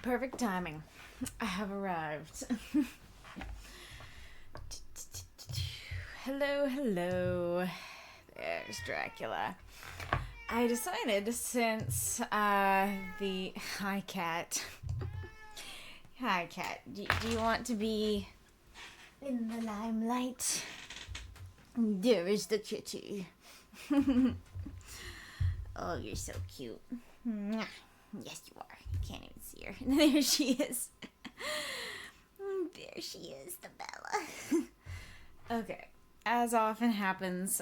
Perfect timing. I have arrived. Hello, hello. There's Dracula. I decided since the... Hi, cat. Hi, cat. Do you want to be in the limelight? There is the kitty. Oh, you're so cute. Yes, you are. You can't even see her. There she is. There she is, the Bella. Okay. As often happens,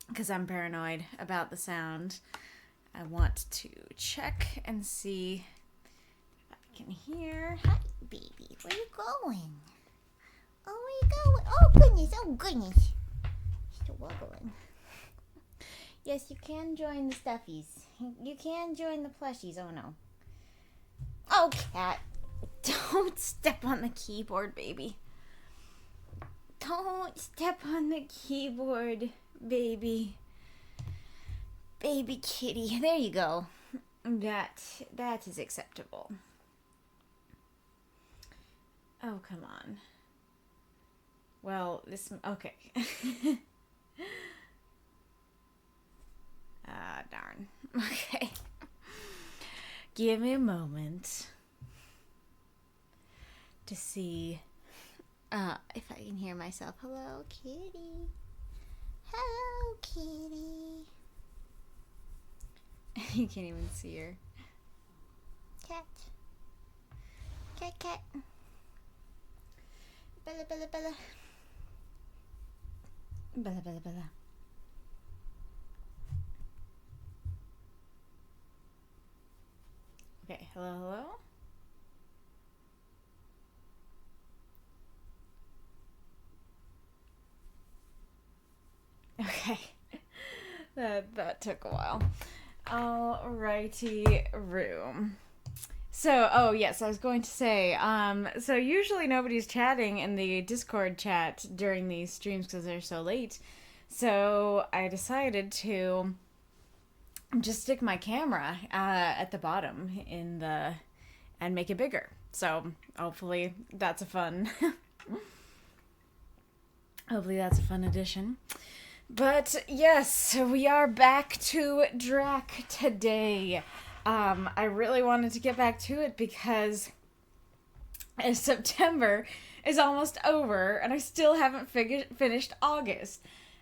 because I'm paranoid about the sound, I want to check and see if I can hear. Hi, baby. Where you going? Oh, where you going? Oh, goodness. Oh, goodness. Still wobbling. Yes, you can join the stuffies. You can join the plushies. Oh, no. Oh, cat. Don't step on the keyboard, baby. Don't step on the keyboard, baby. Baby kitty. There you go. That is acceptable. Oh, come on. Well, this... Okay. Darn. Okay. Give me a moment to see if I can hear myself. Hello, kitty. Hello, kitty. You can't even see her. Cat. Cat, cat. Bella, Bella, Bella. Bella, Bella, Bella. Okay, hello, hello? Okay. That took a while. Alrighty, room. So, oh yes, I was going to say, so usually nobody's chatting in the Discord chat during these streams because they're so late. So I decided to just stick my camera at the bottom and make it bigger. So hopefully that's a fun addition. But yes, we are back to Drac today. I really wanted to get back to it because September is almost over and I still haven't finished August.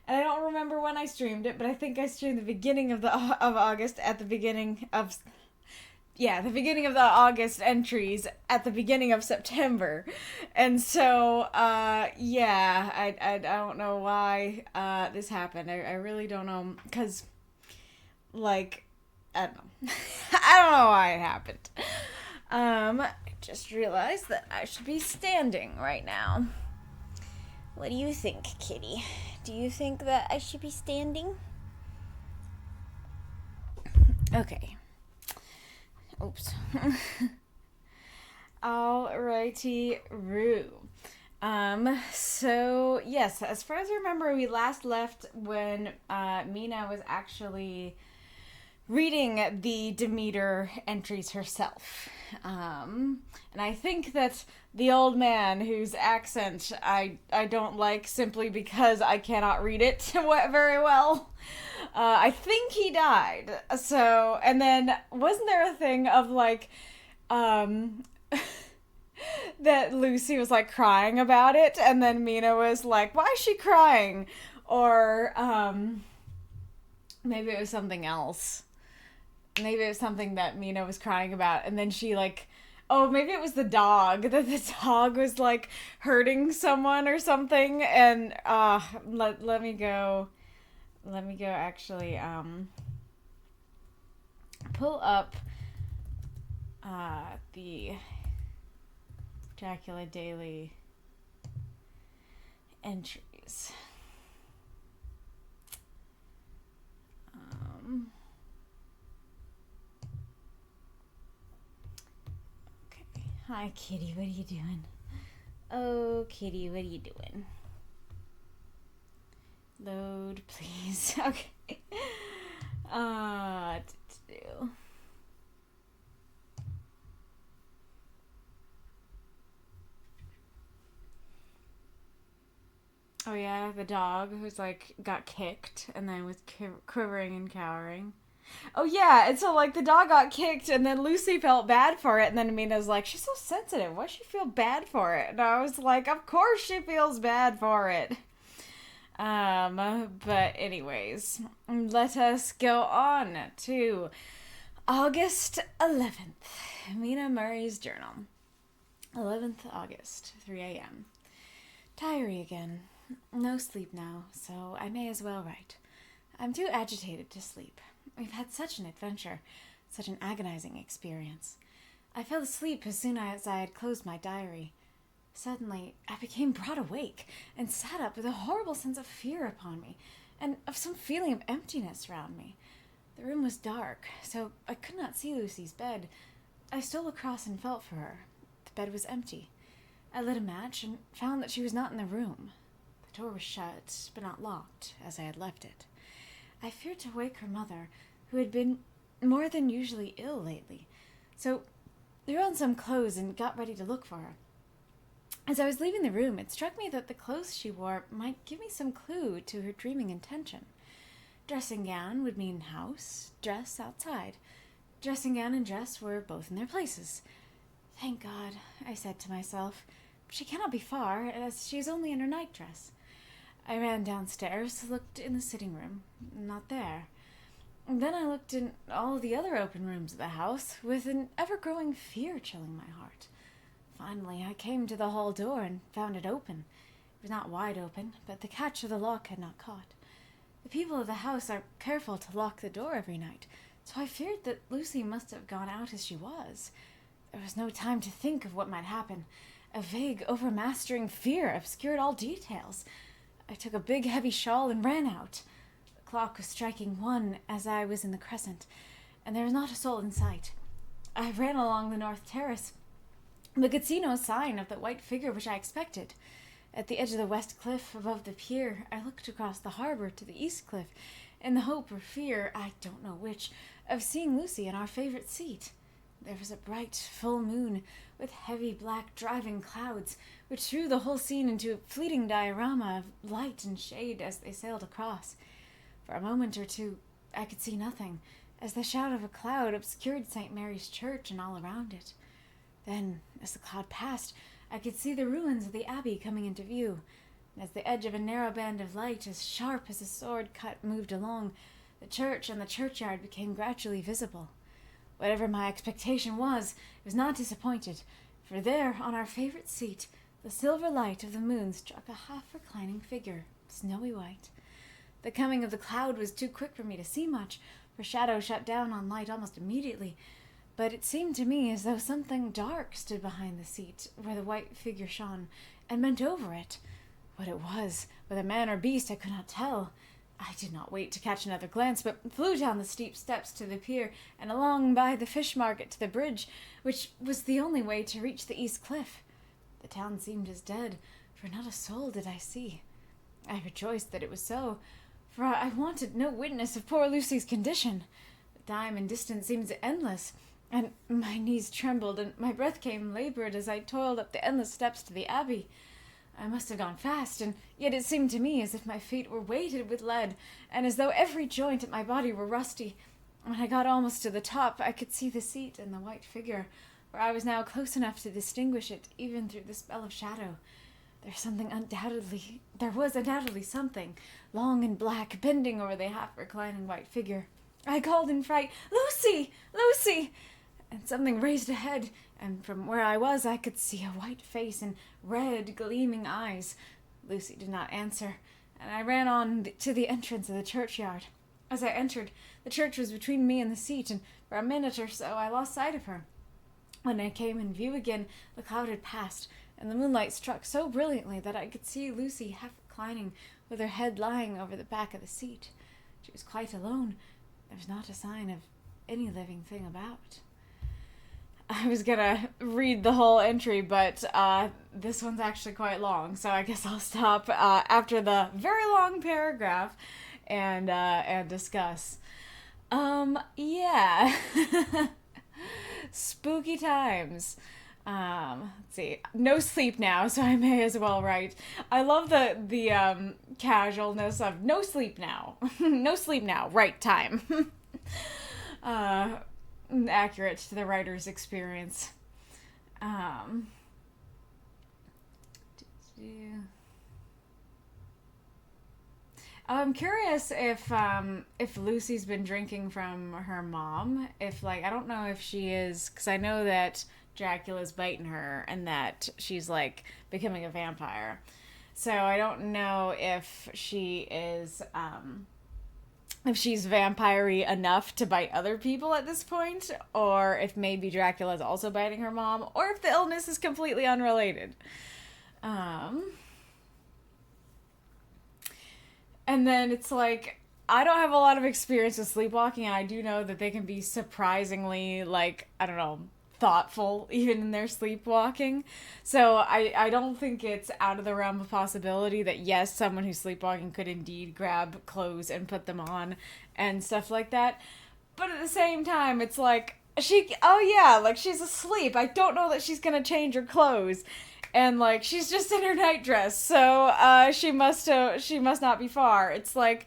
And I don't remember when I streamed it, but I think I streamed the beginning of August at the beginning of... Yeah, the beginning of the August entries at the beginning of September. And so, yeah, I don't know why this happened. I really don't know, because, like, I don't know. I don't know why it happened. I just realized that I should be standing right now. What do you think, kitty? Do you think that I should be standing? Okay. Oops. Alrighty, Roo. So, yes, as far as I remember, we last left when Mina was actually reading the Demeter entries herself. And I think that the old man whose accent I don't like simply because I cannot read it very well. I think he died. So, and then wasn't there a thing of like, that Lucy was like crying about it, and then Mina was like, why is she crying? Or, maybe it was something else. Maybe it was something that Mina was crying about, and then she like, oh, maybe it was the dog, that the dog was like hurting someone or something, and let me go actually pull up the Dracula Daily entries. Okay. Hi, kitty. What are you doing? Oh, kitty. What are you doing? Load, please. Okay. Do. yeah, the dog who's, like, got kicked and then was quivering and cowering. Oh, yeah, and so, like, the dog got kicked, and then Lucy felt bad for it, and then Mina's like, she's so sensitive, why does she feel bad for it? And I was like, of course she feels bad for it. But anyways, let us go on to August 11th, Mina Murray's journal. 11th August, 3 a.m. Diary again. No sleep now, so I may as well write. I'm too agitated to sleep. We've had such an adventure, such an agonizing experience. I fell asleep as soon as I had closed my diary. Suddenly, I became broad awake and sat up with a horrible sense of fear upon me, and of some feeling of emptiness round me. The room was dark, so I could not see Lucy's bed. I stole across and felt for her. The bed was empty. I lit a match and found that she was not in the room. The door was shut, but not locked, as I had left it. I feared to wake her mother, who had been more than usually ill lately, so threw on some clothes and got ready to look for her. As I was leaving the room, it struck me that the clothes she wore might give me some clue to her dreaming intention. Dressing gown would mean house, dress outside. Dressing gown and dress were both in their places. Thank God, I said to myself. She cannot be far, as she is only in her nightdress. I ran downstairs, looked in the sitting room. Not there. Then I looked in all the other open rooms of the house, with an ever-growing fear chilling my heart. Finally, I came to the hall door and found it open. It was not wide open, but the catch of the lock had not caught. The people of the house are careful to lock the door every night, so I feared that Lucy must have gone out as she was. There was no time to think of what might happen. A vague, overmastering fear obscured all details. I took a big, heavy shawl and ran out. The clock was striking 1 as I was in the crescent, and there was not a soul in sight. I ran along the north terrace, but could see no sign of the white figure which I expected. At the edge of the west cliff above the pier, I looked across the harbor to the east cliff, in the hope or fear, I don't know which, of seeing Lucy in our favorite seat. There was a bright, full moon, with heavy black driving clouds, which threw the whole scene into a fleeting diorama of light and shade as they sailed across. For a moment or two, I could see nothing, as the shadow of a cloud obscured St. Mary's Church and all around it. Then, as the cloud passed, I could see the ruins of the abbey coming into view, and as the edge of a narrow band of light, as sharp as a sword cut, moved along, the church and the churchyard became gradually visible. Whatever my expectation was, it was not disappointed, for there, on our favorite seat, the silver light of the moon struck a half-reclining figure, snowy white. The coming of the cloud was too quick for me to see much, for shadow shut down on light almost immediately, but it seemed to me as though something dark stood behind the seat, where the white figure shone, and bent over it. What it was, whether man or beast, I could not tell. I did not wait to catch another glance, but flew down the steep steps to the pier, and along by the fish market to the bridge, which was the only way to reach the east cliff. The town seemed as dead, for not a soul did I see. I rejoiced that it was so, for I wanted no witness of poor Lucy's condition. The time and distance seemed endless, and my knees trembled, and my breath came labored as I toiled up the endless steps to the abbey. I must have gone fast, and yet it seemed to me as if my feet were weighted with lead, and as though every joint in my body were rusty. When I got almost to the top, I could see the seat and the white figure, for I was now close enough to distinguish it, even through the spell of shadow. There was undoubtedly something, long and black, bending over the half-reclining white figure. I called in fright, "Lucy! Lucy!" And something raised a head, and from where I was I could see a white face and red, gleaming eyes. Lucy did not answer, and I ran on to the entrance of the churchyard. As I entered, the church was between me and the seat, and for a minute or so I lost sight of her. When I came in view again, the cloud had passed, and the moonlight struck so brilliantly that I could see Lucy half reclining, with her head lying over the back of the seat. She was quite alone. There was not a sign of any living thing about. I was gonna read the whole entry, but this one's actually quite long, so I guess I'll stop after the very long paragraph and discuss. Yeah. Spooky times. Let's see. No sleep now, so I may as well write. I love the casualness of no sleep now. No sleep now. Right time. uh, Accurate to the writer's experience. I'm curious if Lucy's been drinking from her mom. If like I don't know if she is, because I know that Dracula's biting her and that she's like becoming a vampire. So I don't know if she's vampire-y enough to bite other people at this point, or if maybe Dracula's also biting her mom, or if the illness is completely unrelated. And then it's like, I don't have a lot of experience with sleepwalking, and I do know that they can be surprisingly, like, I don't know, thoughtful even in their sleepwalking. So I don't think it's out of the realm of possibility that, yes, someone who's sleepwalking could indeed grab clothes and put them on and stuff like that. But at the same time, it's like, she's asleep. I don't know that she's gonna change her clothes. And like she's just in her nightdress, so she must not be far. It's like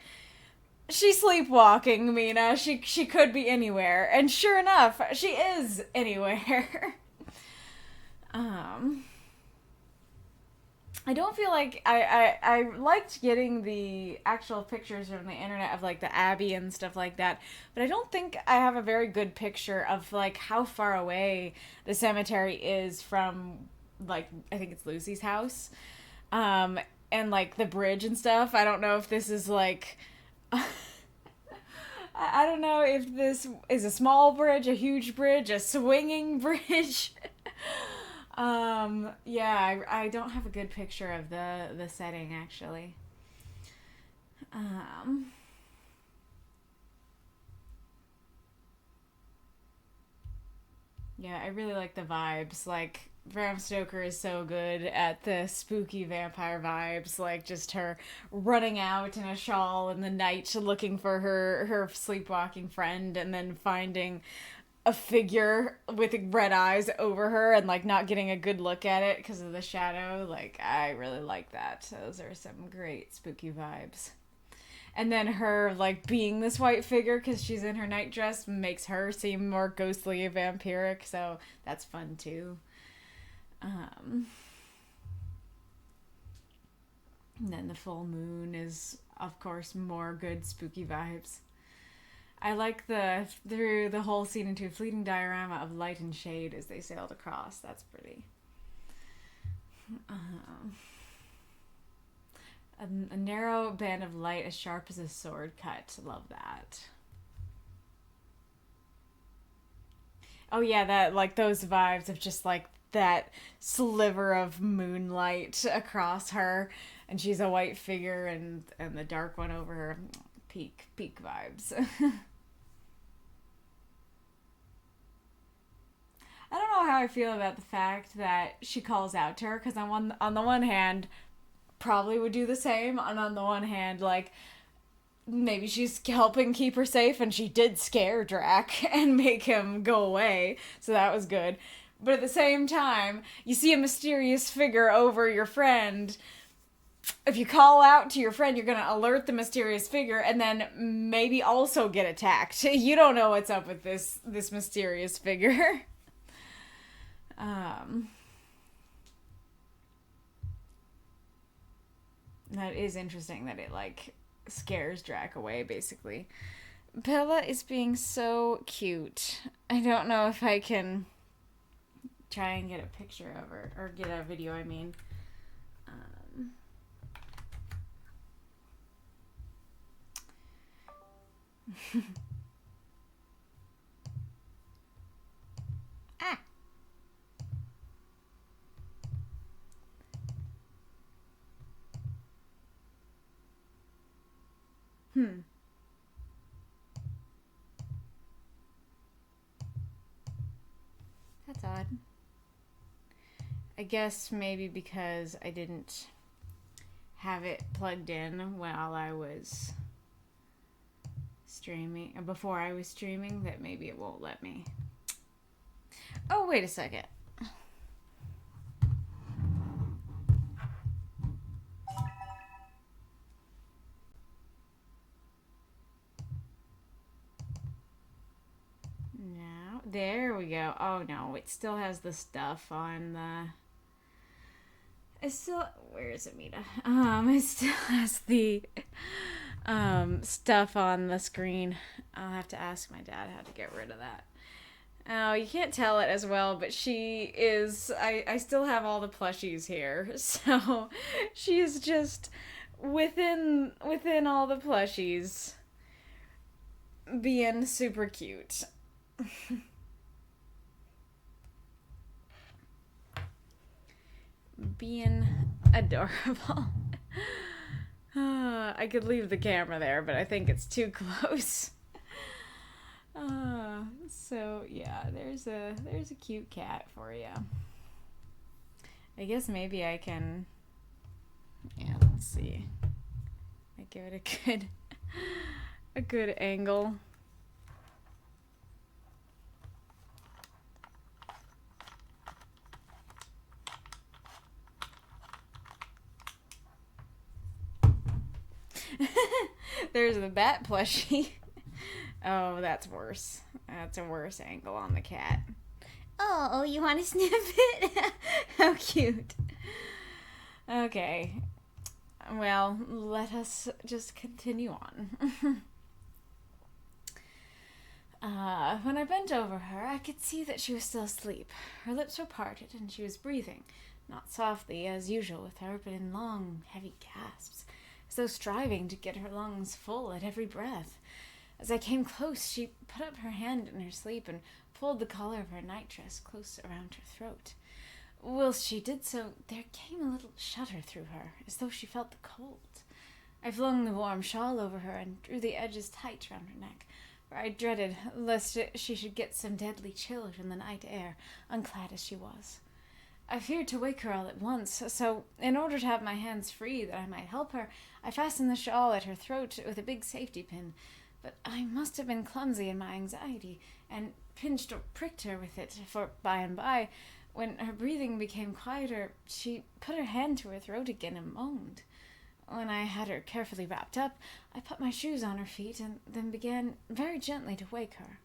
she's sleepwalking, Mina. She could be anywhere, and sure enough, she is anywhere. I don't feel like I liked getting the actual pictures from the internet of like the Abbey and stuff like that, but I don't think I have a very good picture of like how far away the cemetery is from, like, I think it's Lucy's house, and like the bridge and stuff. I don't know if this is like I don't know if this is a small bridge, a huge bridge, a swinging bridge. I don't have a good picture of the setting actually. Yeah, I really like the vibes. Like, Bram Stoker is so good at the spooky vampire vibes, like just her running out in a shawl in the night looking for her sleepwalking friend and then finding a figure with red eyes over her and like not getting a good look at it because of the shadow. Like, I really like that. Those are some great spooky vibes. And then her, like, being this white figure because she's in her nightdress makes her seem more ghostly and vampiric, so that's fun too. And then the full moon is, of course, more good spooky vibes. I like through the whole scene into a fleeting diorama of light and shade as they sailed across. That's pretty. A narrow band of light as sharp as a sword cut. Love that. Oh yeah, that, like, those vibes of just like that sliver of moonlight across her, and she's a white figure and the dark one over her. Peak vibes. I don't know how I feel about the fact that she calls out to her, because on the one hand, probably would do the same, and on the one hand, like, maybe she's helping keep her safe, and she did scare Drac and make him go away, so that was good. But at the same time, you see a mysterious figure over your friend. If you call out to your friend, you're gonna alert the mysterious figure, and then maybe also get attacked. You don't know what's up with this mysterious figure. That is interesting that it, like, scares Drac away, basically. Bella is being so cute. I don't know if I can try and get a picture of her, or get a video, I mean. That's odd. I guess maybe because I didn't have it plugged in while I was streaming, or before I was streaming, that maybe it won't let me. Oh, wait a second. go. Oh no, it still has the stuff on the... Where is it, Mina? It still has the stuff on the screen. I'll have to ask my dad how to get rid of that. Oh, you can't tell it as well, but she is... I still have all the plushies here, so she is just within all the plushies being super cute. Being adorable. I could leave the camera there, but I think it's too close. So yeah, there's a cute cat for you. I guess maybe I can. Yeah, let's see. I give it a good angle. There's the bat plushie. Oh, that's worse. That's a worse angle on the cat. Oh, you want to sniff it? How cute. Okay. Well, let us just continue on. When I bent over her, I could see that she was still asleep. Her lips were parted, and she was breathing, not softly as usual with her, but in long, heavy gasps, as though striving to get her lungs full at every breath. As I came close, she put up her hand in her sleep and pulled the collar of her nightdress close around her throat. Whilst she did so, there came a little shudder through her, as though she felt the cold. I flung the warm shawl over her and drew the edges tight round her neck, for I dreaded lest she should get some deadly chill from the night air, unclad as she was. I feared to wake her all at once, so, in order to have my hands free that I might help her, I fastened the shawl at her throat with a big safety pin. But I must have been clumsy in my anxiety, and pinched or pricked her with it, for by and by, when her breathing became quieter, she put her hand to her throat again and moaned. When I had her carefully wrapped up, I put my shoes on her feet, and then began very gently to wake her.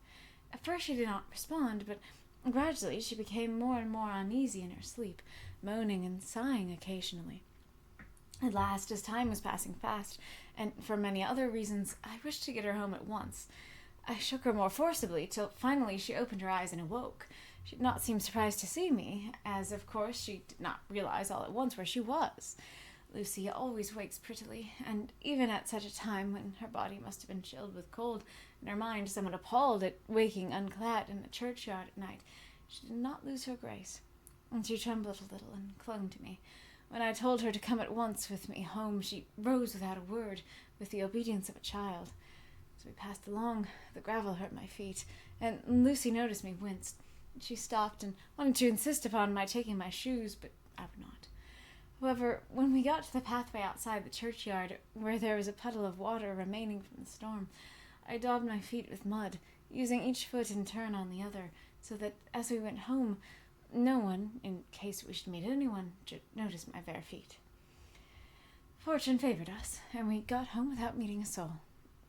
At first she did not respond, but gradually she became more and more uneasy in her sleep, moaning and sighing occasionally. At last, as time was passing fast, and for many other reasons, I wished to get her home at once. I shook her more forcibly, till finally she opened her eyes and awoke. She did not seem surprised to see me, as of course she did not realize all at once where she was. Lucy always wakes prettily, and even at such a time when her body must have been chilled with cold, and her mind somewhat appalled at waking unclad in the churchyard at night, she did not lose her grace, and she trembled a little and clung to me. When I told her to come at once with me home, she rose without a word, with the obedience of a child. As we passed along, the gravel hurt my feet, and Lucy noticed me winced. She stopped and wanted to insist upon my taking my shoes, but I would not. However, when we got to the pathway outside the churchyard, where there was a puddle of water remaining from the storm, I daubed my feet with mud, using each foot in turn on the other, so that as we went home, no one, in case we should meet anyone, should notice my bare feet. Fortune favored us, and we got home without meeting a soul.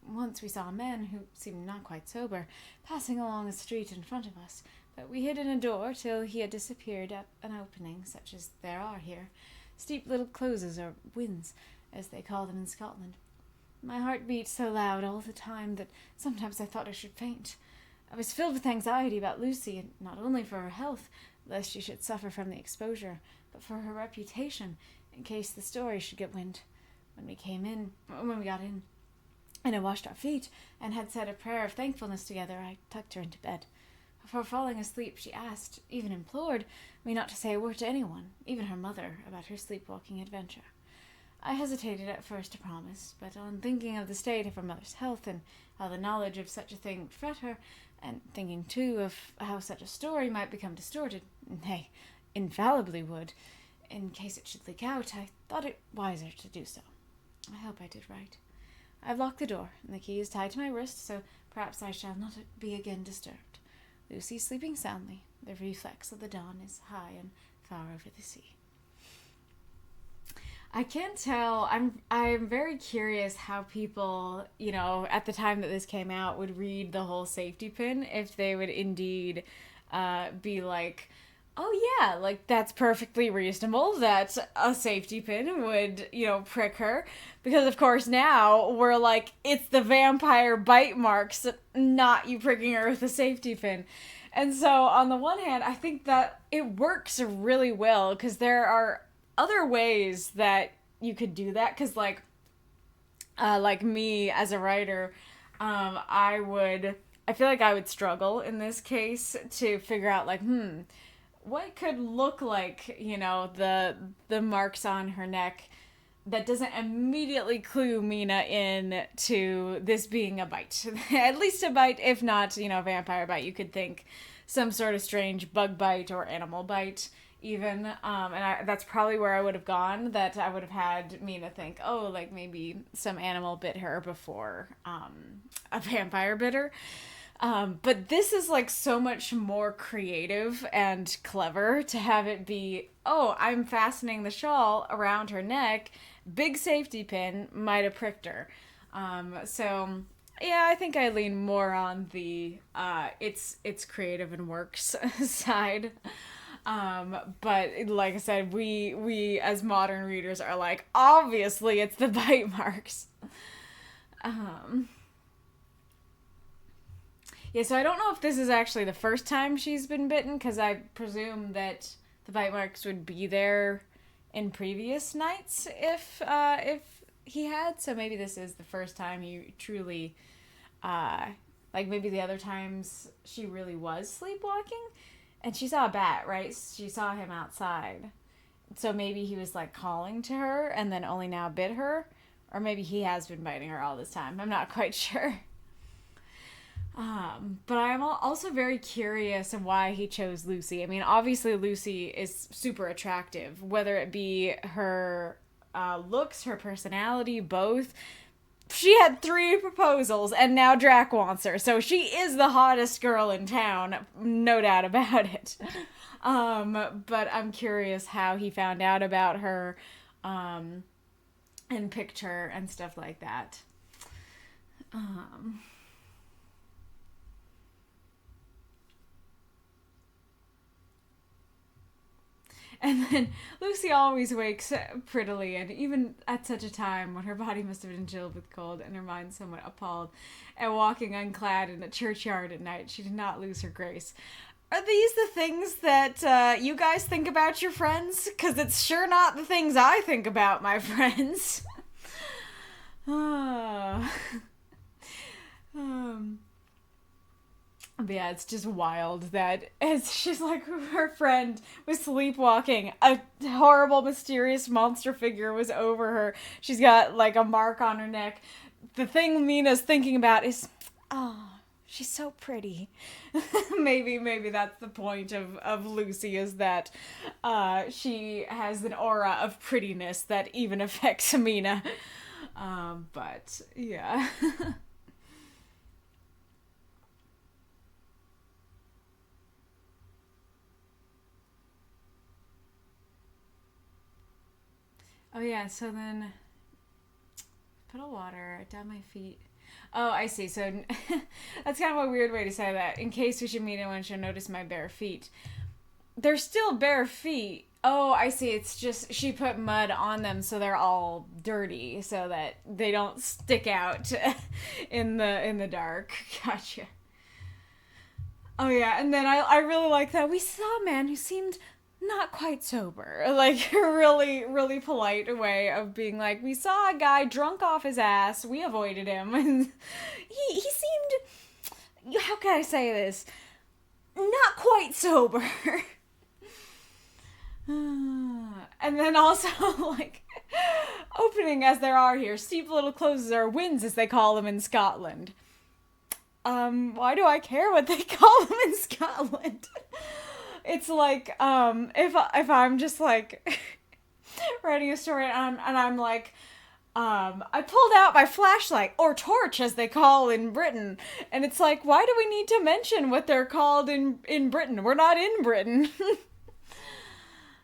Once we saw a man, who seemed not quite sober, passing along a street in front of us, but we hid in a door till he had disappeared at an opening such as there are here, steep little closes or wynds, as they call them in Scotland. My heart beat so loud all the time that sometimes I thought I should faint. I was filled with anxiety about Lucy, and not only for her health, lest she should suffer from the exposure, but for her reputation, in case the story should get wind. When we got in, and I washed our feet, and had said a prayer of thankfulness together, I tucked her into bed. Before falling asleep, she asked, even implored, me not to say a word to anyone, even her mother, about her sleepwalking adventure. I hesitated at first to promise, but on thinking of the state of her mother's health, and how the knowledge of such a thing would fret her, and thinking, too, of how such a story might become distorted, nay, infallibly would, in case it should leak out, I thought it wiser to do so. I hope I did right. I've locked the door, and the key is tied to my wrist, so perhaps I shall not be again disturbed. Lucy's sleeping soundly. The reflex of the dawn is high and far over the sea. I can't tell. I'm very curious how people, at the time that this came out, would read the whole safety pin, if they would indeed be like, oh yeah, like that's perfectly reasonable that a safety pin would, prick her. Because of course now we're like, it's the vampire bite marks, not you pricking her with a safety pin. And so on the one hand, I think that it works really well because there are other ways that you could do that. Because like me as a writer, I feel like I would struggle in this case to figure out like, what could look like, the marks on her neck that doesn't immediately clue Mina in to this being a bite. At least a bite, if not, vampire bite. You could think some sort of strange bug bite or animal bite, even. That's probably where I would have gone, that I would have had Mina think, oh, like maybe some animal bit her before a vampire bit her. But this is like so much more creative and clever to have it be, oh, I'm fastening the shawl around her neck, big safety pin, might have pricked her. So yeah, I think I lean more on the it's creative and works side. But like I said, we as modern readers are like, obviously it's the bite marks. Yeah, so I don't know if this is actually the first time she's been bitten, because I presume that the bite marks would be there in previous nights if he had. So maybe this is the first time he truly, like maybe the other times she really was sleepwalking, and she saw a bat, right? She saw him outside. So maybe he was like calling to her and then only now bit her, or maybe he has been biting her all this time. I'm not quite sure. But I'm also very curious of why he chose Lucy. I mean, obviously Lucy is super attractive, whether it be her looks, her personality, both. She had 3 proposals, and now Drac wants her, so she is the hottest girl in town, no doubt about it. But I'm curious how he found out about her, and picked her and stuff like that. And then Lucy always wakes prettily, and even at such a time when her body must have been chilled with cold and her mind somewhat appalled, and walking unclad in a churchyard at night, she did not lose her grace. Are these the things that you guys think about your friends? Because it's sure not the things I think about my friends. But yeah, it's just wild that as she's like, her friend was sleepwalking, a horrible, mysterious monster figure was over her. She's got like a mark on her neck. The thing Mina's thinking about is, oh, she's so pretty. maybe that's the point of Lucy, is that she has an aura of prettiness that even affects Mina. But yeah. Oh yeah, so then puddle water down my feet. Oh, I see. So that's kind of a weird way to say that. In case we should meet anyone, she'll notice my bare feet. They're still bare feet. Oh, I see. It's just she put mud on them so they're all dirty, so that they don't stick out in the dark. Gotcha. Oh yeah, and then I really like that we saw a man who seemed not quite sober. Like, a really, really polite way of being like, we saw a guy drunk off his ass, we avoided him, and he seemed, how can I say this, not quite sober. And then also, like, opening as there are here, steep little closes or winds as they call them in Scotland. Why do I care what they call them in Scotland? It's like, if I'm just like writing a story and I'm like, I pulled out my flashlight, or torch as they call in Britain, and it's like, why do we need to mention what they're called in Britain? We're not in Britain.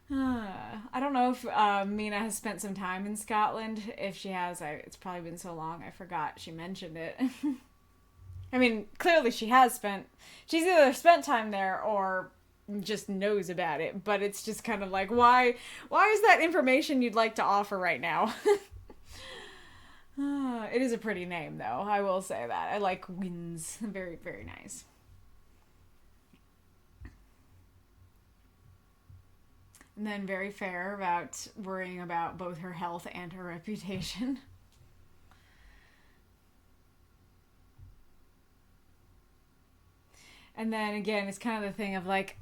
I don't know if Mina has spent some time in Scotland. If she has, it's probably been so long I forgot she mentioned it. I mean, clearly she's either spent time there or just knows about it, but it's just kind of like, why is that information you'd like to offer right now? It is a pretty name, though. I will say that. I like Wins. Very, very nice. And then very fair about worrying about both her health and her reputation. And then again, it's kind of the thing of like,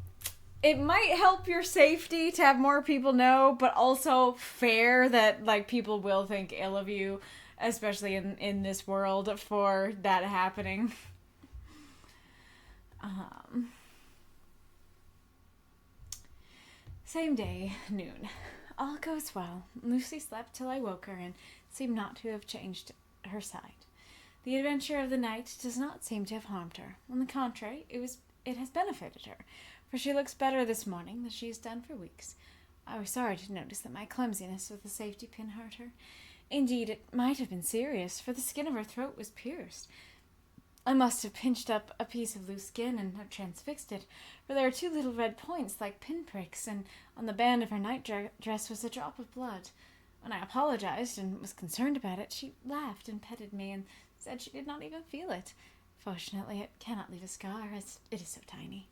it might help your safety to have more people know, but also fair that like people will think ill of you, especially in this world, for that happening. Same day, noon. All goes well. Lucy slept till I woke her and seemed not to have changed her side. The adventure of the night does not seem to have harmed her. On the contrary, it has benefited her, for she looks better this morning than she has done for weeks. I was sorry to notice that my clumsiness with the safety pin hurt her. Indeed, it might have been serious, for the skin of her throat was pierced. I must have pinched up a piece of loose skin and have transfixed it, for there are 2 little red points like pinpricks, and on the band of her night-dress was a drop of blood. When I apologized and was concerned about it, she laughed and petted me and said she did not even feel it. Fortunately, it cannot leave a scar, as it is so tiny.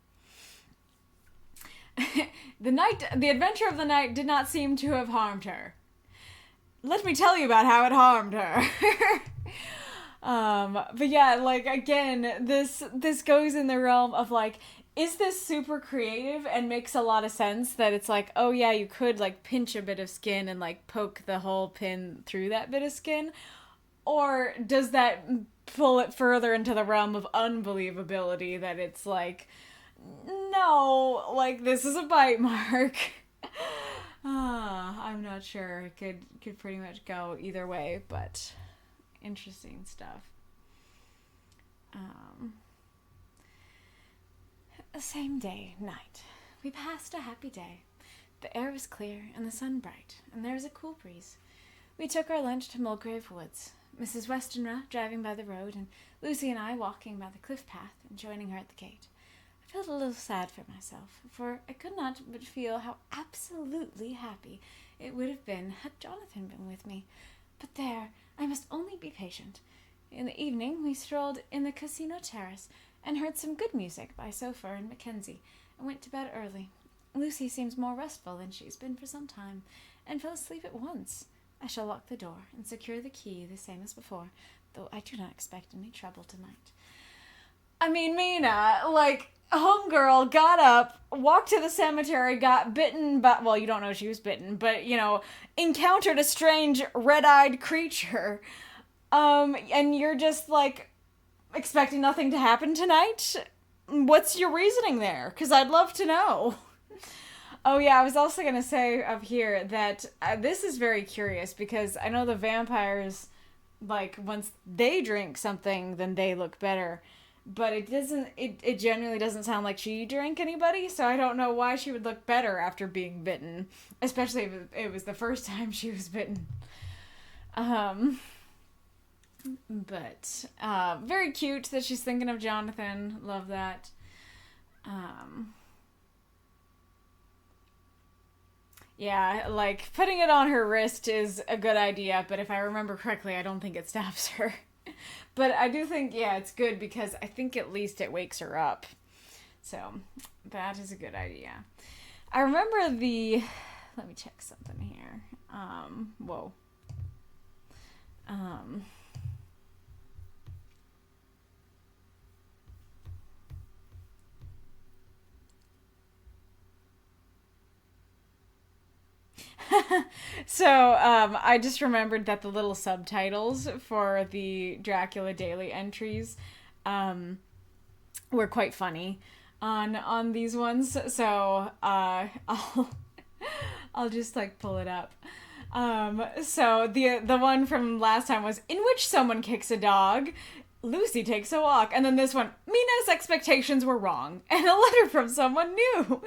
The adventure of the night did not seem to have harmed her. Let me tell you about how it harmed her. But yeah, like, again, this goes in the realm of, like, is this super creative and makes a lot of sense that it's like, oh yeah, you could, like, pinch a bit of skin and, like, poke the whole pin through that bit of skin? Or does that pull it further into the realm of unbelievability that it's like, no, like, this is a bite mark? I'm not sure. It could pretty much go either way, but interesting stuff. The same day, night. We passed a happy day. The air was clear and the sun bright, and there was a cool breeze. We took our lunch to Mulgrave Woods, Mrs. Westenra driving by the road, and Lucy and I walking by the cliff path and joining her at the gate. I felt a little sad for myself, for I could not but feel how absolutely happy it would have been had Jonathan been with me. But there, I must only be patient. In the evening, we strolled in the casino terrace and heard some good music by Sofer and Mackenzie, and went to bed early. Lucy seems more restful than she's been for some time, and fell asleep at once. I shall lock the door and secure the key the same as before, though I do not expect any trouble tonight. I mean, Mina, like, homegirl got up, walked to the cemetery, got bitten by, well, you don't know she was bitten, but, you know, encountered a strange red-eyed creature, and you're just, like, expecting nothing to happen tonight? What's your reasoning there? Because I'd love to know. Oh yeah, I was also going to say up here that this is very curious, because I know the vampires, like, once they drink something, then they look better. But it generally doesn't sound like she drank anybody, so I don't know why she would look better after being bitten. Especially if it was the first time she was bitten. But very cute that she's thinking of Jonathan. Love that. Yeah, like, putting it on her wrist is a good idea, but if I remember correctly, I don't think it stabs her. But I do think, yeah, it's good because I think at least it wakes her up. So, that is a good idea. I remember let me check something here. Whoa. So, I just remembered that the little subtitles for the Dracula daily entries, were quite funny on these ones. So, I'll just, like, pull it up. So the one from last time was, in which someone kicks a dog, Lucy takes a walk, and then this one, Mina's expectations were wrong, and a letter from someone new.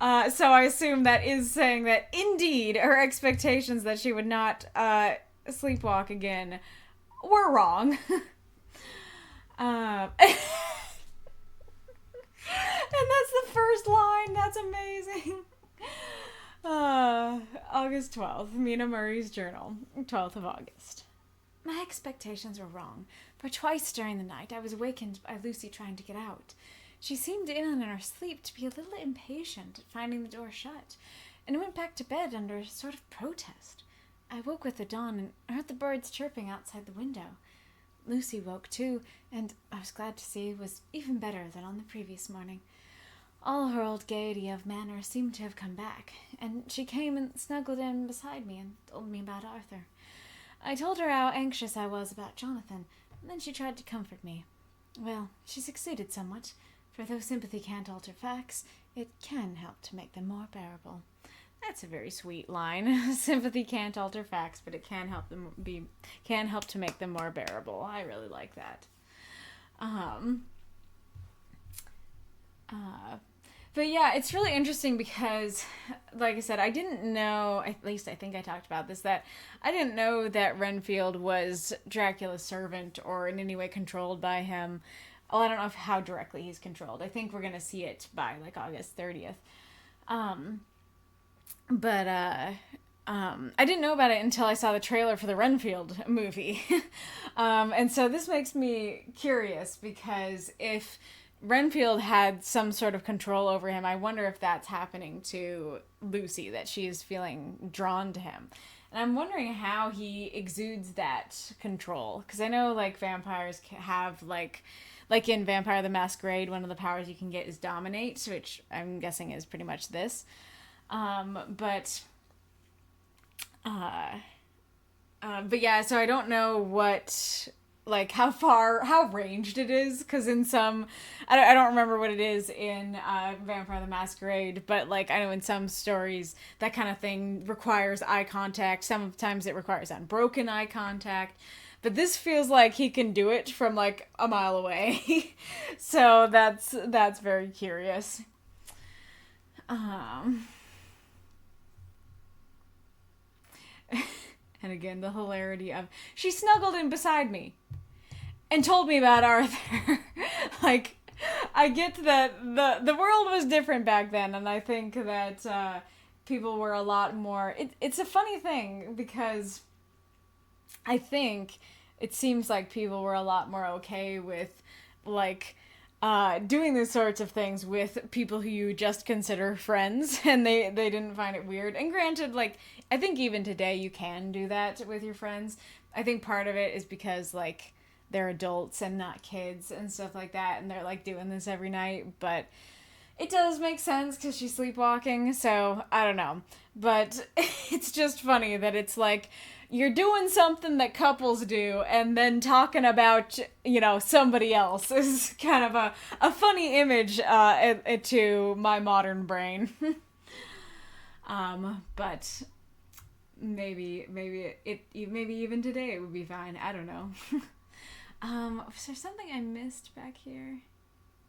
So I assume that is saying that indeed her expectations that she would not sleepwalk again were wrong. And that's the first line. That's amazing. August 12th, Mina Murray's journal, 12th of August. My expectations were wrong, for twice during the night I was awakened by Lucy trying to get out. She seemed in her sleep to be a little impatient at finding the door shut, and went back to bed under a sort of protest. I woke with the dawn and heard the birds chirping outside the window. Lucy woke too, and I was glad to see was even better than on the previous morning. All her old gaiety of manner seemed to have come back, and she came and snuggled in beside me and told me about Arthur. I told her how anxious I was about Jonathan, and then she tried to comfort me. Well, she succeeded somewhat, for though sympathy can't alter facts, it can help to make them more bearable. That's a very sweet line. Sympathy can't alter facts, but it can help to make them more bearable. I really like that. But yeah, it's really interesting because, like I said, I didn't know, at least I think I talked about this, that I didn't know that Renfield was Dracula's servant or in any way controlled by him. Well, I don't know how directly he's controlled. I think we're going to see it by, like, August 30th. I didn't know about it until I saw the trailer for the Renfield movie. And so this makes me curious because if Renfield had some sort of control over him, I wonder if that's happening to Lucy, that she's feeling drawn to him. And I'm wondering how he exudes that control. Because I know, like, vampires have, like in Vampire the Masquerade, one of the powers you can get is Dominate, which I'm guessing is pretty much this. But yeah, so I don't know what, like, how ranged it is, because in some, I don't remember what it is in Vampire the Masquerade, but, like, I know in some stories that kind of thing requires eye contact. Sometimes it requires unbroken eye contact. But this feels like he can do it from, like, a mile away. So that's very curious. And again, the hilarity of, she snuggled in beside me and told me about Arthur. Like, I get that the world was different back then, and I think that people were a lot more... It's a funny thing, because I think it seems like people were a lot more okay with, like, doing these sorts of things with people who you just consider friends, and they didn't find it weird. And granted, like, I think even today you can do that with your friends. I think part of it is because, like, they're adults and not kids and stuff like that, and they're, like, doing this every night, but it does make sense because she's sleepwalking, so I don't know. But it's just funny that it's like, you're doing something that couples do, and then talking about, you know, somebody else is kind of a funny image to my modern brain. But maybe even today it would be fine. I don't know. Was there something I missed back here?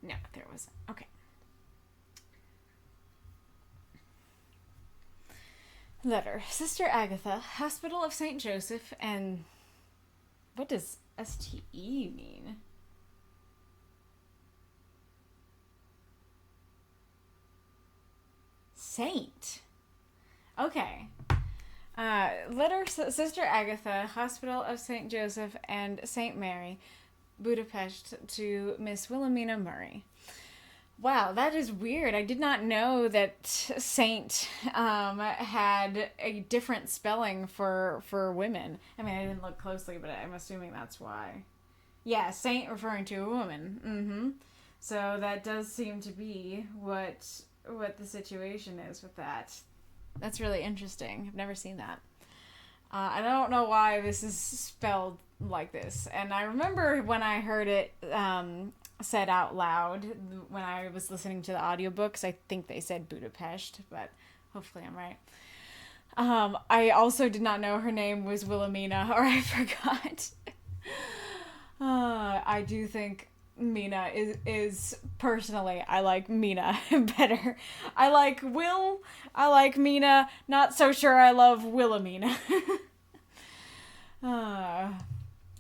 No, there wasn't. Okay. Letter. Sister Agatha, Hospital of St. Joseph, and... What does STE mean? Saint. Okay. Letter. Sister Agatha, Hospital of St. Joseph and St. Mary, Beda-Pesth, to Miss Wilhelmina Murray. Wow, that is weird. I did not know that Saint had a different spelling for women. I mean, I didn't look closely, but I'm assuming that's why. Yeah, Saint referring to a woman. Mm-hmm. So that does seem to be what the situation is with that. That's really interesting. I've never seen that. I don't know why this is spelled like this. And I remember when I heard it said out loud when I was listening to the audiobooks. I think they said Beda-Pesth, but hopefully I'm right. I also did not know her name was Wilhelmina, or I forgot. I do think Mina is personally, I like Mina better. I like Mina, not so sure I love Wilhelmina.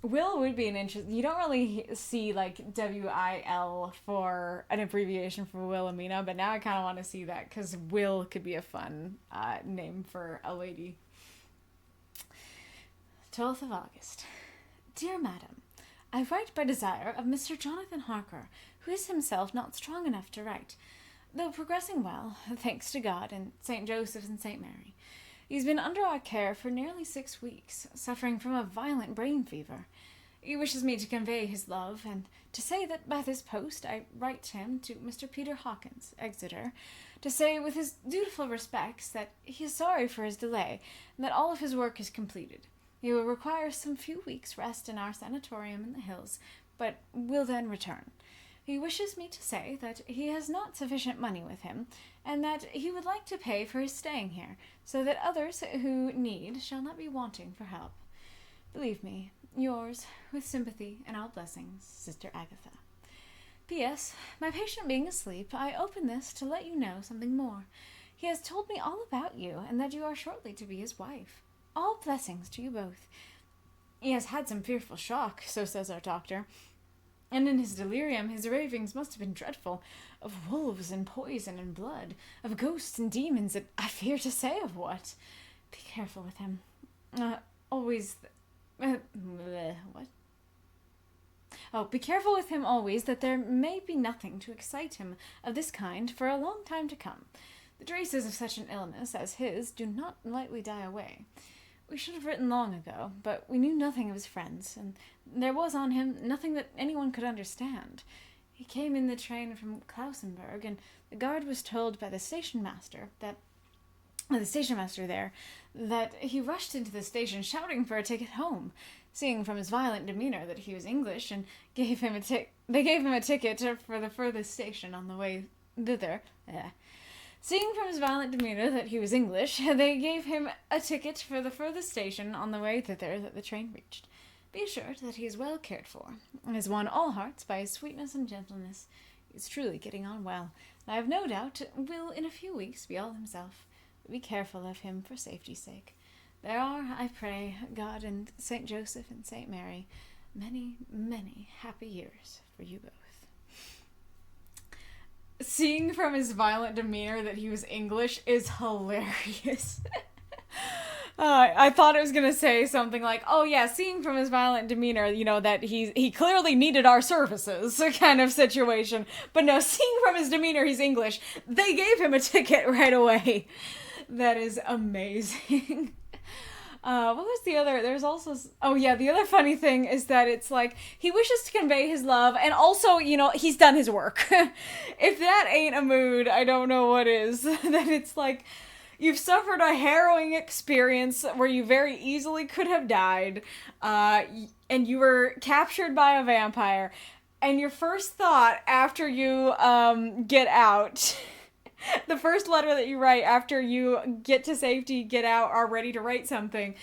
Will would be an interesting. You don't really see like WIL for an abbreviation for Wilhelmina, but now I kind of want to see that because Will could be a fun name for a lady. 12th of August. Dear Madam, I write by desire of Mr. Jonathan Harker, who is himself not strong enough to write, though progressing well, thanks to God and St. Joseph and St. Mary. He's been under our care for nearly 6 weeks, suffering from a violent brain fever. He wishes me to convey his love, and to say that by this post I write him to Mr. Peter Hawkins, Exeter, to say with his dutiful respects that he is sorry for his delay, and that all of his work is completed. He will require some few weeks' rest in our sanatorium in the hills, but will then return. He wishes me to say that he has not sufficient money with him, and that he would like to pay for his staying here, so that others who need shall not be wanting for help. Believe me, yours, with sympathy and all blessings, Sister Agatha. P.S. My patient being asleep, I open this to let you know something more. He has told me all about you, and that you are shortly to be his wife. All blessings to you both. He has had some fearful shock, so says our doctor. And in his delirium, his ravings must have been dreadful, of wolves and poison and blood, of ghosts and demons, and I fear to say of what. Be careful with him. What? Oh, be careful with him always, that there may be nothing to excite him of this kind for a long time to come. The traces of such an illness as his do not lightly die away. We should have written long ago, but we knew nothing of his friends, and there was on him nothing that anyone could understand. He came in the train from Klausenburg, and the guard was told by the station master there that he rushed into the station shouting for a ticket home, seeing from his violent demeanor that he was English, and they gave him a ticket for the furthest station on the way thither. Seeing from his violent demeanor that he was English, they gave him a ticket for the furthest station on the way thither that the train reached. Be assured that he is well cared for, and has won all hearts by his sweetness and gentleness. He is truly getting on well, and I have no doubt will in a few weeks be all himself. But be careful of him for safety's sake. There are, I pray, God and St. Joseph and St. Mary, many, many happy years for you both. Seeing from his violent demeanor that he was English is hilarious. I thought it was going to say something like, oh yeah, seeing from his violent demeanor, that he clearly needed our services kind of situation. But no, seeing from his demeanor he's English, they gave him a ticket right away. That is amazing. What was the other? There's also... Oh, yeah, the other funny thing is that it's like, he wishes to convey his love, and also, he's done his work. If that ain't a mood, I don't know what is. That it's like, you've suffered a harrowing experience where you very easily could have died, and you were captured by a vampire, and your first thought after you get out... The first letter that you write after you get to safety, get out, are ready to write something,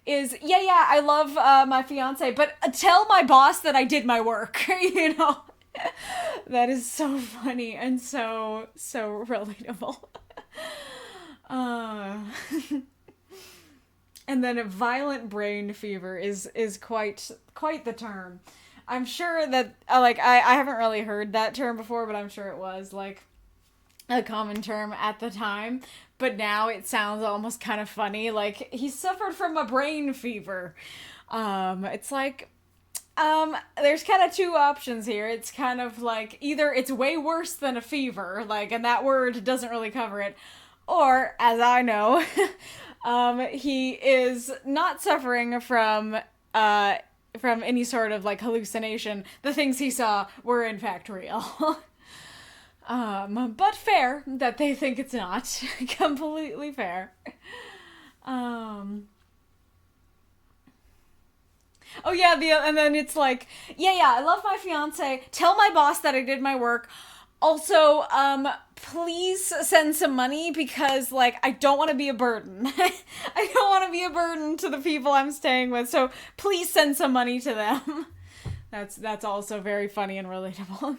is, yeah, I love my fiance, but tell my boss that I did my work, That is so funny and so relatable. And then a violent brain fever is quite the term. I'm sure that, I haven't really heard that term before, but I'm sure it was, a common term at the time, but now it sounds almost kind of funny. Like, he suffered from a brain fever. It's like, there's kind of two options here. It's kind of like, either it's way worse than a fever, and that word doesn't really cover it, or, as I know, he is not suffering from any sort of, hallucination. The things he saw were, in fact, real. But fair that they think it's not. Completely fair. Oh yeah, and then it's like, yeah, I love my fiance. Tell my boss that I did my work. Also, please send some money because, I don't want to be a burden. I don't want to be a burden to the people I'm staying with, so please send some money to them. That's also very funny and relatable.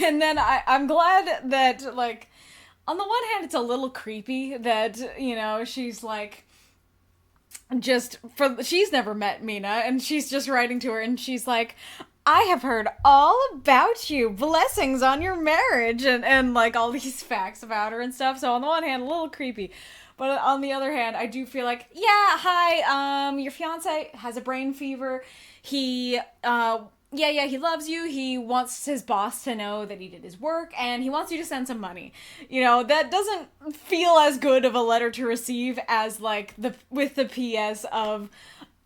And then I'm glad that, on the one hand, it's a little creepy that, you know, she's like, she's never met Mina, and she's just writing to her, and she's like, I have heard all about you, blessings on your marriage, and like all these facts about her and stuff. So on the one hand, a little creepy, but on the other hand, I do feel like, yeah, hi, your fiance has a brain fever. He he loves you. He wants his boss to know that he did his work, and he wants you to send some money. You know, that doesn't feel as good of a letter to receive as, like, with the PS of,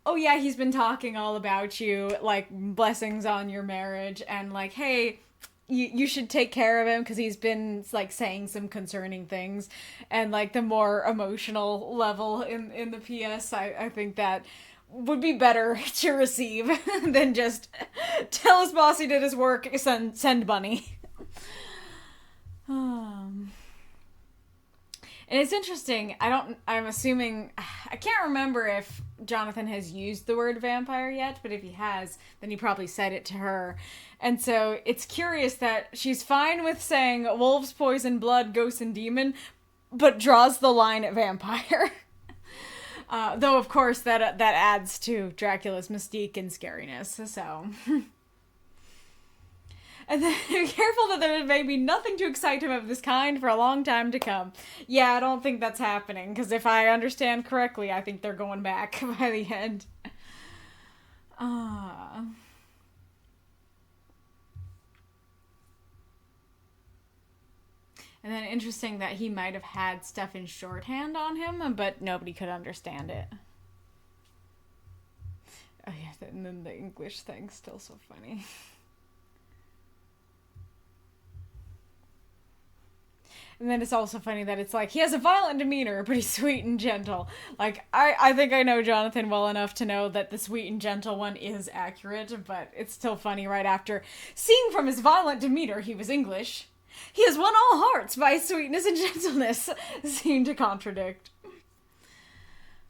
oh yeah, he's been talking all about you, like, blessings on your marriage, and like, hey, you should take care of him because he's been, like, saying some concerning things. And, like, the more emotional level in the PS, I think that would be better to receive than just tell his boss he did his work, send money. And it's interesting, I'm assuming, I can't remember if Jonathan has used the word vampire yet, but if he has, then he probably said it to her. And so it's curious that she's fine with saying wolves, poison, blood, ghost, and demon, but draws the line at vampire. Though, of course, that adds to Dracula's mystique and scariness, so... And then, be careful that there may be nothing to excite him of this kind for a long time to come. Yeah, I don't think that's happening, because if I understand correctly, I think they're going back by the end. And then interesting that he might have had stuff in shorthand on him, but nobody could understand it. Oh yeah, and then the English thing's still so funny. And then it's also funny that it's like, he has a violent demeanor, but he's sweet and gentle. Like, I think I know Jonathan well enough to know that the sweet and gentle one is accurate, but it's still funny right after seeing from his violent demeanor he was English. He has won all hearts by his sweetness and gentleness, seem to contradict.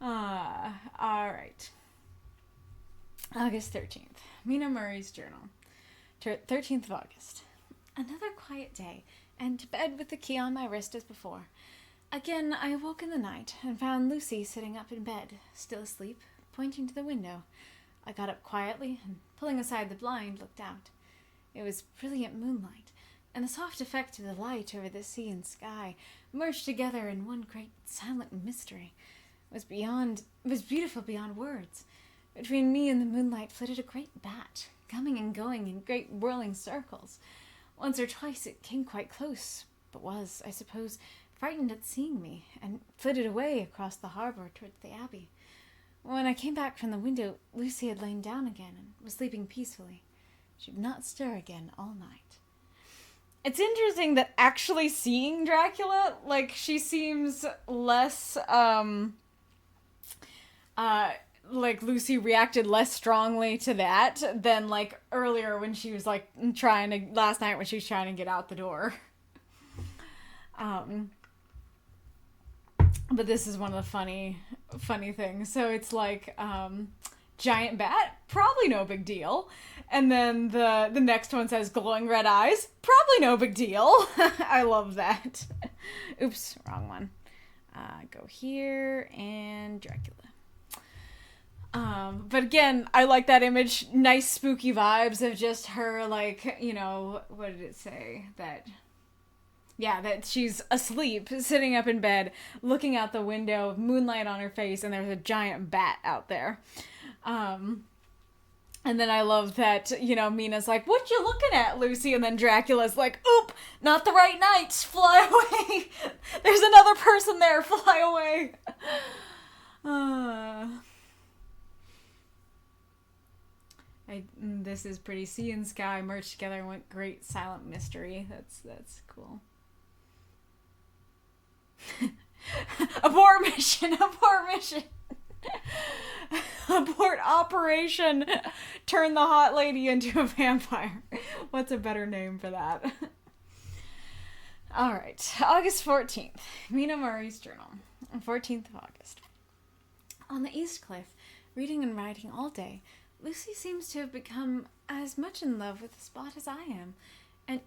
Alright. August 13th. Mina Murray's journal. 13th of August. Another quiet day, and to bed with the key on my wrist as before. Again, I awoke in the night, and found Lucy sitting up in bed, still asleep, pointing to the window. I got up quietly, and pulling aside the blind, looked out. It was brilliant moonlight, and the soft effect of the light over the sea and sky merged together in one great silent mystery. It was beautiful beyond words. Between me and the moonlight flitted a great bat, coming and going in great whirling circles. Once or twice it came quite close, but was, I suppose, frightened at seeing me, and flitted away across the harbour towards the abbey. When I came back from the window, Lucy had lain down again and was sleeping peacefully. She did not stir again all night. It's interesting that actually seeing Dracula, like, she seems less, like, Lucy reacted less strongly to that than, like, earlier when she was, like, last night when she was trying to get out the door. But this is one of the funny things. So it's like, giant bat, probably no big deal. And then the next one says glowing red eyes, probably no big deal. I love that. Oops, wrong one. Go here, and Dracula. But again, I like that image. Nice spooky vibes of just her, like, you know, what did it say? That she's asleep, sitting up in bed, looking out the window, moonlight on her face, and there's a giant bat out there. And then I love that, you know, Mina's like, what you looking at, Lucy? And then Dracula's like, oop, not the right night, fly away. There's another person there, fly away. This is pretty. Sea and sky merged together and went great silent mystery. That's cool. Abort mission. Abort operation. Turn the hot lady into a vampire. What's a better name for that? Alright, August 14th. Mina Murray's journal. 14th of August. On the East Cliff, reading and writing all day, Lucy seems to have become as much in love with the spot as I am, and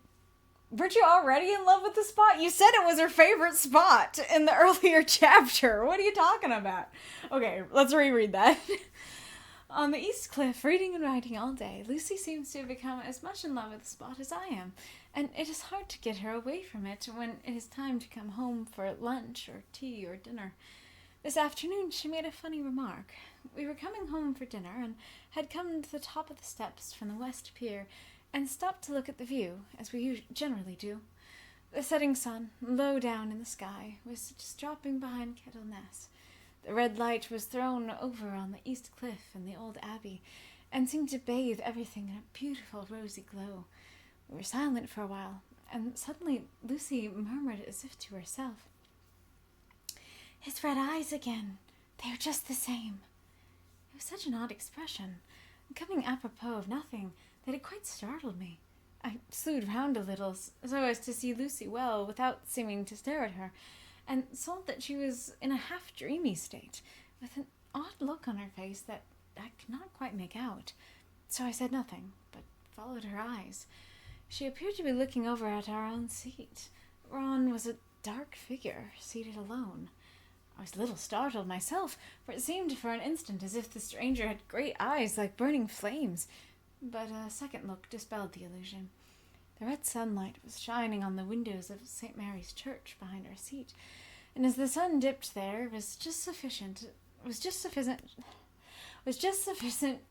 Weren't you already in love with the spot? You said it was her favorite spot in the earlier chapter. What are you talking about? Okay, let's reread that. On the East Cliff, reading and writing all day, Lucy seems to have become as much in love with the spot as I am, and it is hard to get her away from it when it is time to come home for lunch or tea or dinner. This afternoon she made a funny remark. We were coming home for dinner and had come to the top of the steps from the West Pier and stopped to look at the view, as we generally do. The setting sun, low down in the sky, was just dropping behind Kettleness. The red light was thrown over on the East Cliff and the old Abbey, and seemed to bathe everything in a beautiful rosy glow. We were silent for a while, and suddenly Lucy murmured as if to herself, "His red eyes again. They are just the same." It was such an odd expression, coming apropos of nothing, that it quite startled me. I slewed round a little, so as to see Lucy well, without seeming to stare at her, and saw that she was in a half-dreamy state, with an odd look on her face that I could not quite make out. So I said nothing, but followed her eyes. She appeared to be looking over at our own seat, whereon was a dark figure, seated alone. I was a little startled myself, for it seemed for an instant as if the stranger had great eyes like burning flames, but a second look dispelled the illusion. The red sunlight was shining on the windows of St. Mary's Church behind our seat, and as the sun dipped there was just sufficient.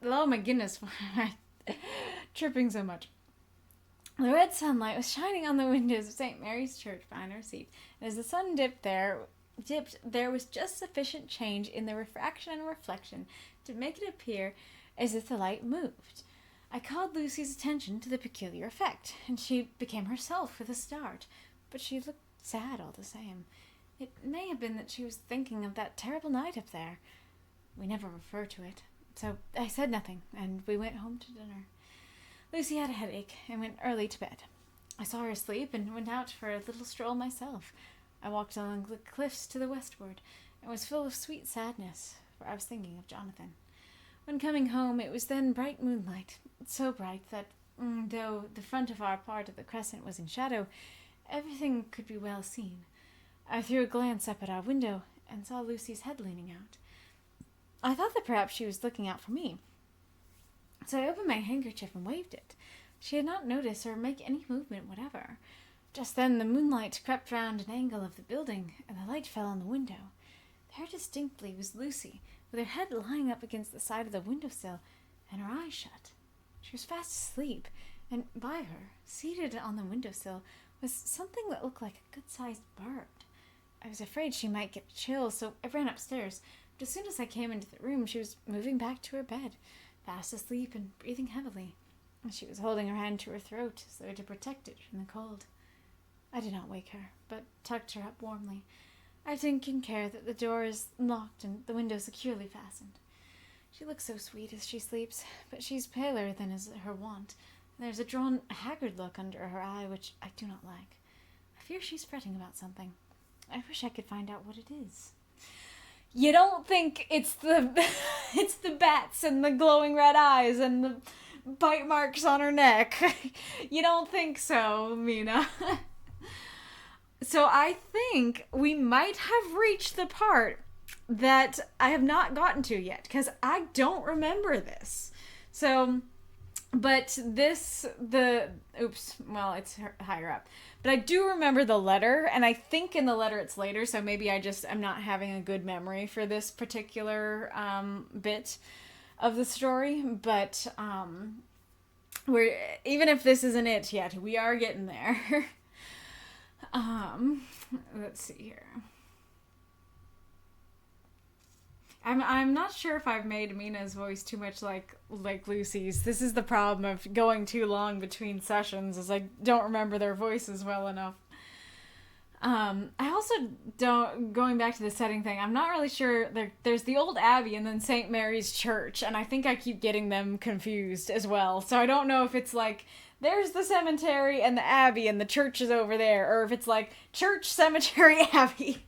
Oh my goodness, why am I tripping so much? The red sunlight was shining on the windows of St. Mary's Church behind our seat, and as the sun dipped, there was just sufficient change in the refraction and reflection to make it appear as if the light moved. I called Lucy's attention to the peculiar effect, and she became herself with a start, but she looked sad all the same. It may have been that she was thinking of that terrible night up there. We never refer to it, so I said nothing, and we went home to dinner. Lucy had a headache, and went early to bed. I saw her asleep, and went out for a little stroll myself. I walked along the cliffs to the westward, and was full of sweet sadness, for I was thinking of Jonathan. When coming home, it was then bright moonlight, so bright that, though the front of our part of the crescent was in shadow, everything could be well seen. I threw a glance up at our window, and saw Lucy's head leaning out. I thought that perhaps she was looking out for me, so I opened my handkerchief and waved it. She had not noticed or make any movement whatever. Just then the moonlight crept round an angle of the building, and the light fell on the window. There distinctly was Lucy, with her head lying up against the side of the windowsill, and her eyes shut. She was fast asleep, and by her, seated on the windowsill, was something that looked like a good-sized bird. I was afraid she might get a chill, so I ran upstairs, but as soon as I came into the room, she was moving back to her bed, fast asleep and breathing heavily. She was holding her hand to her throat, as though to protect it from the cold. I did not wake her, but tucked her up warmly. I have taken care that the door is locked and the window securely fastened. She looks so sweet as she sleeps, but she's paler than is her wont, and there's a drawn, haggard look under her eye which I do not like. I fear she's fretting about something. I wish I could find out what it is. You don't think it's the it's the bats and the glowing red eyes and the bite marks on her neck? You don't think so, Mina? So I think we might have reached the part that I have not gotten to yet, because I don't remember this. So, but it's it's higher up. But I do remember the letter, and I think in the letter it's later, so maybe I'm not having a good memory for this particular bit of the story. But even if this isn't it yet, we are getting there. Let's see here. I'm not sure if I've made Mina's voice too much like Lucy's. This is the problem of going too long between sessions, is I don't remember their voices well enough. I also don't, going back to the setting thing, I'm not really sure. There's the old Abbey and then St. Mary's Church, and I think I keep getting them confused as well. So I don't know if it's like, there's the cemetery and the Abbey and the church is over there, or if it's like church, cemetery, Abbey.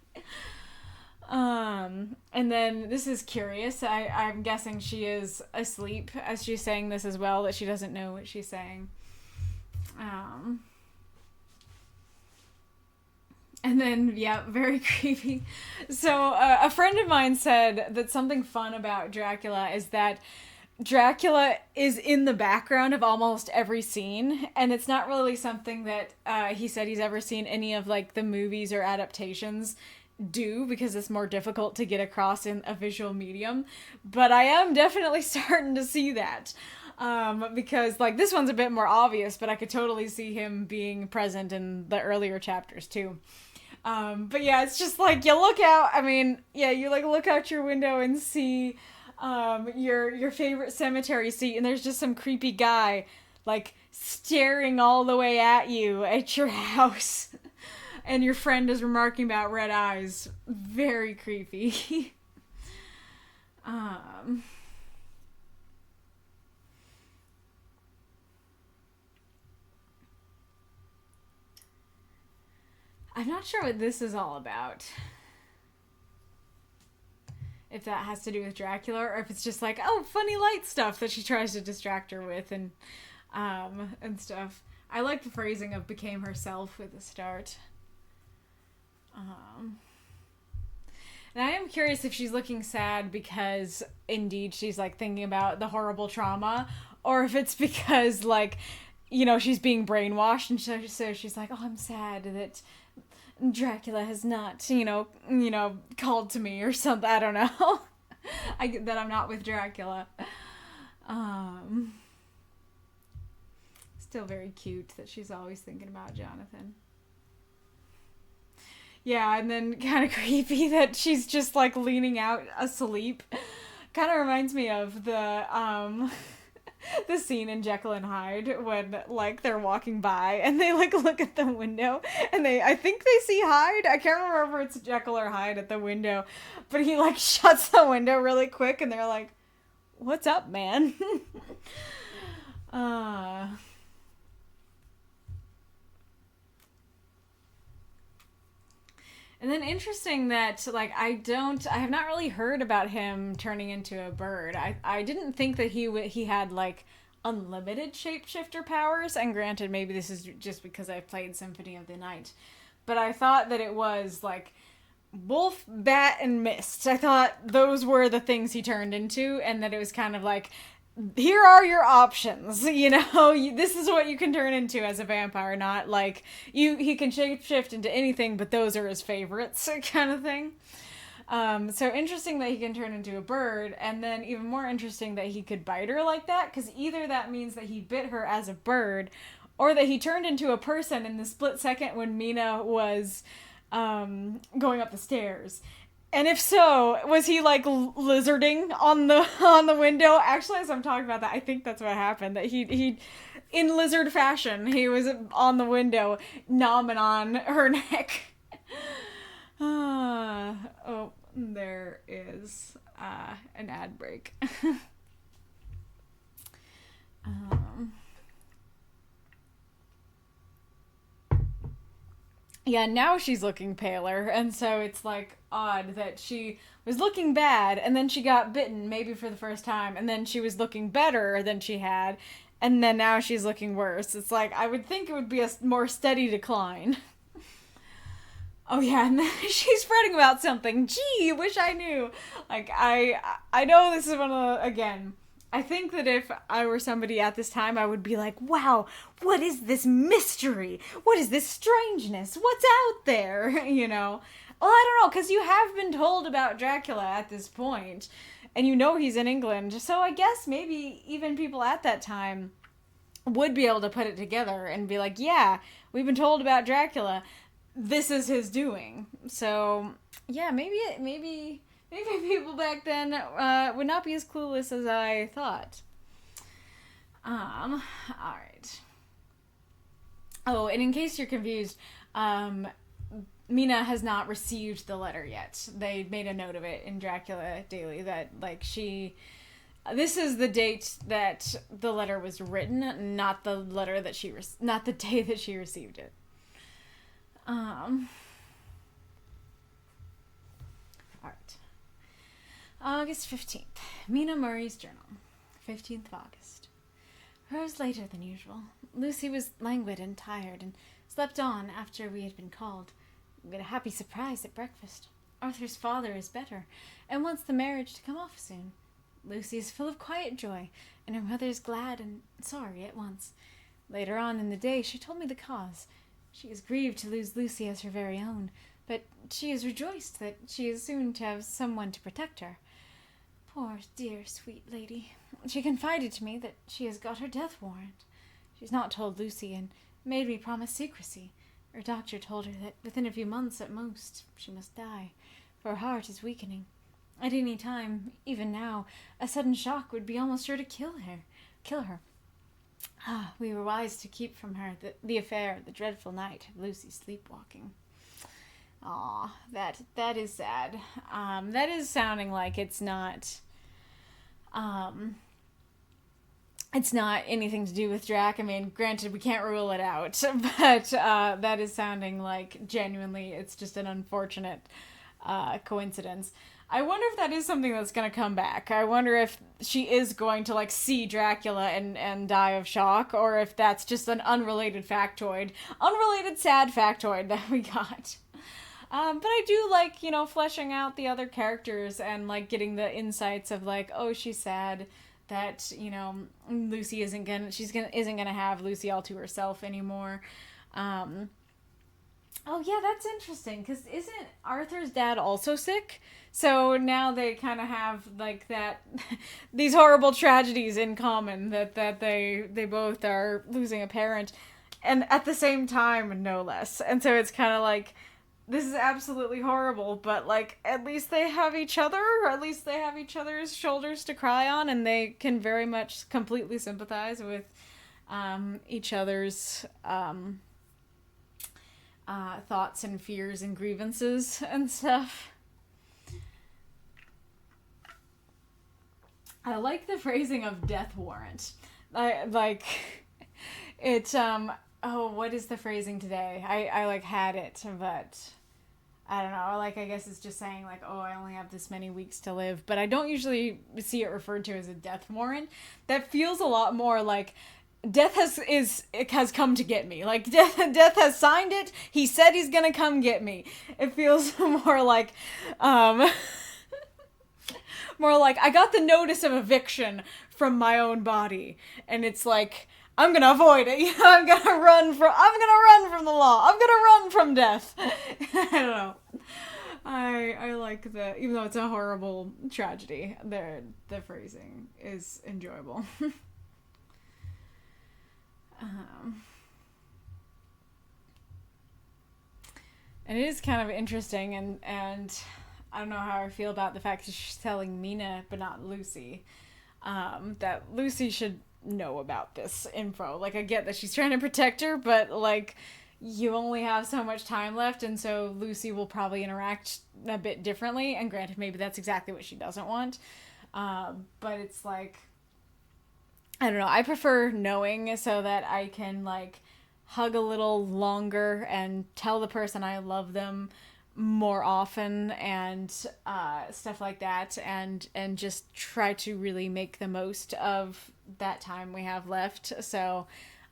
And then this is curious. I'm guessing she is asleep as she's saying this as well, that she doesn't know what she's saying. And then, yeah, very creepy. So, a friend of mine said that something fun about Dracula is that Dracula is in the background of almost every scene, and it's not really something that he said he's ever seen any of, like, the movies or adaptations do, because it's more difficult to get across in a visual medium. But I am definitely starting to see that. Because, like, this one's a bit more obvious, but I could totally see him being present in the earlier chapters, too. But yeah, it's just like, you look out, I mean, yeah, you like look out your window and see your favorite cemetery seat, and there's just some creepy guy like staring all the way at you at your house. And your friend is remarking about red eyes. Very creepy. I'm not sure what this is all about. If that has to do with Dracula, or if it's just like, oh, funny light stuff that she tries to distract her with, and stuff. I like the phrasing of became herself with the start. And I am curious if she's looking sad because, indeed, she's, like, thinking about the horrible trauma, or if it's because, like, you know, she's being brainwashed, and so she's like, oh, I'm sad that Dracula has not, you know, called to me or something. I don't know. That I'm not with Dracula. Still very cute that she's always thinking about Jonathan. Yeah, and then kind of creepy that she's just, like, leaning out asleep. Kind of reminds me of the scene in Jekyll and Hyde when, like, they're walking by and they, like, look at the window and I think they see Hyde. I can't remember if it's Jekyll or Hyde at the window, but he, like, shuts the window really quick and they're like, what's up, man? And then interesting that, like, I have not really heard about him turning into a bird. I didn't think that he had, like, unlimited shapeshifter powers, and granted, maybe this is just because I've played Symphony of the Night, but I thought that it was, like, wolf, bat, and mist. I thought those were the things he turned into, and that it was kind of like, here are your options, you know, this is what you can turn into as a vampire, not like, he can shapeshift into anything, but those are his favorites, kind of thing. So interesting that he can turn into a bird, and then even more interesting that he could bite her like that, because either that means that he bit her as a bird, or that he turned into a person in the split second when Mina was going up the stairs. And if so, was he, like, lizarding on the window? Actually, as I'm talking about that, I think that's what happened. That he in lizard fashion, he was on the window, nomming on her neck. Oh, there is an ad break. Yeah, now she's looking paler, and so it's, like, odd that she was looking bad, and then she got bitten, maybe for the first time, and then she was looking better than she had, and then now she's looking worse. It's like, I would think it would be a more steady decline. Oh yeah, and then she's fretting about something. Gee, wish I knew. Like, I know this is one of the, again, I think that if I were somebody at this time, I would be like, wow, what is this mystery? What is this strangeness? What's out there? You know? Well, I don't know, because you have been told about Dracula at this point, and you know he's in England, so I guess maybe even people at that time would be able to put it together and be like, yeah, we've been told about Dracula. This is his doing. So, yeah, maybe people back then would not be as clueless as I thought. Alright. Oh, and in case you're confused, Mina has not received the letter yet. They made a note of it in Dracula Daily that, like, this is the date that the letter was written, not the letter that not the day that she received it. Alright. August 15th. Mina Murray's journal. 15th of August. Rose later than usual. Lucy was languid and tired, and slept on after we had been called. We get a happy surprise at breakfast. Arthur's father is better, and wants the marriage to come off soon. Lucy is full of quiet joy, and her mother is glad and sorry at once. Later on in the day she told me the cause. She is grieved to lose Lucy as her very own, but she is rejoiced that she is soon to have someone to protect her. Poor, dear, sweet lady. She confided to me that she has got her death warrant. She's not told Lucy, and made me promise secrecy. Her doctor told her that within a few months at most she must die, for her heart is weakening. At any time, even now, a sudden shock would be almost sure to kill her. We were wise to keep from her the affair, the dreadful night of Lucy's sleepwalking. That is sad. That is sounding like it's not anything to do with Drac. I mean, granted, we can't rule it out, but that is sounding like genuinely it's just an unfortunate coincidence. I wonder if that is something that's going to come back. I wonder if she is going to, like, see Dracula and die of shock, or if that's just an unrelated sad factoid that we got. But I do like, fleshing out the other characters and, like, getting the insights of, like, oh, she's sad that, Lucy isn't gonna have Lucy all to herself anymore. Oh, yeah, that's interesting, because isn't Arthur's dad also sick? So now they kind of have, like, these horrible tragedies in common, that they both are losing a parent, and at the same time, no less. And so it's kind of like, this is absolutely horrible, but, like, at least they have each other, or at least they have each other's shoulders to cry on, and they can very much completely sympathize with each other's thoughts and fears and grievances and stuff. I like the phrasing of death warrant. What is the phrasing today? I had it, but I don't know. I guess it's just saying, like, oh, I only have this many weeks to live, but I don't usually see it referred to as a death warrant. That feels a lot more like death has come to get me. Like, death has signed it. He said he's gonna come get me. It feels more like, I got the notice of eviction from my own body, and it's like, I'm gonna avoid it. I'm gonna run from the law. I'm gonna run from death. I don't know. I like the, even though it's a horrible tragedy, the phrasing is enjoyable. And it is kind of interesting, and I don't know how I feel about the fact that she's telling Mina but not Lucy, that Lucy should know about this info. Like, I get that she's trying to protect her, but, like, you only have so much time left, and so Lucy will probably interact a bit differently, and granted, maybe that's exactly what she doesn't want, but it's like, I don't know, I prefer knowing so that I can, like, hug a little longer and tell the person I love them more often and stuff like that, and just try to really make the most of that time we have left. So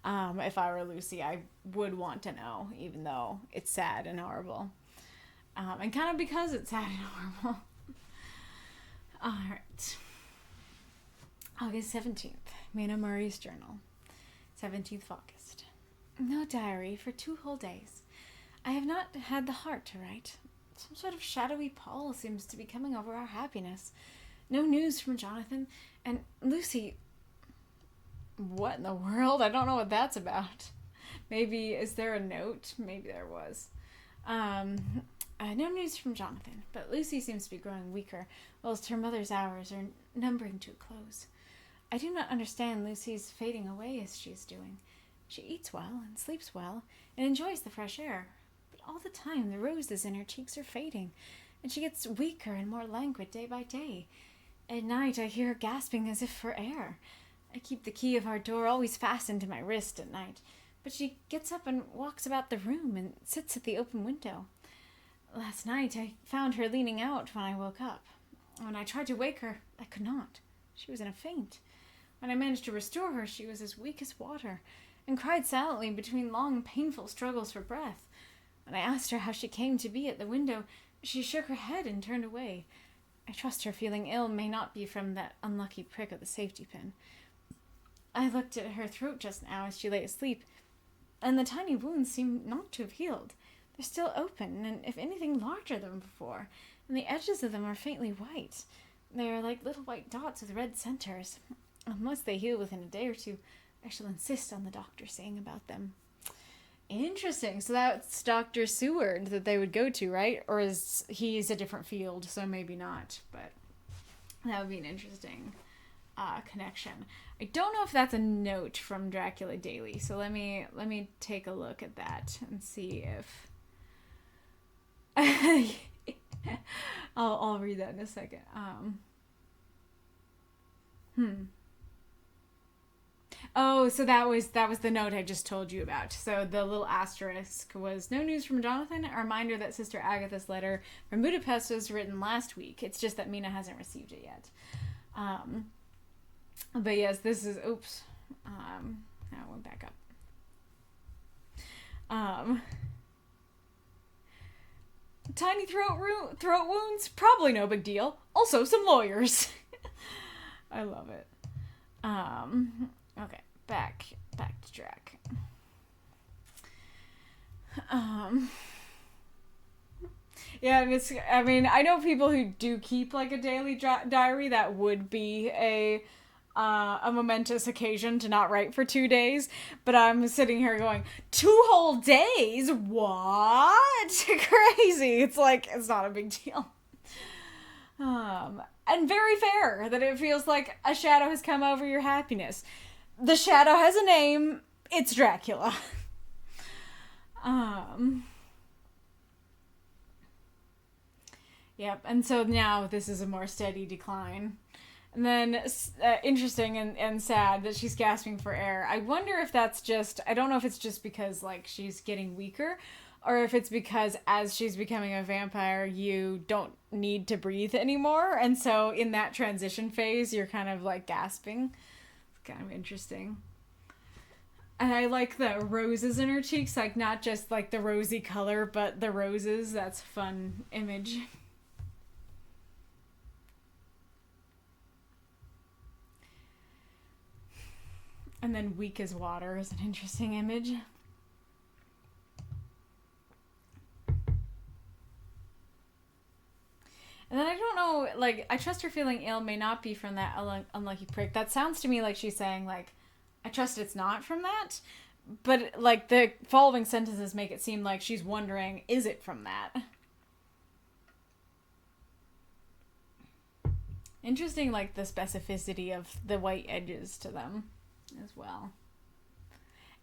if I were Lucy, I would want to know, even though it's sad and horrible, and kind of because it's sad and horrible. All right, August 17th, Mina Murray's journal, 17th of August. No diary for 2 whole days. I have not had the heart to write. Some sort of shadowy pall seems to be coming over our happiness. No news from Jonathan, and Lucy... What in the world? I don't know what that's about. Maybe, is there a note? Maybe there was. No news from Jonathan, but Lucy seems to be growing weaker, whilst her mother's hours are numbering to a close. I do not understand Lucy's fading away as she is doing. She eats well and sleeps well and enjoys the fresh air, but all the time the roses in her cheeks are fading, and she gets weaker and more languid day by day. At night I hear her gasping as if for air. I keep the key of our door always fastened to my wrist at night, but she gets up and walks about the room and sits at the open window. Last night I found her leaning out when I woke up. When I tried to wake her, I could not. She was in a faint. When I managed to restore her, she was as weak as water, and cried silently between long, painful struggles for breath. When I asked her how she came to be at the window, she shook her head and turned away. I trust her feeling ill may not be from that unlucky prick of the safety pin. I looked at her throat just now as she lay asleep, and the tiny wounds seem not to have healed. They're still open, and if anything larger than before, and the edges of them are faintly white. They are like little white dots with red centers. Unless they heal within a day or two, I shall insist on the doctor saying about them. Interesting. So that's Dr. Seward that they would go to, right? Or is he's a different field, so maybe not. But that would be an interesting connection. I don't know if that's a note from Dracula Daily, so let me take a look at that and see if I'll read that in a second. Oh, so that was the note I just told you about. So the little asterisk was no news from Jonathan. A reminder that Sister Agatha's letter from Beda-Pesth was written last week. It's just that Mina hasn't received it yet. But yes, this is oops. I went back up. Tiny throat wounds, probably no big deal. Also, some lawyers. I love it. Okay, back to Drac. Yeah, I know people who do keep like a daily diary. That would be a momentous occasion to not write for 2 days, but I'm sitting here going, 2 whole days? What? Crazy. It's like, it's not a big deal. And very fair that it feels like a shadow has come over your happiness. The shadow has a name. It's Dracula. Yep, and so now this is a more steady decline. And then, interesting and sad that she's gasping for air. I wonder if that's just, I don't know if it's just because, like, she's getting weaker, or if it's because as she's becoming a vampire, you don't need to breathe anymore. And so in that transition phase, you're kind of, like, gasping. It's kind of interesting. And I like the roses in her cheeks, like, not just, like, the rosy color, but the roses. That's a fun image. And then weak as water is an interesting image. And then I don't know, like, I trust her feeling ill may not be from that unlucky prick. That sounds to me like she's saying, like, I trust it's not from that. But, like, the following sentences make it seem like she's wondering, is it from that? Interesting, like, the specificity of the white edges to them as well.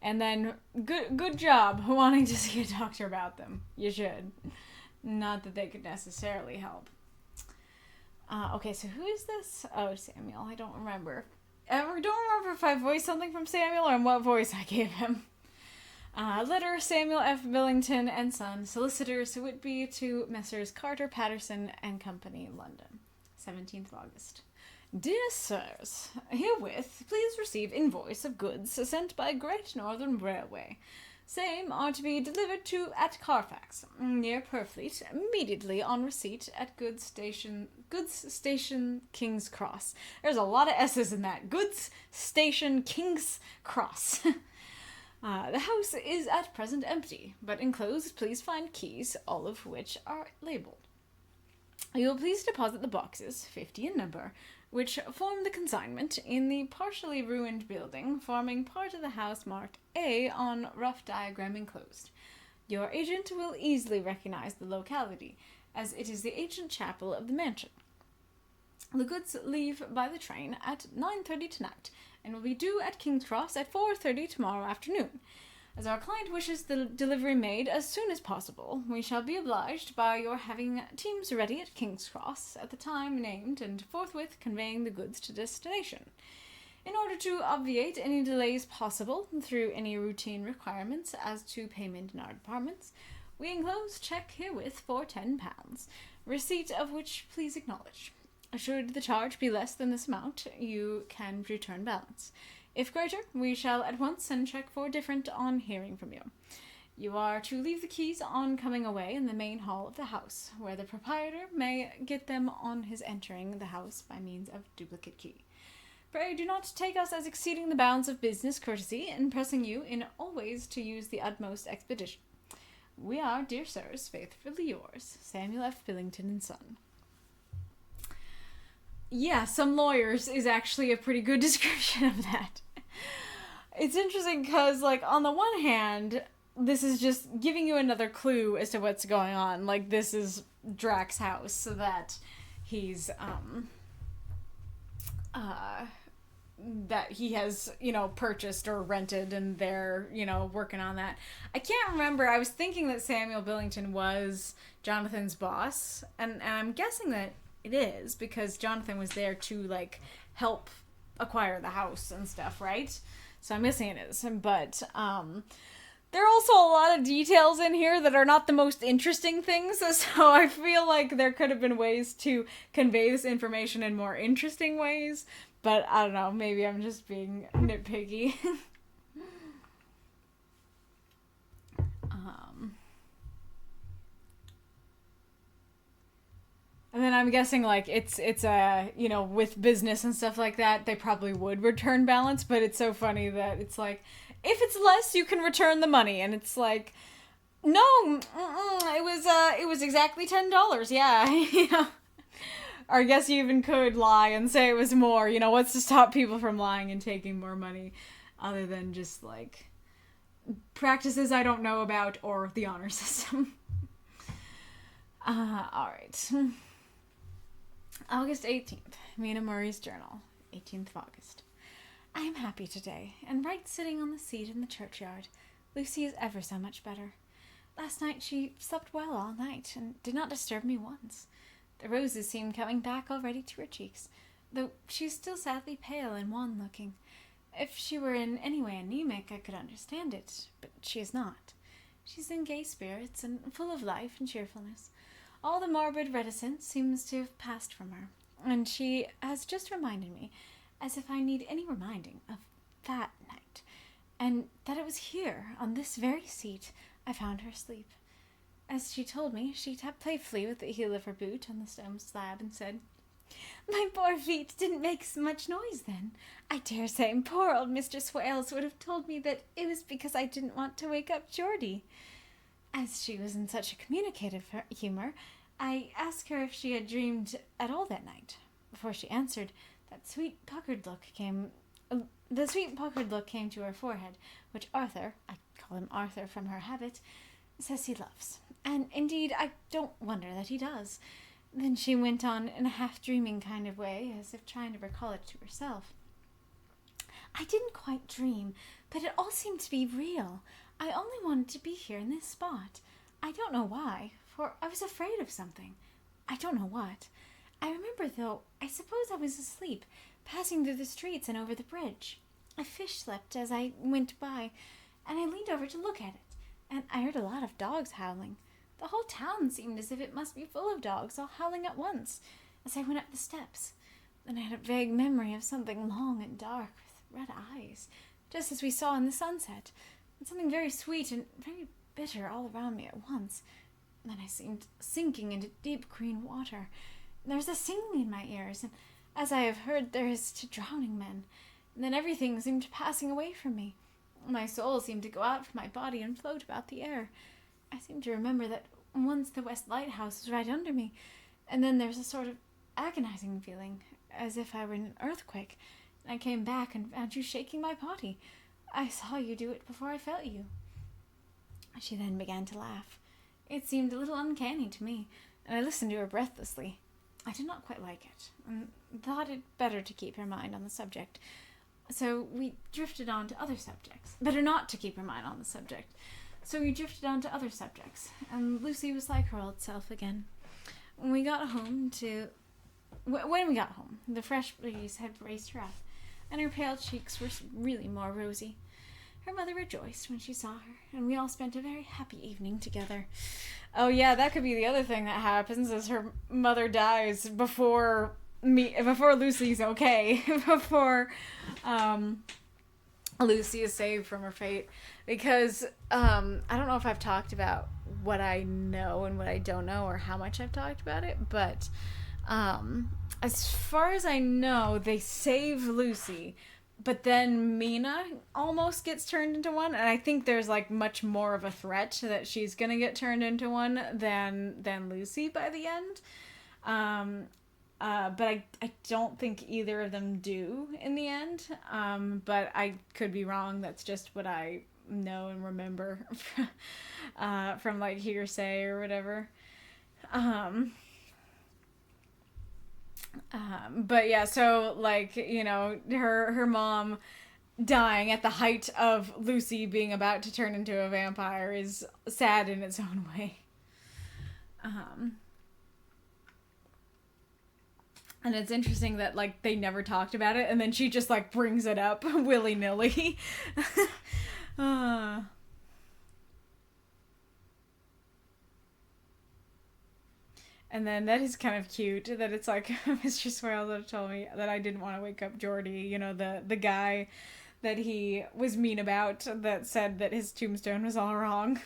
And then, good job wanting to see a doctor about them. You should. Not that they could necessarily help. Okay, so who is this? Oh, Samuel. I don't remember. I don't remember if I voiced something from Samuel or in what voice I gave him. Letter, Samuel F. Billington and Son, Solicitors, Whitby, to Messrs. Carter, Paterson and Company, London, 17th of August. Dear Sirs, herewith please receive invoice of goods sent by Great Northern Railway. Same are to be delivered to at Carfax, near Purfleet, immediately on receipt at Goods Station King's Cross. There's a lot of S's in that. Goods Station King's Cross. The house is at present empty, but enclosed please find keys, all of which are labeled. You will please deposit the boxes, 50 in number, which form the consignment in the partially ruined building forming part of the house marked A on rough diagram enclosed. Your agent will easily recognize the locality, as it is the ancient chapel of the mansion. The goods leave by the train at 9:30 tonight, and will be due at King's Cross at 4:30 tomorrow afternoon. As our client wishes the delivery made as soon as possible, we shall be obliged by your having teams ready at King's Cross at the time named and forthwith conveying the goods to destination. In order to obviate any delays possible through any routine requirements as to payment in our departments, we enclose check herewith for £10, receipt of which please acknowledge. Should the charge be less than this amount, you can return balance. If greater, we shall at once send check for different on hearing from you. You are to leave the keys on coming away in the main hall of the house, where the proprietor may get them on his entering the house by means of duplicate key. Pray do not take us as exceeding the bounds of business courtesy in pressing you in always to use the utmost expedition. We are, dear sirs, faithfully yours, Samuel F. Billington and Son. Yeah, some lawyers is actually a pretty good description of that. It's interesting because, like, on the one hand, this is just giving you another clue as to what's going on. Like, this is Drac's house, so that he's, that he has, purchased or rented, and they're, working on that. I can't remember. I was thinking that Samuel Billington was Jonathan's boss, and I'm guessing that it is, because Jonathan was there to, like, help acquire the house and stuff, right? So I'm guessing it is. But, there are also a lot of details in here that are not the most interesting things, so I feel like there could have been ways to convey this information in more interesting ways. But, I don't know, maybe I'm just being nitpicky. And then I'm guessing, like, it's with business and stuff like that, they probably would return balance, but it's so funny that it's like, if it's less, you can return the money, and it's like, no, it was exactly $10, yeah, Or I guess you even could lie and say it was more, what's to stop people from lying and taking more money, other than just, like, practices I don't know about, or the honor system. Alright. August 18th, Mina Murray's journal, 18th of August. I am happy today, and right sitting on the seat in the churchyard. Lucy is ever so much better. Last night she slept well all night, and did not disturb me once. The roses seemed coming back already to her cheeks, though she is still sadly pale and wan-looking. If she were in any way anemic, I could understand it, but she is not. She's in gay spirits, and full of life and cheerfulness. All the morbid reticence seems to have passed from her, and she has just reminded me, as if I need any reminding, of that night, and that it was here, on this very seat, I found her asleep. As she told me, she tapped playfully with the heel of her boot on the stone slab and said, "My poor feet didn't make so much noise then. I dare say poor old Mr. Swales would have told me that it was because I didn't want to wake up Geordie." As she was in such a communicative humor, I asked her if she had dreamed at all that night. Before she answered, the sweet puckered look came to her forehead, which Arthur, I call him Arthur from her habit, says he loves. And indeed, I don't wonder that he does. Then she went on in a half-dreaming kind of way, as if trying to recall it to herself. I didn't quite dream, but it all seemed to be real. I only wanted to be here in this spot. I don't know why, for I was afraid of something. I don't know what. I remember, though, I suppose I was asleep, passing through the streets and over the bridge. A fish slept as I went by, and I leaned over to look at it, and I heard a lot of dogs howling. The whole town seemed as if it must be full of dogs, all howling at once, as I went up the steps. Then I had a vague memory of something long and dark, with red eyes, just as we saw in the sunset, and something very sweet and very bitter all around me at once. And then I seemed sinking into deep green water. There was a singing in my ears, and as I have heard there is to drowning men. And then everything seemed passing away from me. My soul seemed to go out from my body and float about the air. I seem to remember that once the West Lighthouse was right under me, and then there's a sort of agonizing feeling, as if I were in an earthquake, and I came back and found you shaking my body. I saw you do it before I felt you. She then began to laugh. It seemed a little uncanny to me, and I listened to her breathlessly. I did not quite like it, and thought it better to keep her mind on the subject. So we drifted on to other subjects. Better not to keep her mind on the subject. So we drifted on to other subjects, and Lucy was like her old self again. When we got home, the fresh breeze had braced her up, and her pale cheeks were really more rosy. Her mother rejoiced when she saw her, and we all spent a very happy evening together. Oh yeah, that could be the other thing that happens, is her mother dies before Lucy's okay, before Lucy is saved from her fate because I don't know if I've talked about what I know and what I don't know, or how much I've talked about it, but as far as I know, they save Lucy, but then Mina almost gets turned into one, and I think there's like much more of a threat that she's gonna get turned into one than Lucy by the end. But I don't think either of them do in the end. But I could be wrong. That's just what I know and remember from like hearsay or whatever. But yeah, so like, you know, her mom dying at the height of Lucy being about to turn into a vampire is sad in its own way. And it's interesting that, like, they never talked about it, and then she just, like, brings it up willy-nilly. And then that is kind of cute, that it's like, Mr. Swale told me that I didn't want to wake up Geordie, you know, the guy that he was mean about, that said that his tombstone was all wrong.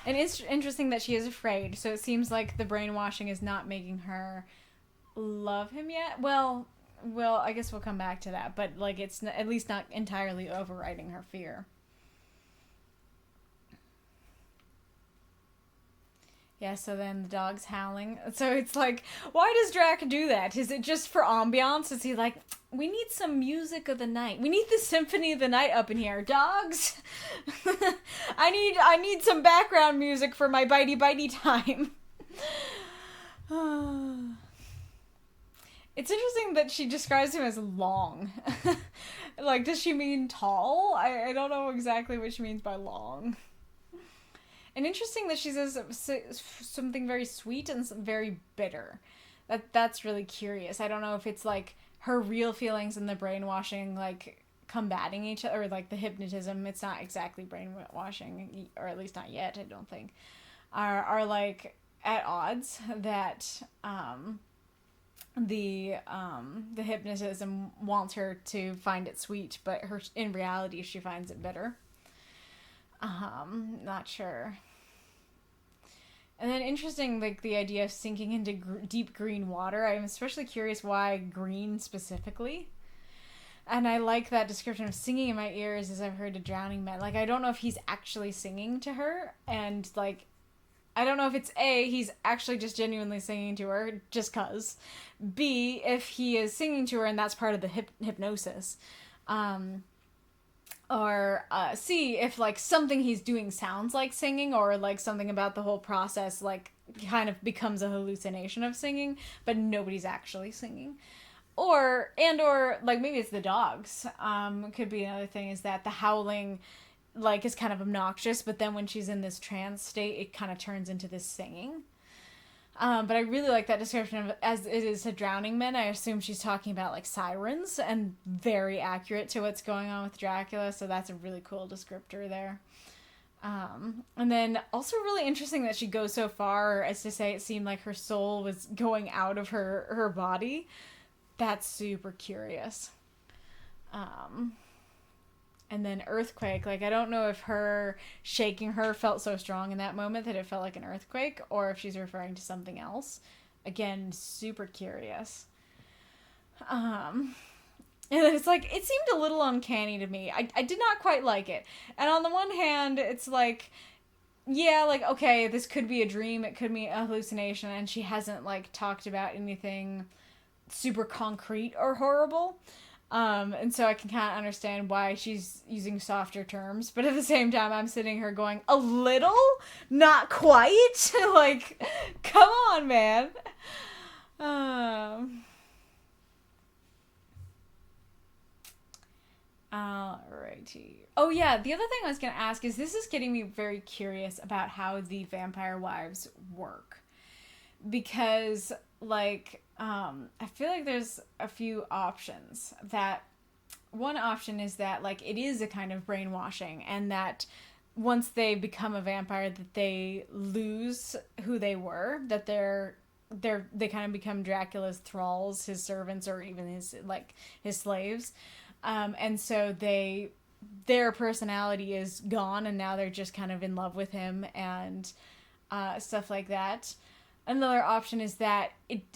And it's interesting that she is afraid, so it seems like the brainwashing is not making her love him yet. Well, I guess we'll come back to that, but like it's at least not entirely overriding her fear. Yeah, so then the dog's howling. So it's like, why does Drac do that? Is it just for ambiance? Is he like, we need some music of the night. We need the symphony of the night up in here. Dogs, I need some background music for my bitey time. It's interesting that she describes him as long. Like, does she mean tall? I don't know exactly what she means by long. And interesting that she says something very sweet and very bitter. That's really curious. I don't know if it's like her real feelings and the brainwashing like combating each other, or like the hypnotism. It's not exactly brainwashing, or at least not yet. I don't think are like at odds. That the hypnotism wants her to find it sweet, but in reality she finds it bitter. Not sure. And then interesting, like the idea of sinking into deep green water. I'm especially curious why green specifically. And I like that description of singing in my ears as I've heard a drowning man. Like, I don't know if he's actually singing to her, and like, I don't know if it's A, he's actually just genuinely singing to her just cause. B, if he is singing to her and that's part of the hypnosis. Or C, if like something he's doing sounds like singing, or like something about the whole process like kind of becomes a hallucination of singing, but nobody's actually singing. Or like maybe it's the dogs. Could be another thing, is that the howling like is kind of obnoxious, but then when she's in this trance state, it kind of turns into this singing. But I really like that description of, as it is to drowning men. I assume she's talking about like sirens, and very accurate to what's going on with Dracula. So that's a really cool descriptor there. And then also really interesting that she goes so far as to say it seemed like her soul was going out of her body. That's super curious. And then earthquake, like I don't know if her shaking her felt so strong in that moment that it felt like an earthquake, or if she's referring to something else. Again, super curious. And then it's like, it seemed a little uncanny to me. I did not quite like it. And on the one hand, it's like, yeah, like, okay, this could be a dream, it could be a hallucination, and she hasn't like talked about anything super concrete or horrible. And so I can kind of understand why she's using softer terms, but at the same time, I'm sitting here going, a little? Not quite? Like, come on, man. Alrighty. Oh yeah, the other thing I was gonna ask is, this is getting me very curious about how the vampire wives work. Because, like, I feel like there's a few options. That one option is that like it is a kind of brainwashing, and that once they become a vampire, that they lose who they were, that they kind of become Dracula's thralls, his servants, or even his slaves. And so their personality is gone, and now they're just kind of in love with him and stuff like that. Another option is that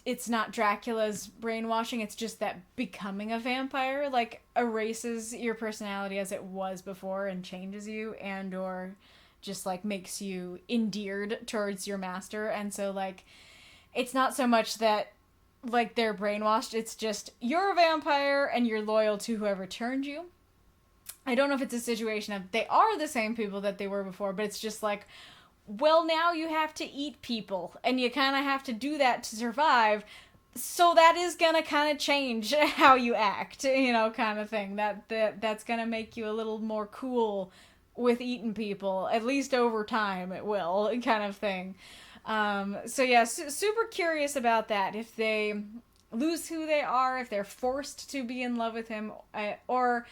it's not Dracula's brainwashing, it's just that becoming a vampire, like, erases your personality as it was before and changes you, and or just, like, makes you endeared towards your master. And so, like, it's not so much that, like, they're brainwashed, it's just, you're a vampire and you're loyal to whoever turned you. I don't know if it's a situation of they are the same people that they were before, but it's just like, well, now you have to eat people, and you kind of have to do that to survive, so that is gonna kind of change how you act, kind of thing. That's gonna make you a little more cool with eating people, at least over time it will, kind of thing. So yeah, super curious about that, if they lose who they are, if they're forced to be in love with him, or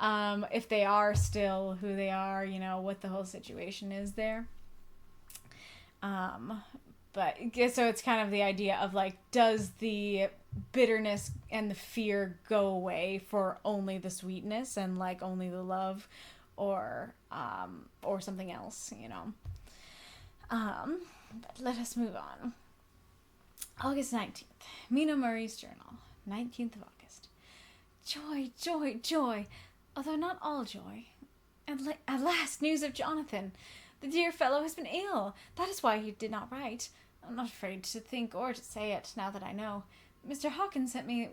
if they are still who they are, what the whole situation is there. But so it's kind of the idea of, like, does the bitterness and the fear go away for only the sweetness and, like, only the love, or something else, but let us move on. August 19th, Mina Murray's journal, 19th of August. Joy, joy, joy, although not all joy. At last, news of Jonathan. The dear fellow has been ill. That is why he did not write. I'm not afraid to think or to say it, now that I know. Mr. Hawkins sent me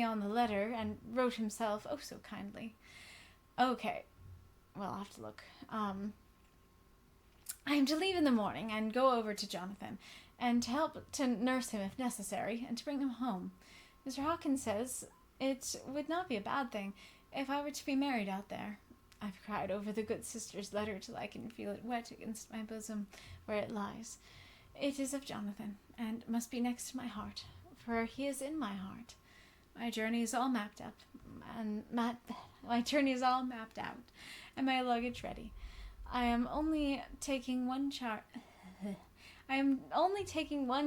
on the letter, and wrote himself, oh so kindly. Okay. Well, I'll have to look. I am to leave in the morning, and go over to Jonathan, and to help to nurse him if necessary, and to bring him home. Mr. Hawkins says it would not be a bad thing if I were to be married out there. I've cried over the good sister's letter till I can feel it wet against my bosom where it lies. It is of Jonathan, and must be next to my heart, for he is in my heart. My journey is all mapped up, and my journey is all mapped out, and my luggage ready. I am only taking one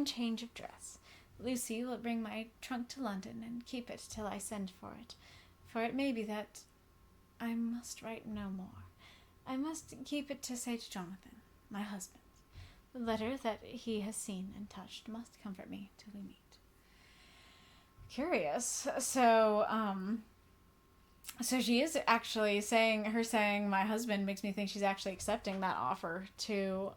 change of dress. Lucy will bring my trunk to London, and keep it till I send for it may be that I must write no more. I must keep it to say to Jonathan, my husband. The letter that he has seen and touched must comfort me till we meet. Curious. So she is actually saying my husband makes me think she's actually accepting that offer to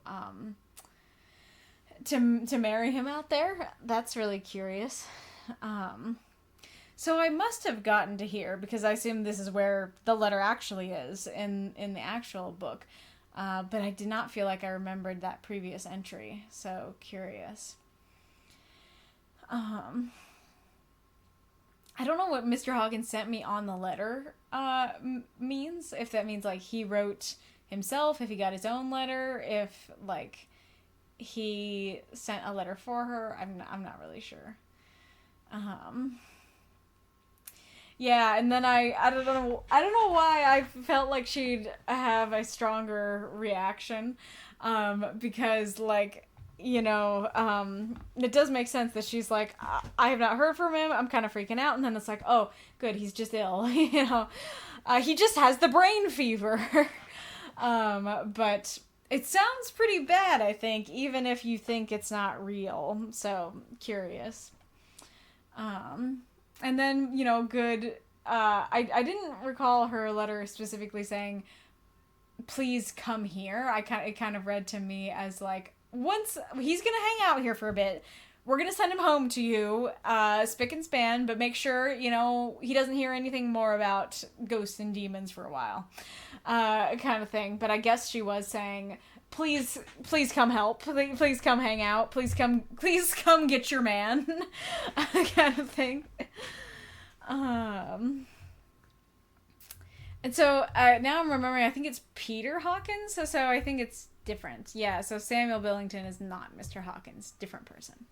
marry him out there. That's really curious. So I must have gotten to here, because I assume this is where the letter actually is in the actual book. But I did not feel like I remembered that previous entry. So curious. I don't know what Mr. Hawkins sent me on the letter means. If that means, like, he wrote himself, if he got his own letter, if, like, he sent a letter for her. I'm not really sure. Yeah, and then I don't know why I felt like she'd have a stronger reaction, because, like, it does make sense that she's like, I have not heard from him, I'm kind of freaking out, and then it's like, oh, good, he's just ill, he just has the brain fever, but it sounds pretty bad, I think, even if you think it's not real, so, curious. And then, good, I didn't recall her letter specifically saying, please come here. It kind of read to me as, like, once he's going to hang out here for a bit, we're going to send him home to you, spick and span, but make sure, he doesn't hear anything more about ghosts and demons for a while, kind of thing. But I guess she was saying, please come help, please come hang out, please come get your man, kind of thing. And so now I'm remembering, I think it's Peter Hawkins, so I think it's different. Yeah, so Samuel Billington is not Mr. Hawkins, different person.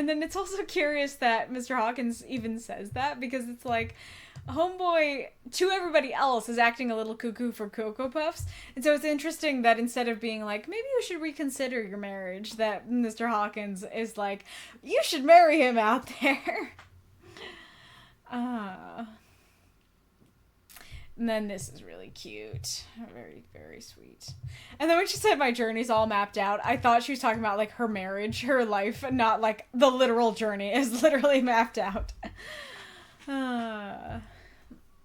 And then it's also curious that Mr. Hawkins even says that, because it's like, Homeboy, to everybody else, is acting a little cuckoo for Cocoa Puffs. And so it's interesting that instead of being like, maybe you should reconsider your marriage, that Mr. Hawkins is like, you should marry him out there. And then this is really cute. Very, very sweet. And then when she said my journey's all mapped out, I thought she was talking about, like, her marriage, her life, not, like, the literal journey is literally mapped out.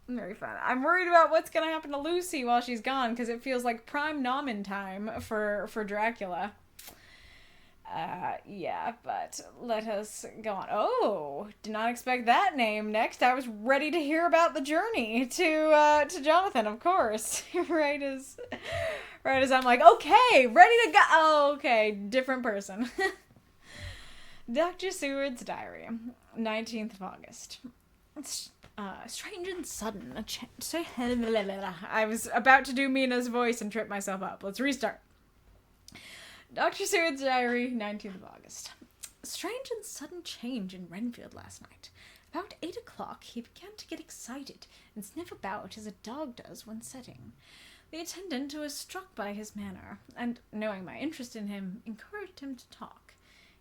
Very fun. I'm worried about what's gonna happen to Lucy while she's gone, because it feels like prime nomin time for Dracula. Yeah, but let us go on. Oh, did not expect that name next. I was ready to hear about the journey to Jonathan, of course. right as I'm like, okay, ready to go. Oh, okay, different person. Dr. Seward's diary, 19th of August. Strange and sudden. I was about to do Mina's voice and trip myself up. Let's restart. Dr. Seward's diary, 19th of August. A strange and sudden change in Renfield last night. About 8 o'clock, he began to get excited and sniff about as a dog does when setting. The attendant was struck by his manner, and, knowing my interest in him, encouraged him to talk.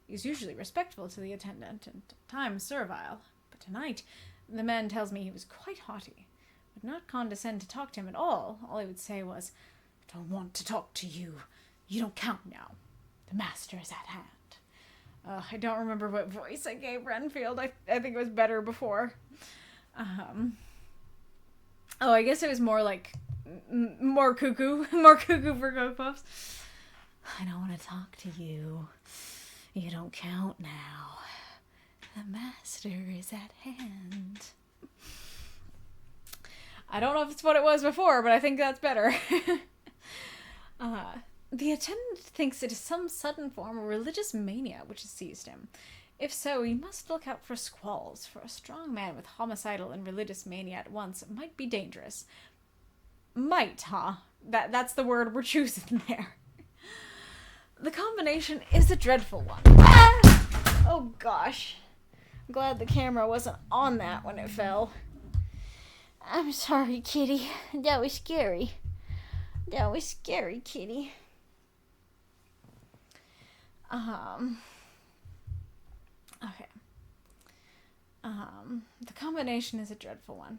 He is usually respectful to the attendant, and at times servile, but tonight the man tells me he was quite haughty, would not condescend to talk to him at all. All he would say was, "I don't want to talk to you. You don't count now. The master is at hand." I don't remember what voice I gave Renfield. I think it was better before. I guess it was more like, more cuckoo for Cocoa Puffs. "I don't want to talk to you. You don't count now. The master is at hand." I don't know if it's what it was before, but I think that's better. The attendant thinks it is some sudden form of religious mania which has seized him. If so, he must look out for squalls, for a strong man with homicidal and religious mania at once might be dangerous. Might, huh? That's the word we're choosing there. The combination is a dreadful one. Ah! Oh gosh. I'm glad the camera wasn't on that when it fell. I'm sorry, kitty. That was scary. That was scary, kitty. Okay. The combination is a dreadful one.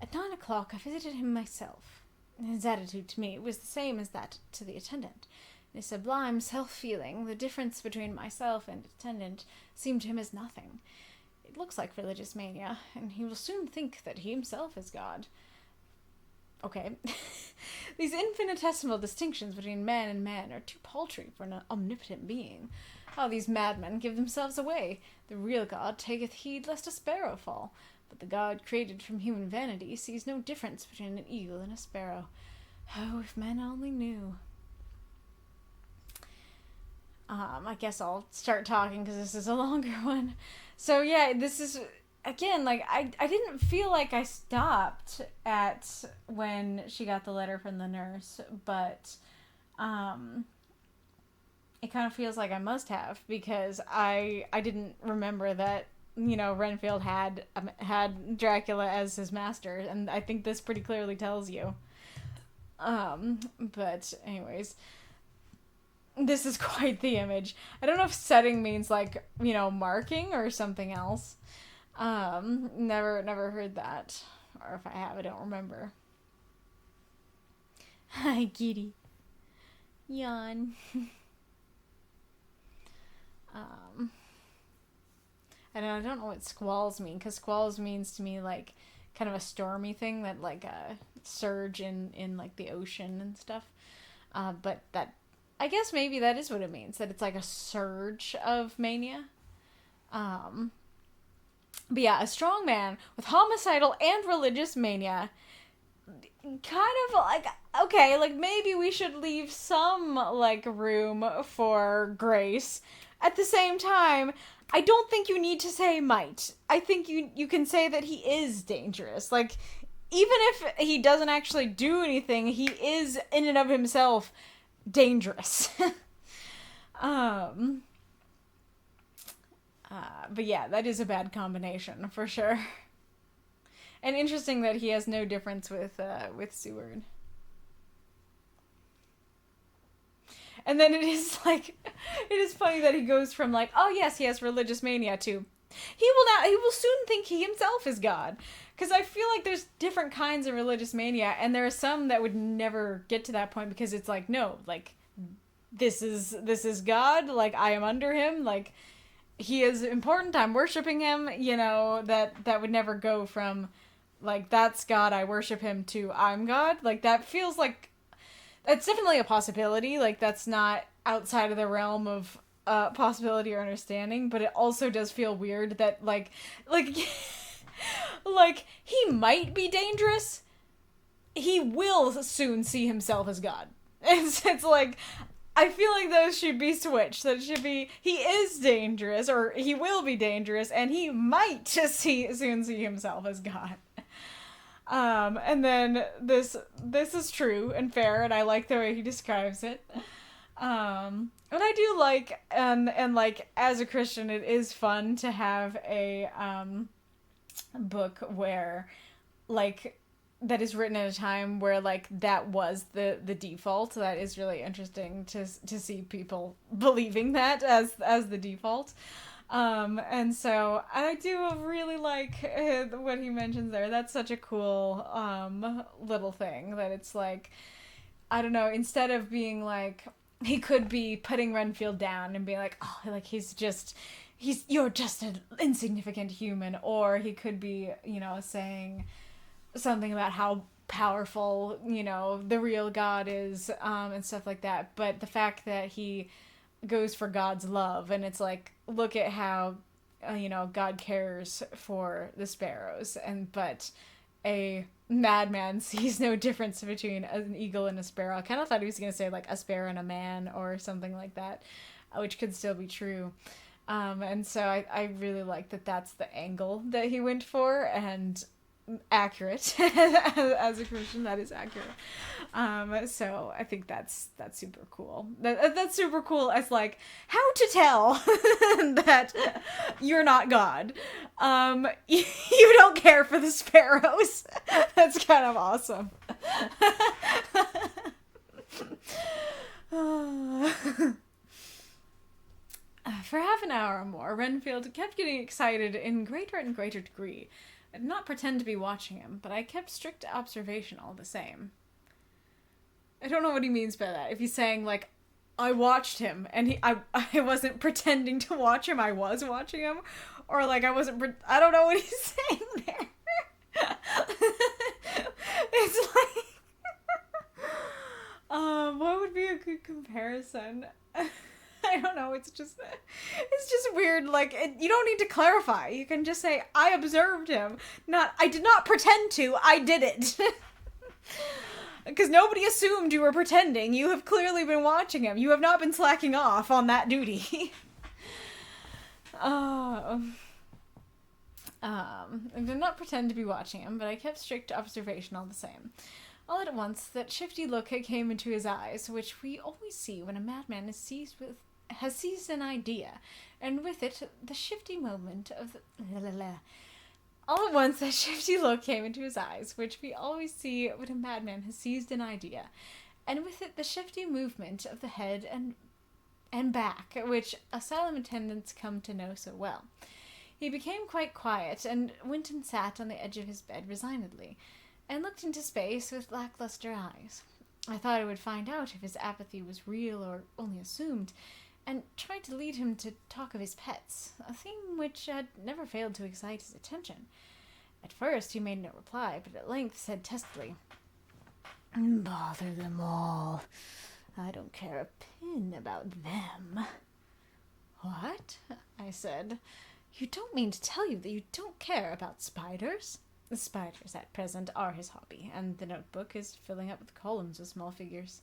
At 9 o'clock, I visited him myself. His attitude to me was the same as that to the attendant. In his sublime self-feeling, the difference between myself and attendant seemed to him as nothing. It looks like religious mania, and he will soon think that he himself is God. Okay. These infinitesimal distinctions between man and man are too paltry for an omnipotent being. How these madmen give themselves away. The real God taketh heed lest a sparrow fall, but the God created from human vanity sees no difference between an eagle and a sparrow. Oh, if men only knew. I guess I'll start talking because this is a longer one. So yeah, this is, again, like, I didn't feel like I stopped at when she got the letter from the nurse, but it kind of feels like I must have, because I didn't remember that, you know, Renfield had Dracula as his master, and I think this pretty clearly tells you. But anyways, this is quite the image. I don't know if setting means, like, you know, marking or something else. Never heard that. Or if I have, I don't remember. Hi, kitty. Yawn. I don't know what squalls mean, because squalls means to me, like, kind of a stormy thing, that, like, a surge in like, the ocean and stuff. But that, I guess maybe that is what it means, that it's like a surge of mania. But yeah, a strong man with homicidal and religious mania. Kind of like, okay, like, maybe we should leave some, like, room for grace. At the same time, I don't think you need to say might. I think you can say that he is dangerous. Like, even if he doesn't actually do anything, he is, in and of himself, dangerous. But yeah, that is a bad combination, for sure. And interesting that he has no difference with Seward. And then it is funny that he goes from like, oh yes, he has religious mania to, he will soon think he himself is God. Because I feel like there's different kinds of religious mania, and there are some that would never get to that point because it's like, no, like, this is God, like, I am under him, like, he is important, I'm worshiping him, that would never go from, like, that's God, I worship him, to I'm God. Like, that feels like, that's definitely a possibility, like, that's not outside of the realm of possibility or understanding, but it also does feel weird that, like, like, he might be dangerous, he will soon see himself as God. It's like, I feel like those should be switched. That it should be, he is dangerous, or he will be dangerous, and he might just soon see himself as God. And then this is true and fair, and I like the way he describes it. And I do like, and like, as a Christian, it is fun to have a book where, like, that is written at a time where, like, that was the default. That is really interesting to see people believing that as the default. And so I do really like what he mentions there. That's such a cool little thing that it's like, I don't know, instead of being like, he could be putting Renfield down and being like, oh, like, you're just an insignificant human, or he could be, saying something about how powerful, the real God is, and stuff like that. But the fact that he goes for God's love, and it's like, look at how, God cares for the sparrows, but a madman sees no difference between an eagle and a sparrow. I kind of thought he was going to say, like, a sparrow and a man, or something like that, which could still be true. And so I really like that that's the angle that he went for, and accurate. As a Christian, that is accurate. So I think that's super cool. That's super cool as, like, how to tell that you're not God. You don't care for the sparrows. That's kind of awesome. For half an hour or more, Renfield kept getting excited in greater and greater degree. I did not pretend to be watching him, but I kept strict observation all the same. I don't know what he means by that. If he's saying, like, I watched him, and I wasn't pretending to watch him, I was watching him, or, like, I don't know what he's saying there. It's like, what would be a good comparison? I don't know, it's just weird, like, you don't need to clarify, you can just say, I observed him, not, I did not pretend to, I did it. Because nobody assumed you were pretending, you have clearly been watching him, you have not been slacking off on that duty. I did not pretend to be watching him, but I kept strict observation all the same. All at once, that shifty look came into his eyes, which we always see when a madman has seized an idea, and with it, the shifty movement of the... All at once, that shifty look came into his eyes, which we always see when a madman has seized an idea, and with it, the shifty movement of the head and back, which asylum attendants come to know so well. He became quite quiet, and went and sat on the edge of his bed resignedly, and looked into space with lackluster eyes. I thought I would find out if his apathy was real or only assumed, and tried to lead him to talk of his pets, a theme which had never failed to excite his attention. At first he made no reply, but at length said testily, "Bother them all. I don't care a pin about them." "What?" I said. "You don't mean to tell you that you don't care about spiders?" The spiders at present are his hobby, and the notebook is filling up with columns of small figures.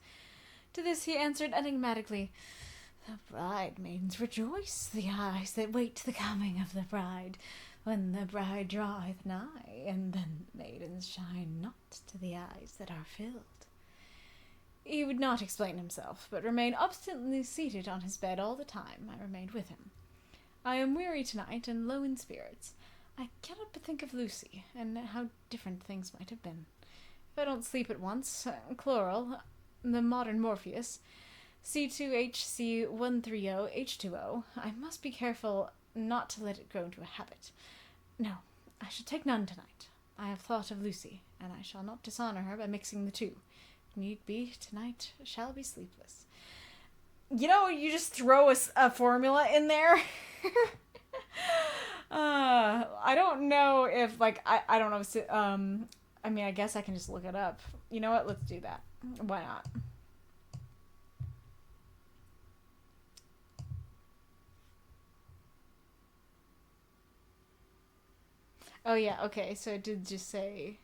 To this he answered enigmatically, "The bridemaidens rejoice, the eyes that wait the coming of the bride, when the bride draweth nigh, and then maidens shine not to the eyes that are filled." He would not explain himself, but remained obstinately seated on his bed all the time I remained with him. I am weary tonight and low in spirits. I cannot but think of Lucy, and how different things might have been. If I don't sleep at once, chloral, the modern Morpheus, C2HC130H2O, I must be careful not to let it grow into a habit. No, I shall take none tonight. I have thought of Lucy, and I shall not dishonor her by mixing the two. If need be, tonight shall be sleepless. You know, you just throw a formula in there. I don't know if, like, I don't know if, I mean, I guess I can just look it up. You know what? Let's do that. Why not? Oh, yeah, okay, so it did just say...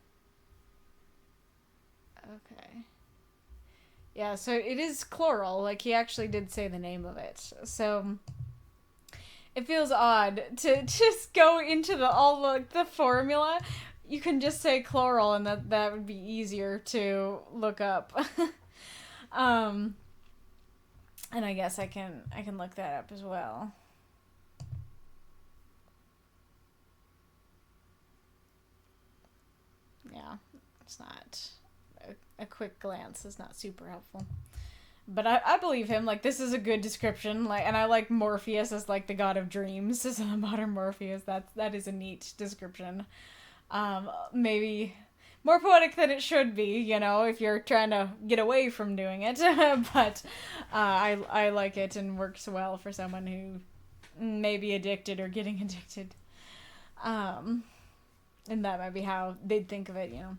Okay. Yeah, so it is chloral, like, he actually did say the name of it. So, it feels odd to just go into the formula. You can just say chloral, and that would be easier to look up. And I guess I can look that up as well. Yeah, it's not... A quick glance is not super helpful. But I believe him. Like, this is a good description. Like, and I like Morpheus as, like, the god of dreams. As a modern Morpheus. That is a neat description. Maybe more poetic than it should be, you know, if you're trying to get away from doing it. But I like it, and works well for someone who may be addicted or getting addicted. And that might be how they'd think of it, you know.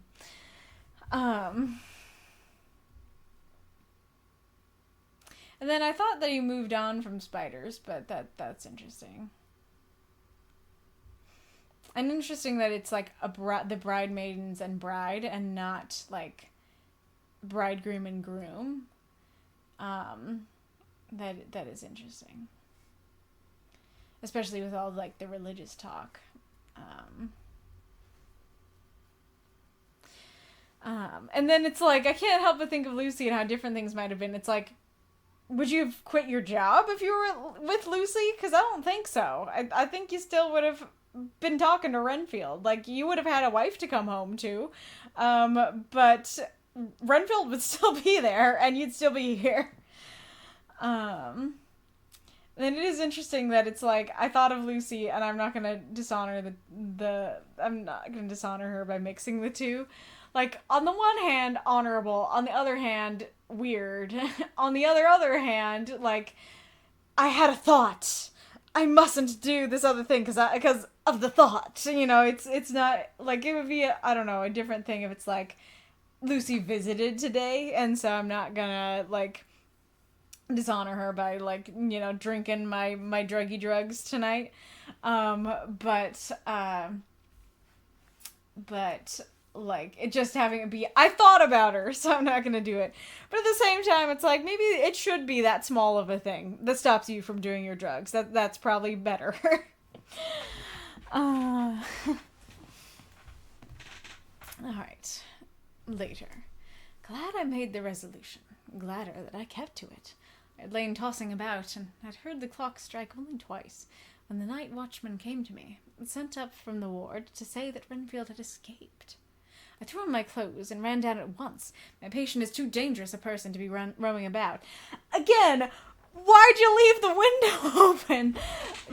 And then I thought that he moved on from spiders, but that's interesting. And interesting that it's like the bridemaidens and bride, and not like bridegroom and groom. That is interesting. Especially with all like the religious talk. And then it's like, I can't help but think of Lucy and how different things might have been. It's like, would you have quit your job if you were with Lucy? Because I don't think so. I think you still would have been talking to Renfield. Like, you would have had a wife to come home to. But Renfield would still be there, and you'd still be here. Then it is interesting that it's like, I thought of Lucy, and I'm not gonna dishonor I'm not gonna dishonor her by mixing the two. Like, on the one hand, honorable. On the other hand, weird. On the other hand, like, I had a thought. I mustn't do this other thing because of the thought. You know, it's not, like, it would be, I don't know, a different thing if it's like, Lucy visited today, and so I'm not gonna, like, dishonor her by, like, you know, drinking my druggy drugs tonight. But like, it just having it be, I thought about her, so I'm not gonna do it. But at the same time, it's like, maybe it should be that small of a thing that stops you from doing your drugs. That's probably better. Alright. Later. Glad I made the resolution. Gladder that I kept to it. I had lain tossing about, and had heard the clock strike only twice, when the night watchman came to me, sent up from the ward to say that Renfield had escaped. I threw on my clothes and ran down at once. My patient is too dangerous a person to be roaming about. Again, why'd you leave the window open?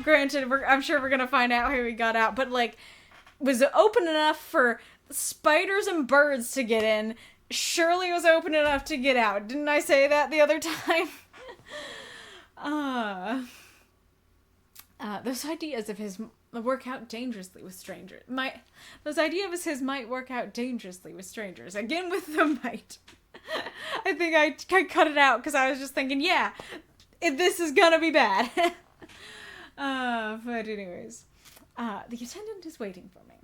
Granted, I'm sure we're gonna find out how he got out, but, like, was it open enough for spiders and birds to get in? Surely it was open enough to get out. Didn't I say that the other time? Those ideas of his work out dangerously with strangers. Those ideas of his might work out dangerously with strangers. Again with the might. I think I cut it out because I was just thinking, yeah, this is gonna be bad. But anyways, the attendant is waiting for me.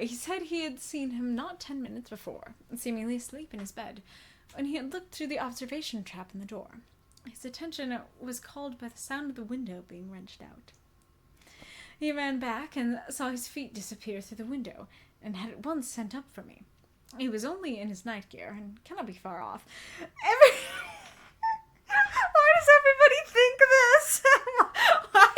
He said he had seen him not 10 minutes before, seemingly asleep in his bed, when he had looked through the observation trap in the door. His attention was called by the sound of the window being wrenched out. He ran back and saw his feet disappear through the window, and had at once sent up for me. He was only in his night gear, and cannot be far off. Why does everybody think this? Why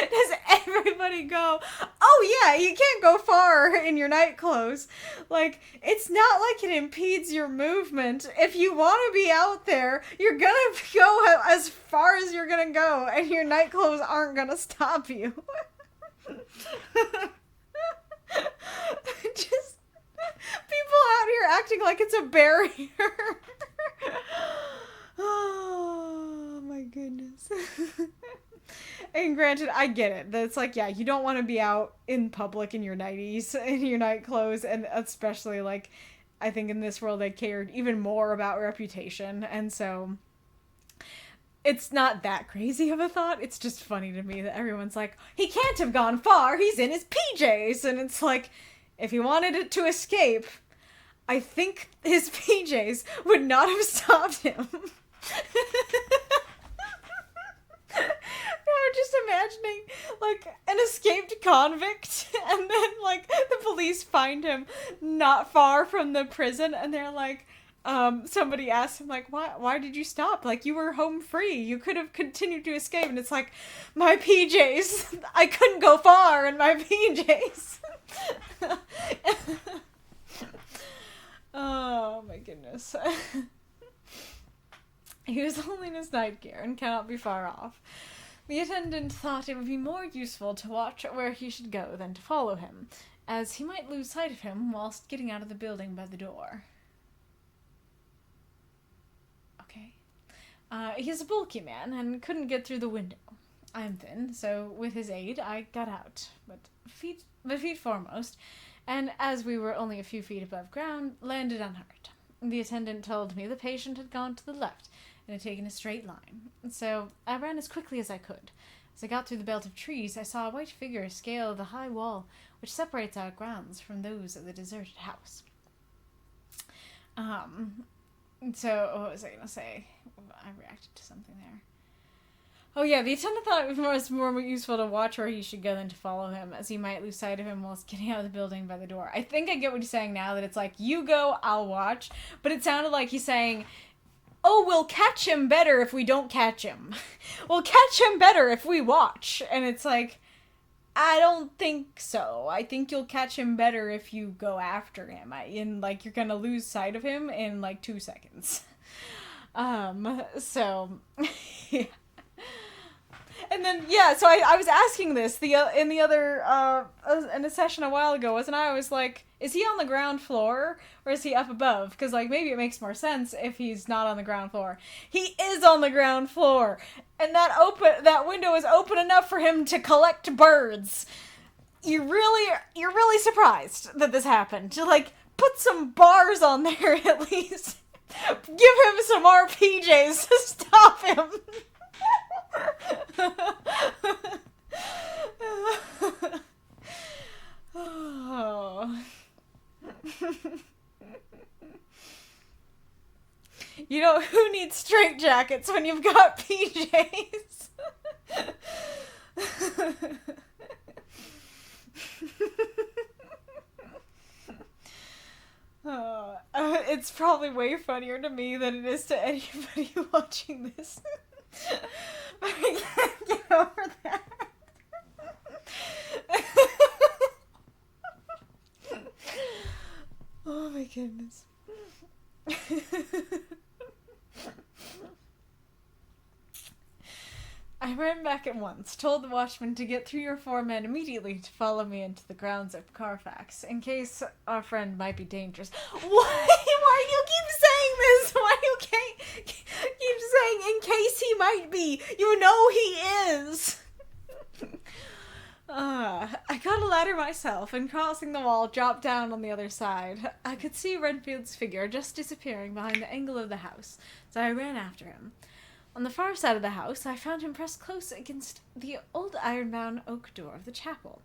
does everybody go, oh yeah, you can't go far in your night clothes. Like, it's not like it impedes your movement. If you want to be out there, you're gonna go as far as you're gonna go, and your night clothes aren't gonna stop you. Just people out here acting like it's a barrier. Oh my goodness. And granted, I get it. That's like, yeah, you don't want to be out in public in your nighties, in your night clothes, and especially, like, I think in this world they cared even more about reputation, and so it's not that crazy of a thought. It's just funny to me that everyone's like, he can't have gone far, he's in his PJs, and it's like, if he wanted it to escape, I think his PJs would not have stopped him. I'm just imagining, like, an escaped convict, and then, like, the police find him not far from the prison, and they're like, somebody asks him, like, why did you stop? Like, you were home free. You could have continued to escape. And it's like, my PJs. I couldn't go far in my PJs. Oh, my goodness. He was only in his night gear and cannot be far off. The attendant thought it would be more useful to watch where he should go than to follow him, as he might lose sight of him whilst getting out of the building by the door. Okay. He is a bulky man and couldn't get through the window. I am thin, so with his aid I got out, but feet foremost, and as we were only a few feet above ground, landed unhurt. The attendant told me the patient had gone to the left and had taken a straight line, so I ran as quickly as I could. As I got through the belt of trees, I saw a white figure scale the high wall which separates our grounds from those of the deserted house. So, what was I going to say? I reacted to something there. Oh yeah, the attendant thought it was more useful to watch where he should go than to follow him, as he might lose sight of him whilst getting out of the building by the door. I think I get what he's saying now, that it's like, you go, I'll watch. But it sounded like he's saying, oh, we'll catch him better if we don't catch him. We'll catch him better if we watch. And it's like, I don't think so. I think you'll catch him better if you go after him. You're gonna lose sight of him in, 2 seconds. So, yeah. And then, yeah, so I was asking this in the other, in a session a while ago, wasn't I? I was like, is he on the ground floor, or is he up above? Because, maybe it makes more sense if he's not on the ground floor. He is on the ground floor! And that window is open enough for him to collect birds. You're really surprised that this happened. To, put some bars on there, at least. Give him some RPJs to stop him. Oh. You know, who needs straitjackets when you've got PJs? It's probably way funnier to me than it is to anybody watching this. But I can't get over that. Oh my goodness. I ran back at once, told the watchman to get 3 or 4 men immediately to follow me into the grounds of Carfax, in case our friend might be dangerous. Why do you keep saying this? Why do you keep saying, in case he might be? You know he is! I got a ladder myself, and crossing the wall, dropped down on the other side. I could see Renfield's figure just disappearing behind the angle of the house, so I ran after him. On the far side of the house, I found him pressed close against the old iron-bound oak door of the chapel.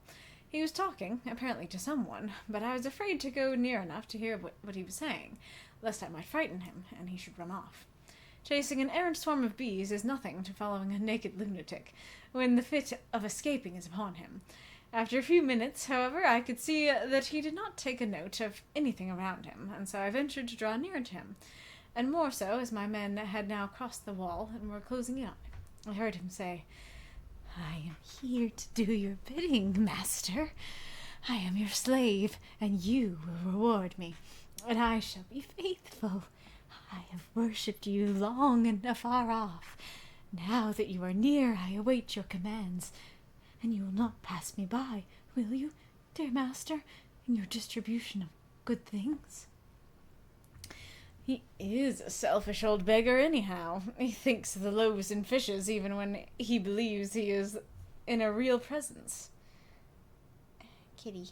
He was talking, apparently to someone, but I was afraid to go near enough to hear what he was saying, lest I might frighten him, and he should run off. Chasing an errant swarm of bees is nothing to following a naked lunatic, when the fit of escaping is upon him. After a few minutes, however, I could see that he did not take a note of anything around him, and so I ventured to draw nearer to him, and more so as my men had now crossed the wall and were closing in on him. I heard him say, I am here to do your bidding, master. I am your slave, and you will reward me, and I shall be faithful. I have worshipped you long and afar off. Now that you are near, I await your commands, and you will not pass me by, will you, dear master, in your distribution of good things? He is a selfish old beggar anyhow. He thinks of the loaves and fishes even when he believes he is in a real presence. Kitty.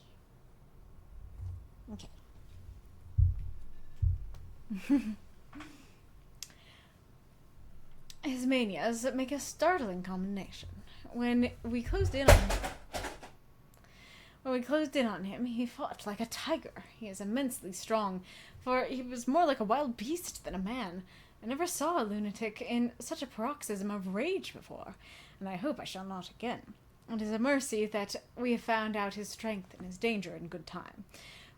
Okay. His manias make a startling combination. When we closed in on him, he fought like a tiger. He is immensely strong, for he was more like a wild beast than a man. I never saw a lunatic in such a paroxysm of rage before, and I hope I shall not again. It is a mercy that we have found out his strength and his danger in good time.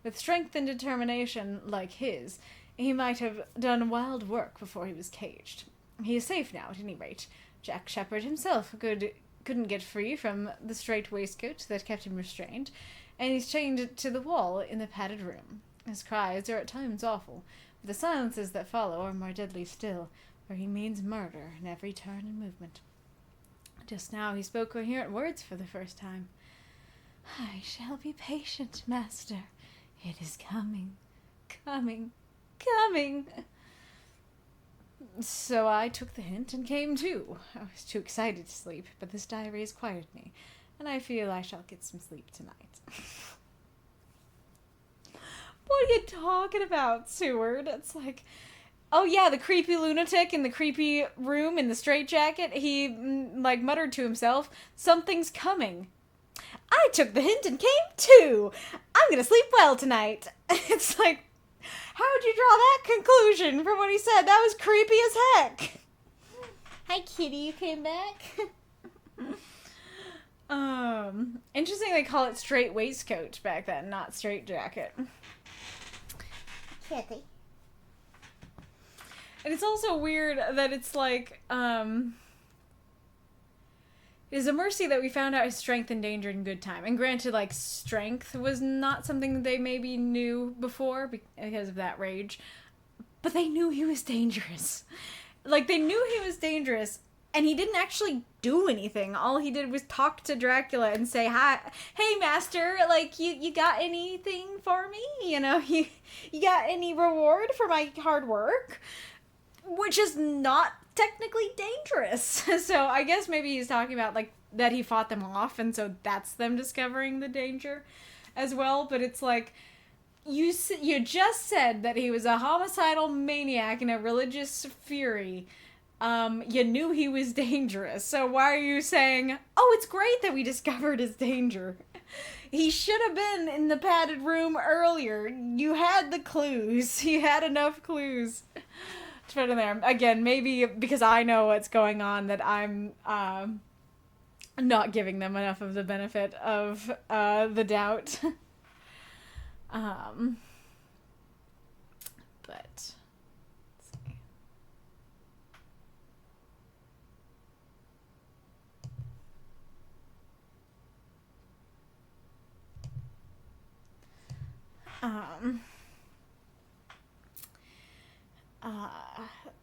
With strength and determination like his, he might have done wild work before he was caged. He is safe now, at any rate. Jack Shepherd himself couldn't get free from the strait waistcoat that kept him restrained, and he's chained to the wall in the padded room. His cries are at times awful, but the silences that follow are more deadly still, for he means murder in every turn and movement. Just now he spoke coherent words for the first time. I shall be patient, master. It is coming, coming, coming. So I took the hint and came too. I was too excited to sleep, but this diary has quieted me, and I feel I shall get some sleep tonight. What are you talking about, Seward? It's like, oh yeah, the creepy lunatic in the creepy room in the straitjacket, he, muttered to himself, something's coming. I took the hint and came too. I'm gonna sleep well tonight. It's like, how'd you draw that conclusion from what he said? That was creepy as heck. Hi, kitty, you came back? Interesting they call it straight waistcoat back then, not straight jacket. Kitty. And it's also weird that it's like, it is a mercy that we found out his strength and danger in good time. And granted, like, strength was not something they maybe knew before because of that rage. But they knew he was dangerous. Like, they knew he was dangerous, and he didn't actually do anything. All he did was talk to Dracula and say, hi, hey, master, like, you got anything for me? You know, you got any reward for my hard work? Which is not technically dangerous. So I guess maybe he's talking about, like, that he fought them off, and so that's them discovering the danger as well. But it's like, you just said that he was a homicidal maniac and a religious fury. You knew he was dangerous, so why are you saying, oh, it's great that we discovered his danger? He should have been in the padded room earlier. You had the clues. You had enough clues to put in there. Again, maybe because I know what's going on that I'm not giving them enough of the benefit of the doubt. But let's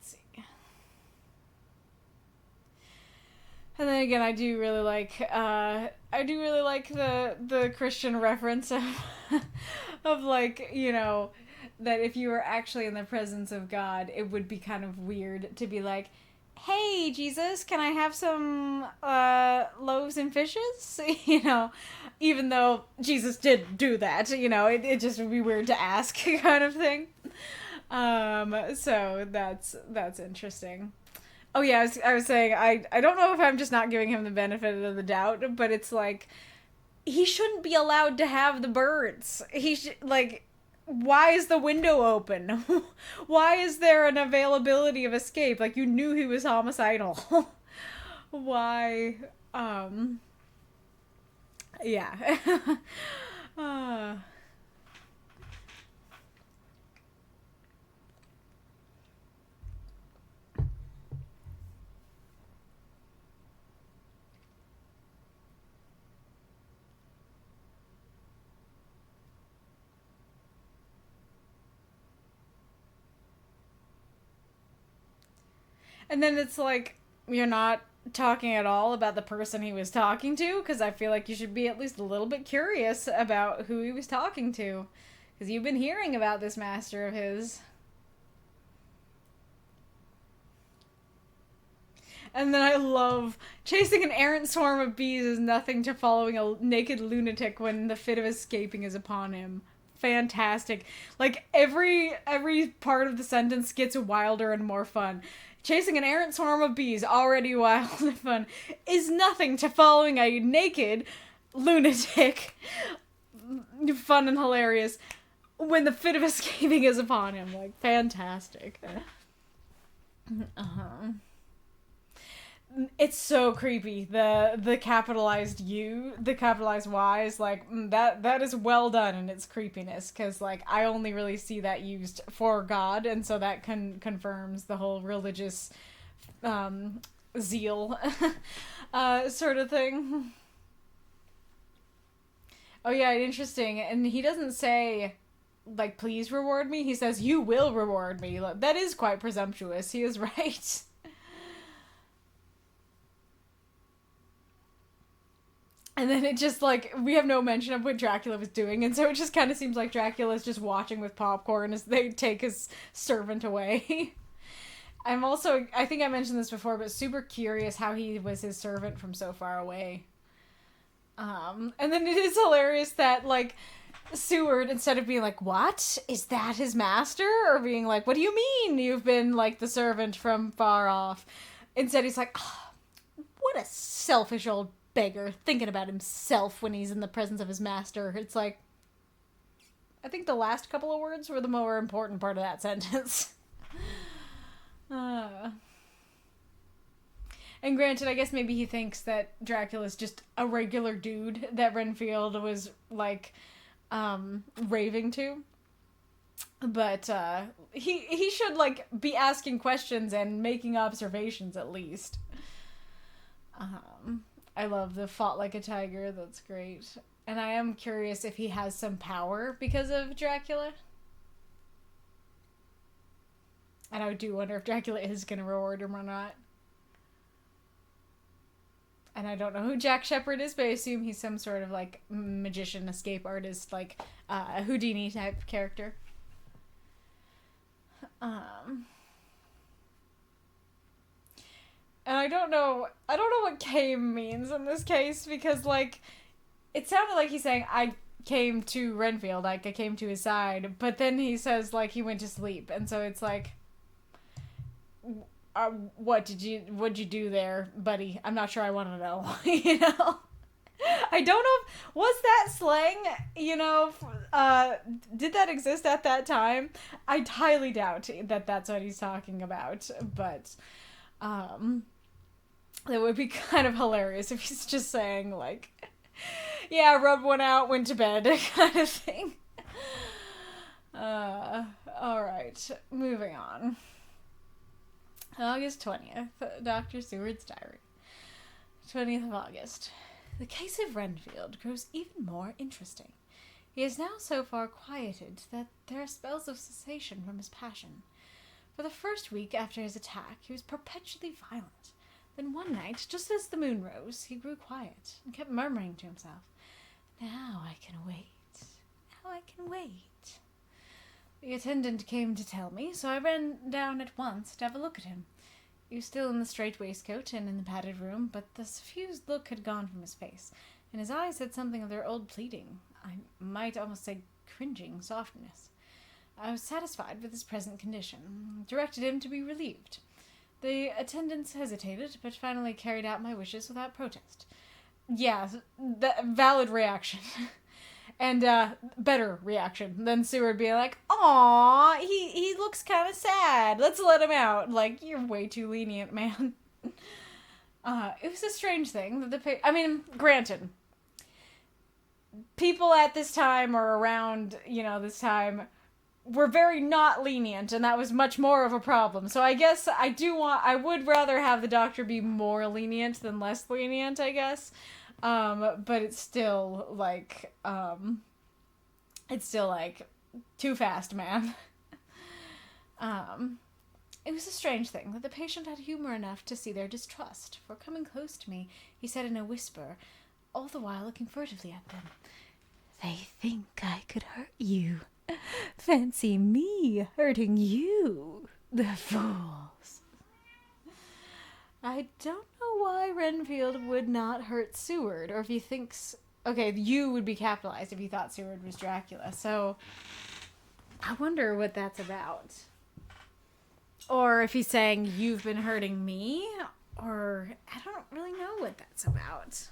see. And then again, I do really like the Christian reference of of, like, you know, that if you were actually in the presence of God, it would be kind of weird to be like, hey, Jesus, can I have some loaves and fishes? You know, even though Jesus did do that, you know, it just would be weird to ask kind of thing. So that's interesting. Oh yeah, I was saying, I don't know if I'm just not giving him the benefit of the doubt, but it's like, he shouldn't be allowed to have the birds. Why is the window open? Why is there an availability of escape? Like, you knew he was homicidal. Why? Yeah. And then it's like, you're not talking at all about the person he was talking to, because I feel like you should be at least a little bit curious about who he was talking to, because you've been hearing about this master of his. And then I love, chasing an errant swarm of bees is nothing to following a naked lunatic when the fit of escaping is upon him. Fantastic. Like, every part of the sentence gets wilder and more fun. Chasing an errant swarm of bees, already wild and fun, is nothing to following a naked lunatic, fun and hilarious, when the fit of escaping is upon him. Like, fantastic. It's so creepy. The capitalized U, the capitalized Y is like, that is well done in its creepiness, because like I only really see that used for God, and so that confirms the whole religious zeal sort of thing. Oh yeah, interesting. And he doesn't say like, please reward me. He says, you will reward me. That is quite presumptuous. He is right. And then it just, like, we have no mention of what Dracula was doing, and so it just kind of seems like Dracula's just watching with popcorn as they take his servant away. I'm also, I think I mentioned this before, but super curious how he was his servant from so far away. And then it is hilarious that, like, Seward, instead of being like, what? Is that his master? Or being like, what do you mean you've been, like, the servant from far off? Instead he's like, oh, what a selfish old beggar, thinking about himself when he's in the presence of his master. It's like, I think the last couple of words were the more important part of that sentence. And granted, I guess maybe he thinks that Dracula's just a regular dude that Renfield was, like, raving to. But, he should, like, be asking questions and making observations at least. I love the fought like a tiger. That's great. And I am curious if he has some power because of Dracula. And I do wonder if Dracula is going to reward him or not. And I don't know who Jack Shepherd is, but I assume he's some sort of, like, magician, escape artist, like, a Houdini type character. And I don't know what came means in this case, because, like, it sounded like he's saying, I came to Renfield, like, I came to his side, but then he says, like, he went to sleep, and so it's like, what'd you do there, buddy? I'm not sure I want to know, you know? I don't know was that slang, you know, did that exist at that time? I highly doubt that that's what he's talking about, but, that would be kind of hilarious if he's just saying, like, yeah, rubbed one out, went to bed, kind of thing. Alright, moving on. August 20th, Dr. Seward's diary. 20th of August. The case of Renfield grows even more interesting. He is now so far quieted that there are spells of cessation from his passion. For the first week after his attack, he was perpetually violent. Then one night, just as the moon rose, he grew quiet and kept murmuring to himself, now I can wait. Now I can wait. The attendant came to tell me, so I ran down at once to have a look at him. He was still in the straight waistcoat and in the padded room, but the suffused look had gone from his face, and his eyes had something of their old pleading, I might almost say cringing, softness. I was satisfied with his present condition, directed him to be relieved. The attendants hesitated, but finally carried out my wishes without protest. Yeah, valid reaction. And, better reaction than Seward being like, aw, he looks kind of sad. Let's let him out. Like, you're way too lenient, man. It was a strange thing that granted, people at this time or around, you know, this time were very not lenient, and that was much more of a problem. So I guess I would rather have the doctor be more lenient than less lenient, I guess. But it's still like, too fast, man. It was a strange thing that the patient had humor enough to see their distrust, for coming close to me, he said in a whisper, all the while looking furtively at them, "They think I could hurt you. Fancy me hurting you, the fools." I don't know why Renfield would not hurt Seward, or if he thinks... Okay, you would be capitalized if you thought Seward was Dracula, so I wonder what that's about. Or if he's saying, you've been hurting me, or I don't really know what that's about.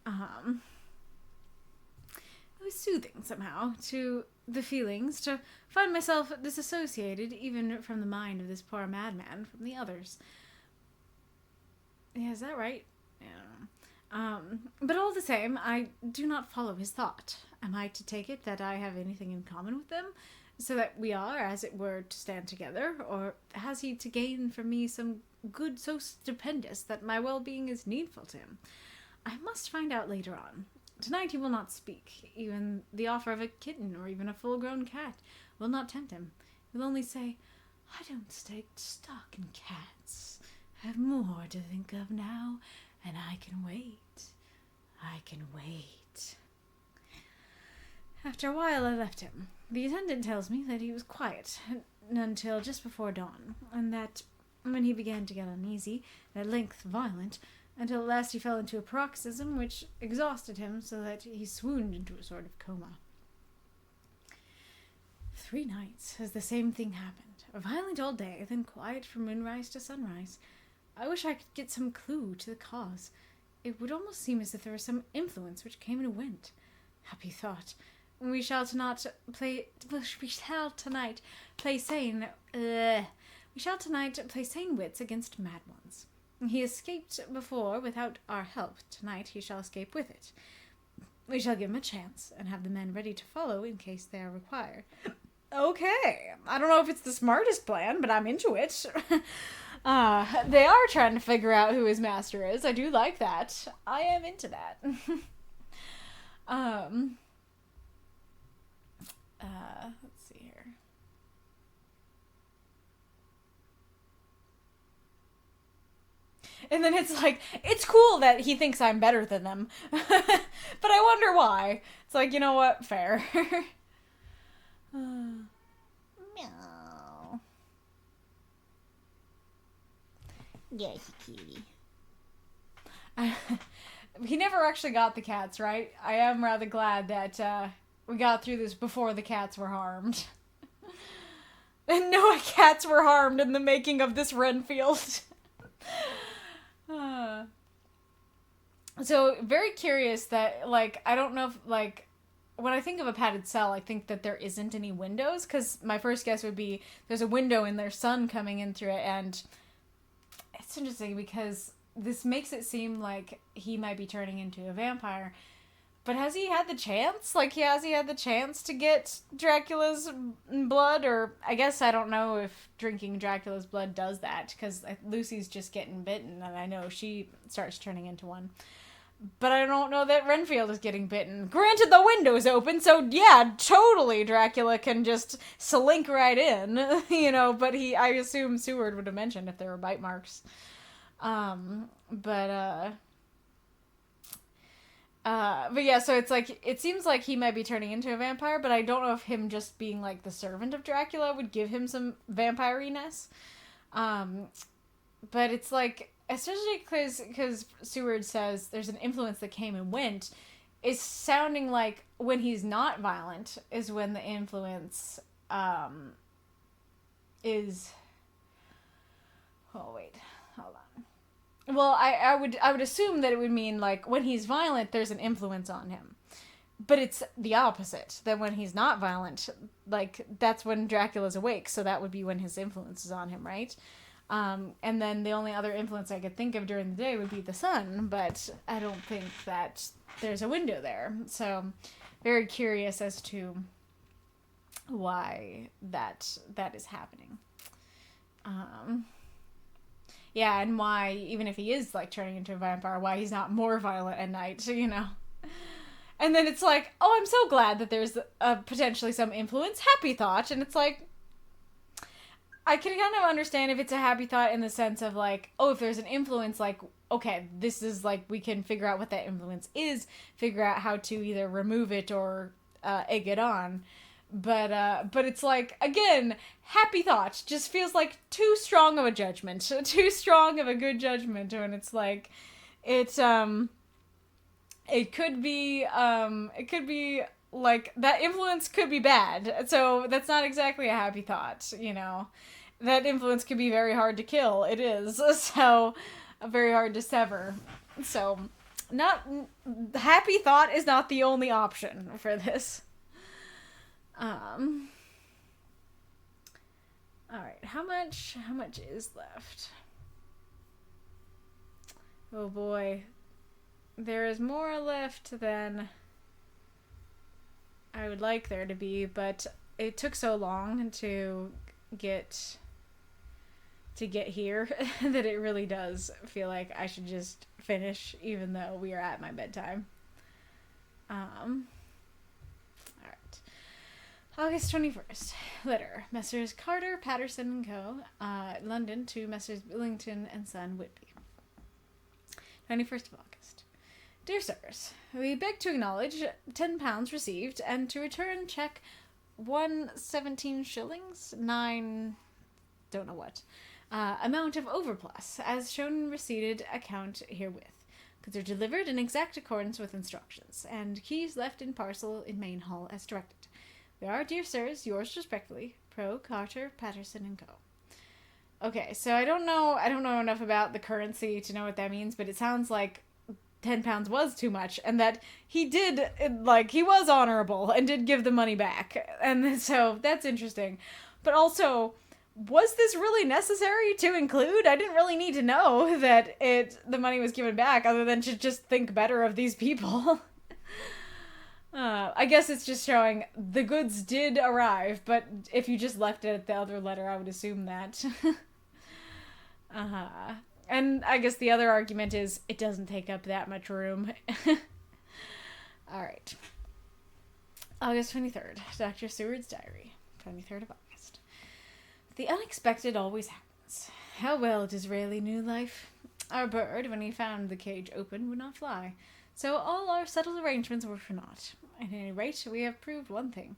It was soothing somehow to the feelings to find myself disassociated even from the mind of this poor madman from the others. Yeah, is that right? Yeah. But all the same, I do not follow his thought. Am I to take it that I have anything in common with them, so that we are, as it were, to stand together? Or has he to gain from me some good so stupendous that my well-being is needful to him? I must find out later on. Tonight he will not speak. Even the offer of a kitten or even a full-grown cat will not tempt him. He will only say, I don't take stock in cats. I have more to think of now, and I can wait. I can wait. After a while I left him. The attendant tells me that he was quiet until just before dawn, and that when he began to get uneasy, and at length violent, until at last he fell into a paroxysm which exhausted him so that he swooned into a sort of coma. 3 nights has the same thing happened. Violent all day, then quiet from moonrise to sunrise. I wish I could get some clue to the cause. It would almost seem as if there was some influence which came and went. Happy thought. We shall tonight play sane wits against mad ones. He escaped before without our help. Tonight he shall escape with it. We shall give him a chance, and have the men ready to follow in case they are required. Okay. I don't know if it's the smartest plan, but I'm into it. They are trying to figure out who his master is. I do like that. I am into that. Let's see here. And then it's like, it's cool that he thinks I'm better than them. But I wonder why. It's like, you know what? Fair. Meow. Yeah, cutie. He never actually got the cats, right? I am rather glad that we got through this before the cats were harmed. And no cats were harmed in the making of this Renfield. So, very curious that, like, I don't know if, like, when I think of a padded cell, I think that there isn't any windows, because my first guess would be there's a window and there's sun coming in through it, and it's interesting because this makes it seem like he might be turning into a vampire. But has he had the chance? Like, has he had the chance to get Dracula's blood? Or, I guess I don't know if drinking Dracula's blood does that, because Lucy's just getting bitten, and I know she starts turning into one. But I don't know that Renfield is getting bitten. Granted, the window's open, so yeah, totally Dracula can just slink right in, you know, but I assume Seward would have mentioned if there were bite marks. But yeah, so it's like, it seems like he might be turning into a vampire, but I don't know if him just being like the servant of Dracula would give him some vampire-ness. But it's like, especially because Seward says there's an influence that came and went, it's sounding like when he's not violent is when the influence is... Oh, wait. Hold on. Well, I would assume that it would mean, like, when he's violent, there's an influence on him. But it's the opposite. That when he's not violent, like, that's when Dracula's awake, so that would be when his influence is on him, right? And then the only other influence I could think of during the day would be the sun, but I don't think that there's a window there. So, very curious as to why that is happening. Yeah, and why, even if he is, like, turning into a vampire, why he's not more violent at night, you know? And then it's like, oh, I'm so glad that there's potentially some influence. Happy thought. And it's like, I can kind of understand if it's a happy thought in the sense of like, oh, if there's an influence, like, okay, this is like, we can figure out what that influence is, figure out how to either remove it or egg it on. But it's like, again, happy thought just feels like too strong of a judgment, too strong of a good judgment when it's like, it could be like, that influence could be bad, so that's not exactly a happy thought, you know. That influence could be very hard to kill, it is, so, very hard to sever. So, happy thought is not the only option for this. Alright, how much is left? Oh boy. There is more left than I would like there to be, but it took so long to get here that it really does feel like I should just finish, even though we are at my bedtime. Alright. August 21st. Letter. Messrs. Carter, Paterson & Co. London to Messrs. Billington and Son, Whitby. 21st of August. Dear Sirs, we beg to acknowledge £10 received and to return check 117 shillings, 9... don't know what. Amount of overplus, as shown in receipted account herewith. Goods are delivered in exact accordance with instructions, and keys left in parcel in main hall as directed. We are, dear sirs, yours respectfully, Pro. Carter, Paterson & Co. Okay, so I don't know enough about the currency to know what that means, but it sounds like £10 was too much, and that he did, like, he was honorable and did give the money back. And so that's interesting. But also, was this really necessary to include? I didn't really need to know that the money was given back, other than to just think better of these people. I guess it's just showing the goods did arrive, but if you just left it at the other letter, I would assume that. And I guess the other argument is it doesn't take up that much room. Alright. August 23rd. Dr. Seward's diary. 23rd of August. The unexpected always happens. How well Disraeli knew life. Our bird, when he found the cage open, would not fly. So all our settled arrangements were for naught. At any rate, we have proved one thing.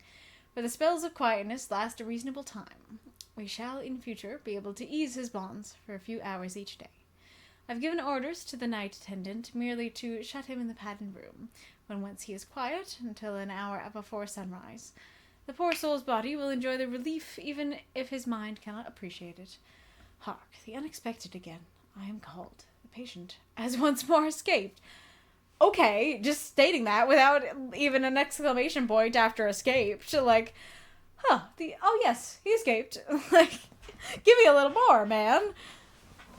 For the spells of quietness last a reasonable time, we shall in future be able to ease his bonds for a few hours each day. I've given orders to the night attendant merely to shut him in the padded room, when once he is quiet, until an hour before sunrise. The poor soul's body will enjoy the relief, even if his mind cannot appreciate it. Hark, the unexpected again. I am called. The patient has once more escaped. Okay, just stating that without even an exclamation point after escaped. Like, oh yes, he escaped. Like, give me a little more, man.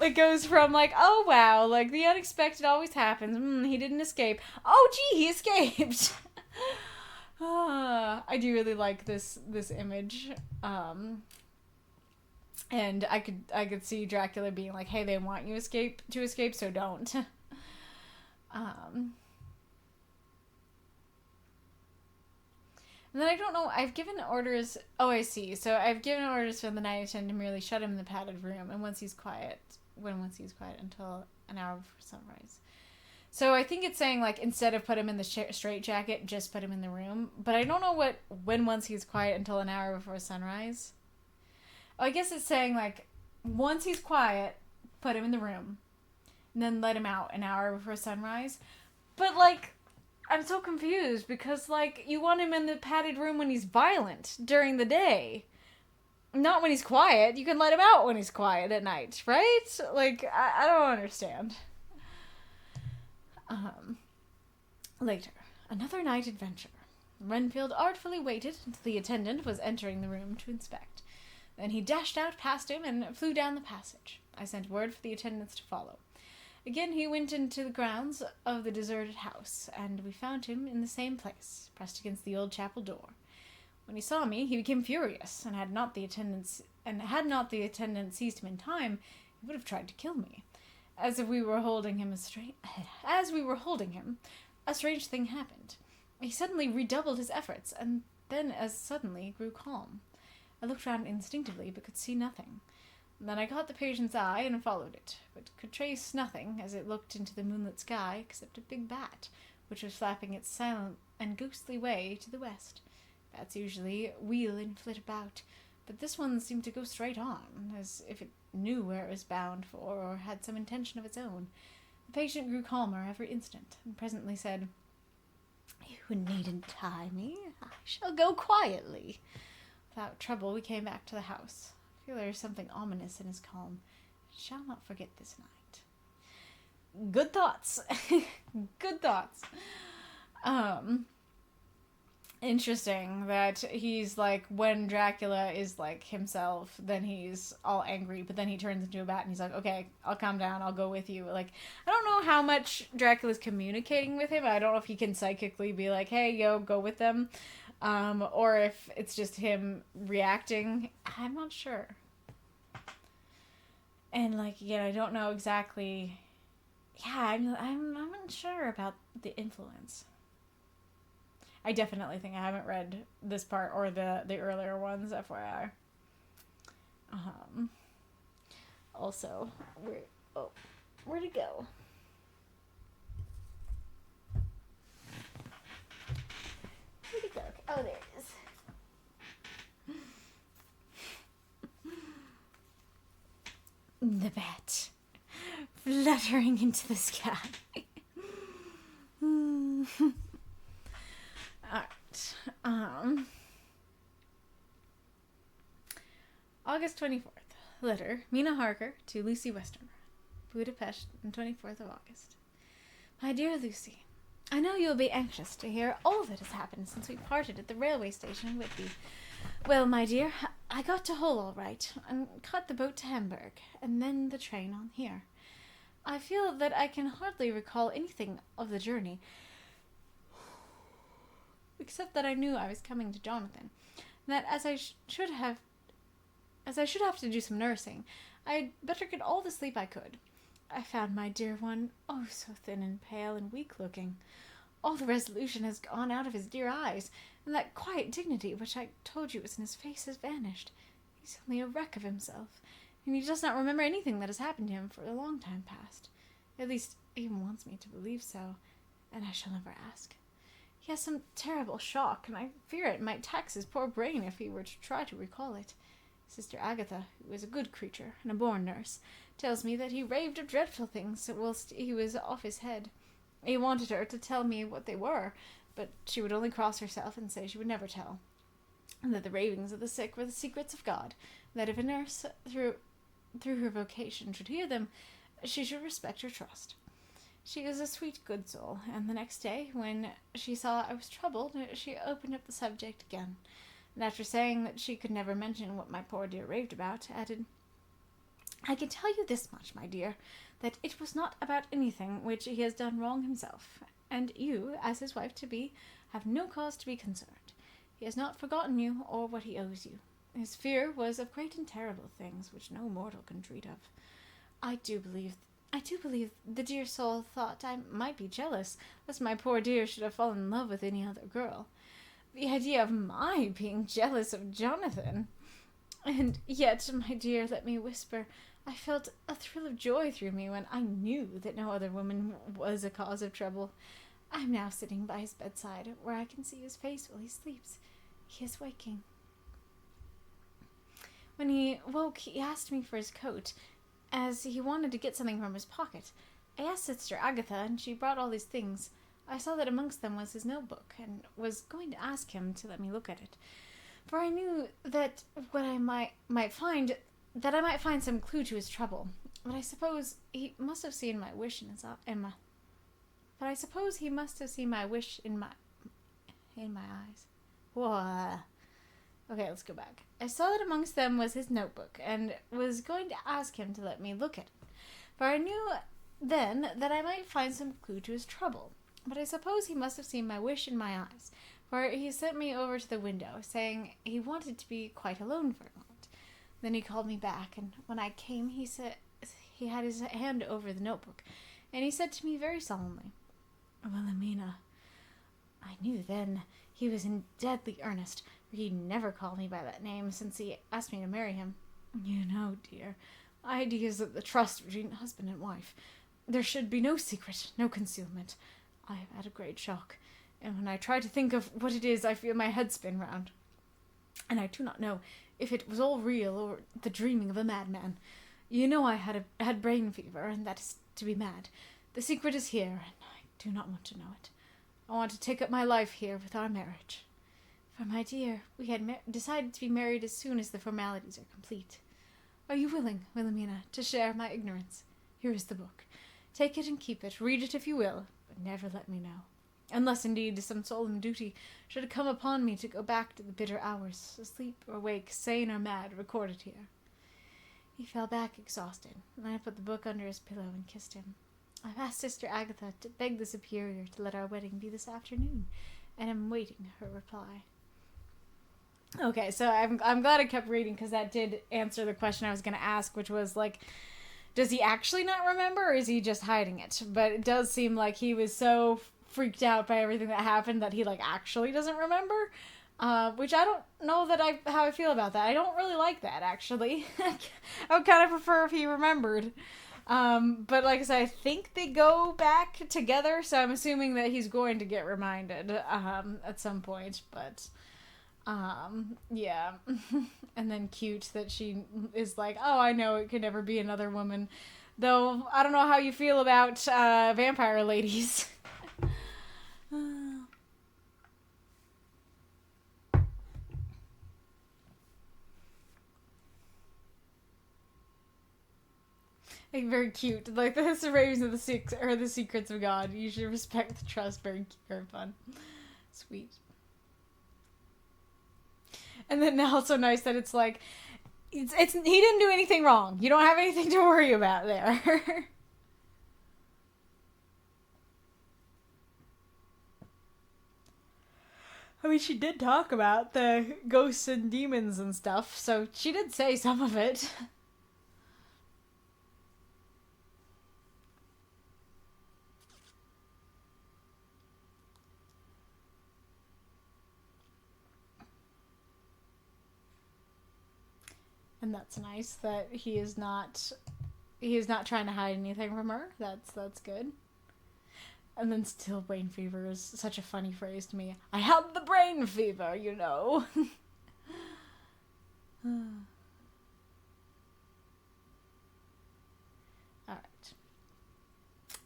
It goes from like, oh wow, like the unexpected always happens. He didn't escape. Oh gee, he escaped. I do really like this image. And I could see Dracula being like, hey, they want you to escape, so don't. And then I don't know, I've given orders, oh I see, so I've given orders for the night attendant to merely shut him in the padded room, and once he's quiet until an hour before sunrise. So I think it's saying, like, instead of put him in the straitjacket, just put him in the room, but I don't know when once he's quiet until an hour before sunrise. Oh, I guess it's saying, like, once he's quiet, put him in the room, and then let him out an hour before sunrise. But, like, I'm so confused because, like, you want him in the padded room when he's violent during the day. Not when he's quiet. You can let him out when he's quiet at night, right? Like, I don't understand. Later. Another night adventure. Renfield artfully waited until the attendant was entering the room to inspect. Then he dashed out past him and flew down the passage. I sent word for the attendants to follow. Again he went into the grounds of the deserted house, and we found him in the same place, pressed against the old chapel door. When he saw me, he became furious, and had not the attendant seized him in time, he would have tried to kill me. As we were holding him, a strange thing happened. He suddenly redoubled his efforts, and then as suddenly grew calm. I looked round instinctively, but could see nothing. Then I caught the patient's eye and followed it, but could trace nothing as it looked into the moonlit sky except a big bat, which was flapping its silent and ghostly way to the west. Bats usually wheel and flit about, but this one seemed to go straight on, as if it knew where it was bound for, or had some intention of its own. The patient grew calmer every instant, and presently said, "You needn't tie me. I shall go quietly." Without trouble, we came back to the house. I feel there is something ominous in his calm. I shall not forget this night. Good thoughts. Good thoughts. Interesting that he's like, when Dracula is like himself, then he's all angry, but then he turns into a bat and he's like, okay, I'll calm down, I'll go with you. Like, I don't know how much Dracula's communicating with him. I don't know if he can psychically be like, hey, yo, go with them. Or if it's just him reacting. I'm not sure. And like, again, I don't know exactly. Yeah, I'm not sure about the influence. I definitely think I haven't read this part or the earlier ones, FYI. Also, where'd it go? Where'd it go? Oh, there it is. The bat fluttering into the sky. Alright. August 24th. Letter. Mina Harker to Lucy Westenra. Beda-Pesth, on 24th of August. My dear Lucy, I know you will be anxious to hear all that has happened since we parted at the railway station in Whitby. Well, my dear, I got to Hull all right, and caught the boat to Hamburg, and then the train on here. I feel that I can hardly recall anything of the journey, except that I knew I was coming to Jonathan, and that as I should have to do some nursing, I had better get all the sleep I could. I found my dear one, oh, so thin and pale and weak-looking. All the resolution has gone out of his dear eyes, and that quiet dignity which I told you was in his face has vanished. He's only a wreck of himself, and he does not remember anything that has happened to him for a long time past. At least, he even wants me to believe so, and I shall never ask. He has some terrible shock, and I fear it might tax his poor brain if he were to try to recall it. Sister Agatha, who is a good creature and a born nurse, tells me that he raved of dreadful things whilst he was off his head. He wanted her to tell me what they were, but she would only cross herself and say she would never tell, and that the ravings of the sick were the secrets of God, and that if a nurse, through her vocation, should hear them, she should respect her trust. She is a sweet, good soul, and the next day, when she saw I was troubled, she opened up the subject again, and after saying that she could never mention what my poor dear raved about, added, I can tell you this much, my dear, that it was not about anything which he has done wrong himself, and you, as his wife-to-be, have no cause to be concerned. He has not forgotten you or what he owes you. His fear was of great and terrible things which no mortal can treat of. I do believe the dear soul thought I might be jealous, lest my poor dear should have fallen in love with any other girl. The idea of my being jealous of Jonathan! And yet, my dear, let me whisper, I felt a thrill of joy through me when I knew that no other woman was a cause of trouble. I am now sitting by his bedside, where I can see his face while he sleeps. He is waking. When he woke, he asked me for his coat, as he wanted to get something from his pocket. I asked Sister Agatha, and she brought all these things. I saw that amongst them was his notebook, and was going to ask him to let me look at it, for I knew that I might find some clue to his trouble. But I suppose he must have seen my wish in my eyes. Whoa. Okay, let's go back. I saw that amongst them was his notebook, and was going to ask him to let me look at it, for I knew then that I might find some clue to his trouble. But I suppose he must have seen my wish in my eyes, for he sent me over to the window, saying he wanted to be quite alone for a moment. Then he called me back, and when I came, he said he had his hand over the notebook, and he said to me very solemnly, Wilhelmina. I knew then he was in deadly earnest, for he never called me by that name since he asked me to marry him. You know, dear, ideas of the trust between husband and wife. There should be no secret, no concealment. I have had a great shock, and when I try to think of what it is, I feel my head spin round. And I do not know if it was all real or the dreaming of a madman. You know I had brain fever, and that is to be mad. The secret is here, and I do not want to know it. I want to take up my life here with our marriage. For, my dear, we had decided to be married as soon as the formalities are complete. Are you willing, Wilhelmina, to share my ignorance? Here is the book. Take it and keep it. Read it if you will, but never let me know. Unless, indeed, some solemn duty should come upon me to go back to the bitter hours, asleep or awake, sane or mad, recorded here. He fell back exhausted, and I put the book under his pillow and kissed him. I've asked Sister Agatha to beg the Superior to let our wedding be this afternoon, and am waiting her reply. Okay, so I'm glad I kept reading, because that did answer the question I was going to ask, which was, like, does he actually not remember, or is he just hiding it? But it does seem like he was so freaked out by everything that happened that he, like, actually doesn't remember. Which I don't know how I feel about that. I don't really like that, actually. I would kind of prefer if he remembered. But like I said, I think they go back together, so I'm assuming that he's going to get reminded, at some point, but, yeah. And then cute that she is like, oh, I know it could never be another woman. Though, I don't know how you feel about, vampire ladies. Like, very cute. Like, this raves of the secrets of God. You should respect the trust. Very fun. Sweet. And then also nice that it's like, he didn't do anything wrong. You don't have anything to worry about there. I mean, she did talk about the ghosts and demons and stuff, so she did say some of it. And that's nice that he is not trying to hide anything from her. That's good. And then still brain fever is such a funny phrase to me. I had the brain fever, you know. Alright.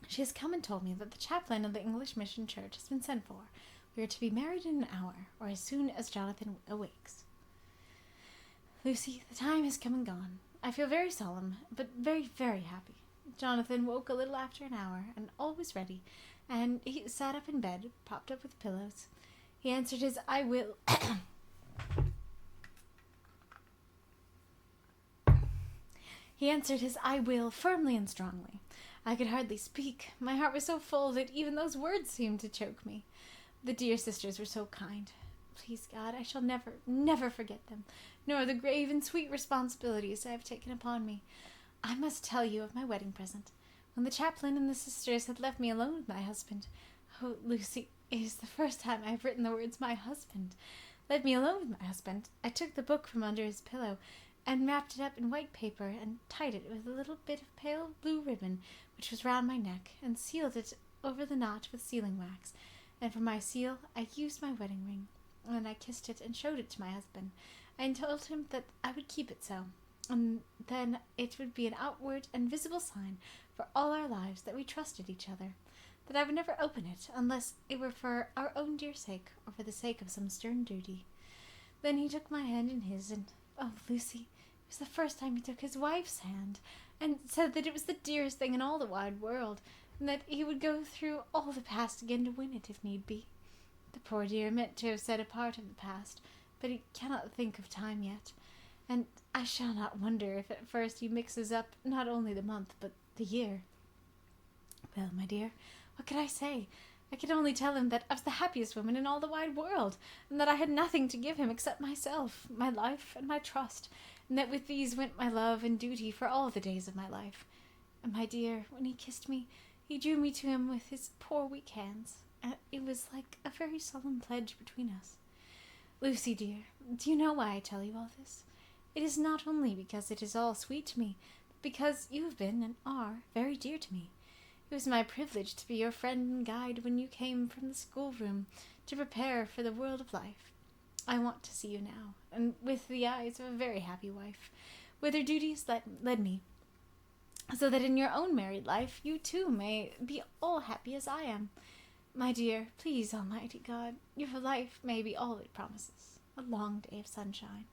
She has come and told me that the chaplain of the English Mission Church has been sent for. We are to be married in an hour, or as soon as Jonathan awakes. Lucy, the time has come and gone. I feel very solemn, but very, very happy. Jonathan woke a little after an hour, and all was ready, and he sat up in bed, propped up with pillows. He answered his I will... He answered his I will firmly and strongly. I could hardly speak. My heart was so full that even those words seemed to choke me. The dear sisters were so kind. Please God, I shall never, never forget them, nor the grave and sweet responsibilities I have taken upon me. I must tell you of my wedding present. When the chaplain and the sisters had left me alone with my husband, oh, Lucy, it is the first time I have written the words my husband. Left me alone with my husband. I took the book from under his pillow and wrapped it up in white paper and tied it with a little bit of pale blue ribbon which was round my neck, and sealed it over the knot with sealing wax. And for my seal I used my wedding ring. And I kissed it and showed it to my husband. I told him that I would keep it so, and then it would be an outward and visible sign for all our lives that we trusted each other, that I would never open it unless it were for our own dear sake or for the sake of some stern duty. Then he took my hand in his, and, oh, Lucy, it was the first time he took his wife's hand, and said that it was the dearest thing in all the wide world, and that he would go through all the past again to win it if need be. The poor dear meant to have said a part of the past, but he cannot think of time yet, and I shall not wonder if at first he mixes up not only the month, but the year. Well, my dear, what could I say? I could only tell him that I was the happiest woman in all the wide world, and that I had nothing to give him except myself, my life, and my trust, and that with these went my love and duty for all the days of my life. And, my dear, when he kissed me, he drew me to him with his poor weak hands. It was like a very solemn pledge between us. Lucy, dear, do you know why I tell you all this? It is not only because it is all sweet to me, but because you have been and are very dear to me. It was my privilege to be your friend and guide when you came from the schoolroom to prepare for the world of life. I want to see you now, and with the eyes of a very happy wife, whither duties led me, so that in your own married life you too may be all happy as I am. My dear, please, Almighty God, your life may be all it promises, a long day of sunshine,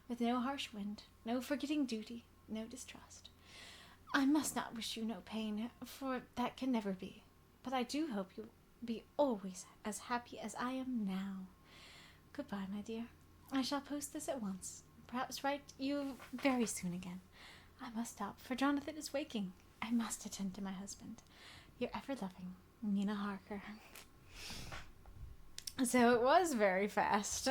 with no harsh wind, no forgetting duty, no distrust. I must not wish you no pain, for that can never be, but I do hope you will be always as happy as I am now. Goodbye, my dear. I shall post this at once, perhaps write you very soon again. I must stop, for Jonathan is waking. I must attend to my husband. Your ever-loving Mina Harker. So it was very fast.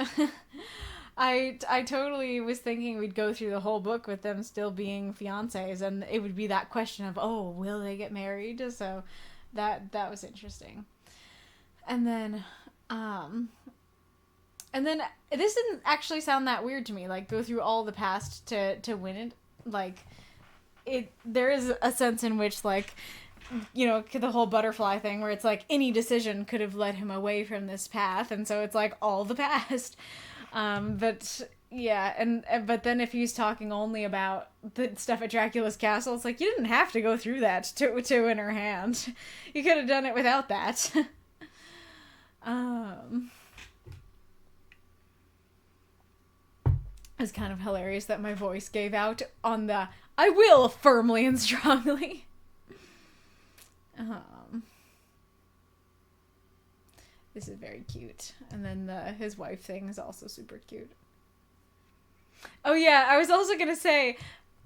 I totally was thinking we'd go through the whole book with them still being fiancés, and it would be that question of, oh, will they get married? So that was interesting. And then this didn't actually sound that weird to me. Like, go through all the past to win it. Like, there is a sense in which, like, you know, the whole butterfly thing where it's like any decision could have led him away from this path, and so it's like all the past. But yeah, but then if he's talking only about the stuff at Dracula's castle, it's like you didn't have to go through that to win her hand. You could have done it without that. It's kind of hilarious that my voice gave out on the I will firmly and strongly. This is very cute. And then his wife thing is also super cute. Oh yeah, I was also gonna say,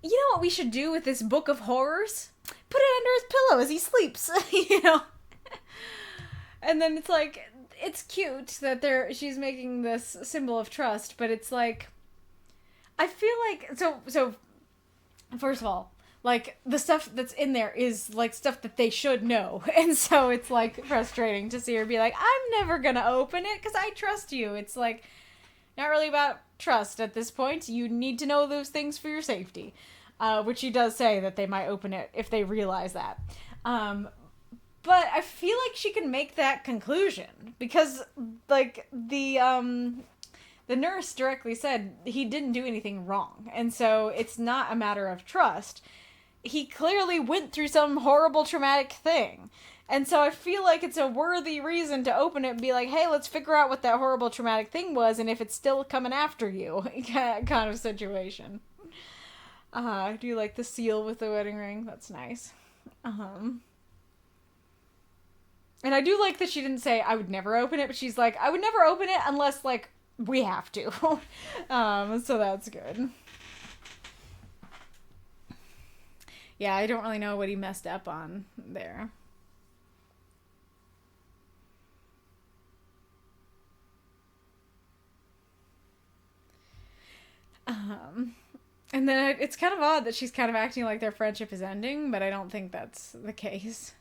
you know what we should do with this book of horrors? Put it under his pillow as he sleeps, you know? And then it's like, it's cute that she's making this symbol of trust, but it's like, I feel like, so first of all, like, the stuff that's in there is, like, stuff that they should know. And so it's, like, frustrating to see her be like, I'm never gonna open it because I trust you. It's, like, not really about trust at this point. You need to know those things for your safety. Which he does say that they might open it if they realize that. But I feel like she can make that conclusion. Because, like, the nurse directly said he didn't do anything wrong. And so it's not a matter of trust. He clearly went through some horrible traumatic thing. And so I feel like it's a worthy reason to open it and be like, hey, let's figure out what that horrible traumatic thing was and if it's still coming after you. Kind of situation. Do you like the seal with the wedding ring? That's nice. And I do like that she didn't say, I would never open it, but she's like, I would never open it unless, like, we have to. So that's good. Yeah, I don't really know what he messed up on there. And then it's kind of odd that she's kind of acting like their friendship is ending, but I don't think that's the case.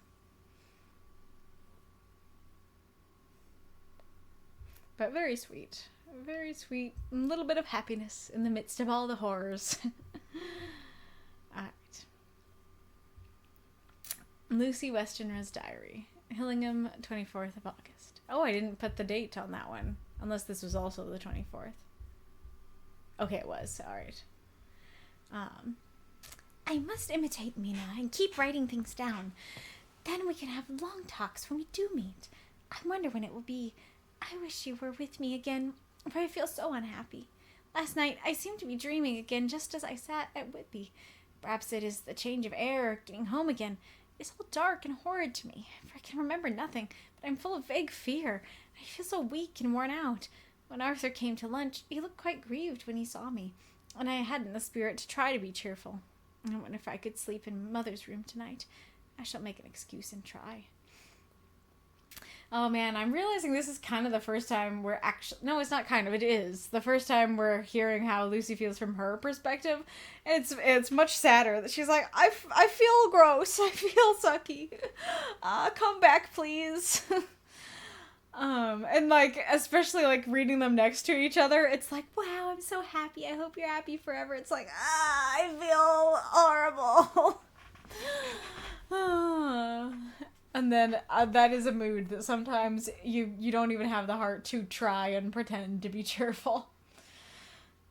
But very sweet. Very sweet. A little bit of happiness in the midst of all the horrors. Alright. Lucy Westenra's diary. Hillingham, 24th of August. Oh, I didn't put the date on that one. Unless this was also the 24th. Okay, it was. Alright. I must imitate Mina and keep writing things down. Then we can have long talks when we do meet. I wonder when it will be. I wish you were with me again, for I feel so unhappy. Last night I seemed to be dreaming again just as I sat at Whitby. Perhaps it is the change of air, getting home again. It's all dark and horrid to me, for I can remember nothing, but I'm full of vague fear. I feel so weak and worn out. When Arthur came to lunch, he looked quite grieved when he saw me, and I hadn't the spirit to try to be cheerful. I wonder if I could sleep in Mother's room tonight. I shall make an excuse and try. Oh man, I'm realizing this is kind of the first time we're actually... No, it's not kind of, it is. The first time we're hearing how Lucy feels from her perspective. It's much sadder that she's like, I feel gross, I feel sucky. Come back, please. And like, especially like reading them next to each other, it's like, wow, I'm so happy. I hope you're happy forever. It's like, I feel horrible. And then that is a mood that sometimes you don't even have the heart to try and pretend to be cheerful.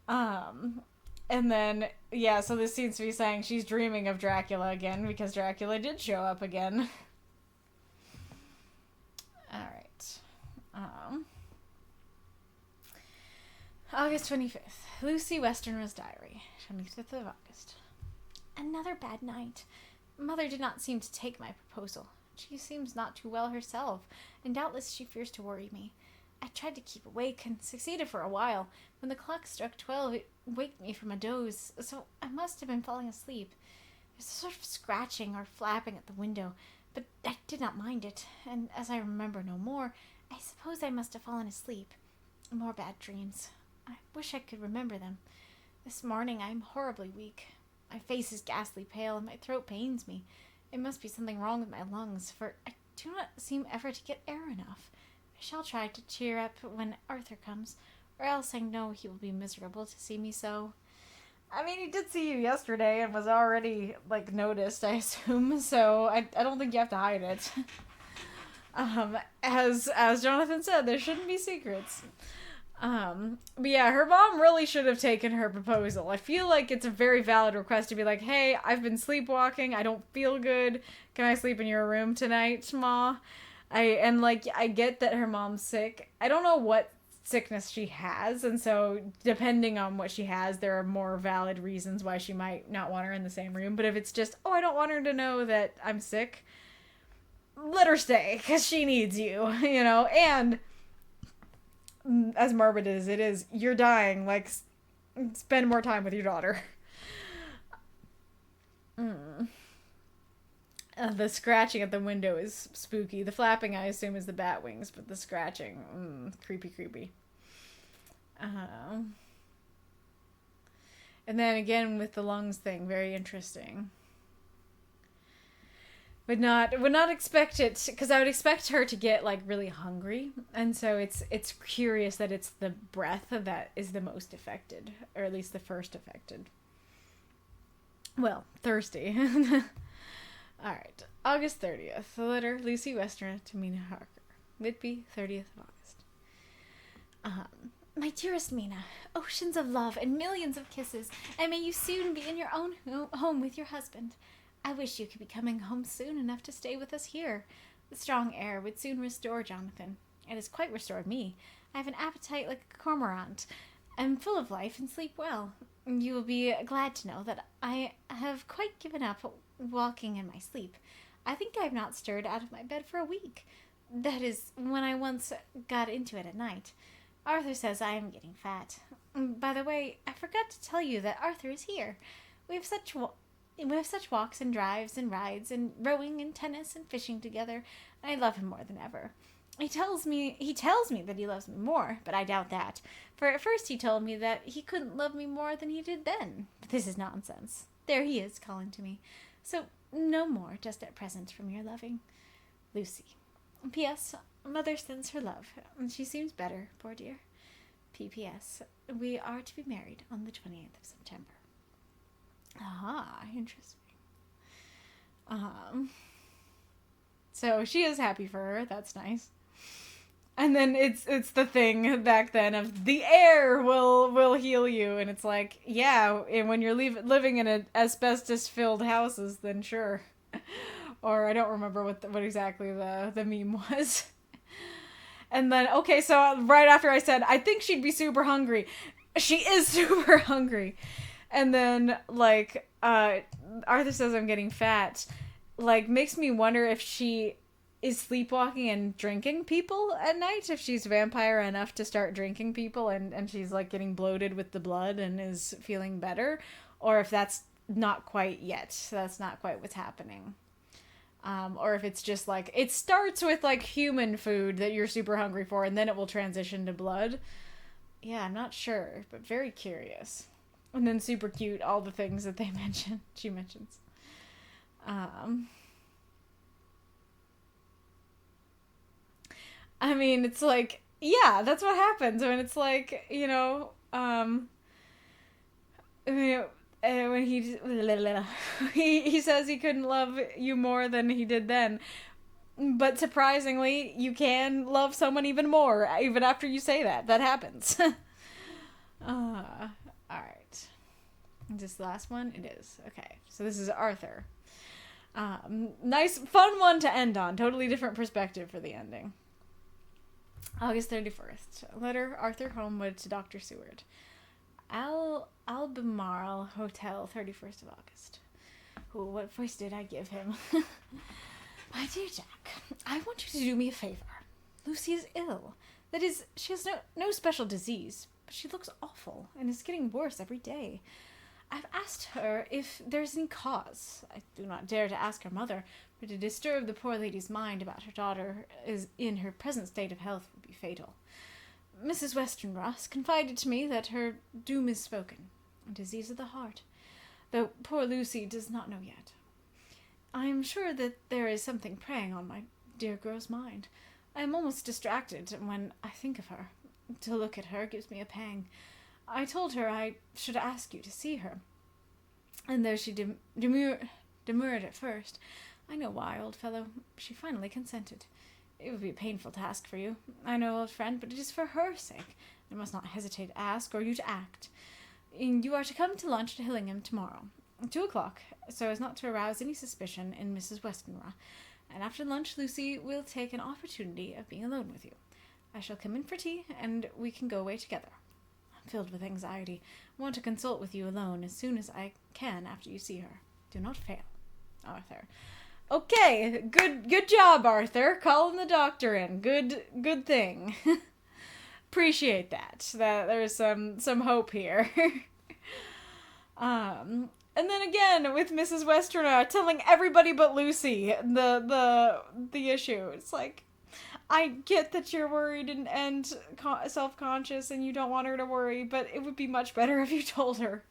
And then, yeah, so this seems to be saying she's dreaming of Dracula again because Dracula did show up again. Alright. August 25th. Lucy Westenra's diary. 25th of August. Another bad night. Mother did not seem to take my proposal. She seems not too well herself, and doubtless she fears to worry me. I tried to keep awake and succeeded for a while. When the clock struck 12, it waked me from a doze, so I must have been falling asleep. There's a sort of scratching or flapping at the window, but I did not mind it, and as I remember no more, I suppose I must have fallen asleep. More bad dreams. I wish I could remember them. This morning I am horribly weak. My face is ghastly pale, and my throat pains me. It must be something wrong with my lungs, for I do not seem ever to get air enough. I shall try to cheer up when Arthur comes, or else I know he will be miserable to see me so. I mean, he did see you yesterday and was already, like, noticed, I assume, so I don't think you have to hide it. As Jonathan said, there shouldn't be secrets. But yeah, her mom really should have taken her proposal. I feel like it's a very valid request to be like, hey, I've been sleepwalking, I don't feel good, can I sleep in your room tonight, Ma? I get that her mom's sick. I don't know what sickness she has, and so depending on what she has, there are more valid reasons why she might not want her in the same room. But if it's just, oh, I don't want her to know that I'm sick, let her stay, because she needs you, you know? And as morbid as it is, you're dying, like, spend more time with your daughter. The scratching at the window is spooky. The flapping, I assume, is the bat wings, but the scratching, creepy. And then again with the lungs thing, very interesting. Would not expect it, because I would expect her to get like really hungry, and so it's curious that it's the breath that is the most affected, or at least the first affected. Well, thirsty. All right, August 30th. The letter, Lucy Westenra to Mina Harker. Whitby, 30th of August. My dearest Mina, oceans of love and millions of kisses, and may you soon be in your own home with your husband. I wish you could be coming home soon enough to stay with us here. The strong air would soon restore Jonathan. It has quite restored me. I have an appetite like a cormorant. I'm full of life and sleep well. You will be glad to know that I have quite given up walking in my sleep. I think I have not stirred out of my bed for a week. That is, when I once got into it at night. Arthur says I am getting fat. By the way, I forgot to tell you that Arthur is here. We have such walks and drives and rides and rowing and tennis and fishing together. I love him more than ever. He tells me that he loves me more, but I doubt that. For at first he told me that he couldn't love me more than he did then. But this is nonsense. There he is calling to me. So no more just at present from your loving Lucy. P.S. Mother sends her love, and she seems better, poor dear. P.P.S. We are to be married on the 28th of September. Ah, interesting. So she is happy for her. That's nice. And then it's the thing back then of the air will heal you, and it's like, yeah, and when you're living in an asbestos-filled houses, then sure. Or I don't remember what exactly the meme was. And then, okay, so right after I said, I think she'd be super hungry. She is super hungry. And then, like, Arthur says I'm getting fat. Like, makes me wonder if she is sleepwalking and drinking people at night. If she's vampire enough to start drinking people and she's, like, getting bloated with the blood and is feeling better. Or if that's not quite yet. That's not quite what's happening. Or if it's just, like, it starts with, like, human food that you're super hungry for, and then it will transition to blood. Yeah, I'm not sure, but very curious. And then super cute, all the things that they mention. She mentions. I mean, it's like, yeah, that's what happens when it's like, you know, I mean, when he says he couldn't love you more than he did then, but surprisingly, you can love someone even more even after you say that. That happens. All right. Is this the last one? It is. Okay. So this is Arthur. Nice, fun one to end on. Totally different perspective for the ending. August 31st. Letter, Arthur Holmwood to Dr. Seward. Albemarle Hotel, 31st of August. Oh, what voice did I give him? My dear Jack, I want you to do me a favor. Lucy is ill. That is, she has no special disease, but she looks awful and is getting worse every day. I've asked her if there's any cause. I do not dare to ask her mother, for to disturb the poor lady's mind about her daughter is in her present state of health would be fatal. Mrs. Westenra confided to me that her doom is spoken, a disease of the heart, though poor Lucy does not know yet. I am sure that there is something preying on my dear girl's mind. I am almost distracted when I think of her. To look at her gives me a pang. I told her I should ask you to see her, and though she demurred at first, I know why, old fellow, she finally consented. It would be painful to ask for you, I know, old friend, but it is for her sake. I must not hesitate to ask, or you to act. You are to come to lunch to Hillingham tomorrow, 2 o'clock, so as not to arouse any suspicion in Mrs. Westenra, and after lunch Lucy will take an opportunity of being alone with you. I shall come in for tea, and we can go away together. I'm filled with anxiety. I want to consult with you alone as soon as I can after you see her. Do not fail. Arthur. Okay, good job, Arthur. Calling the doctor in. Good thing. Appreciate that. That there's some hope here. And then again with Mrs. Westerner telling everybody but Lucy the issue. It's like, I get that you're worried and self-conscious and you don't want her to worry, but it would be much better if you told her.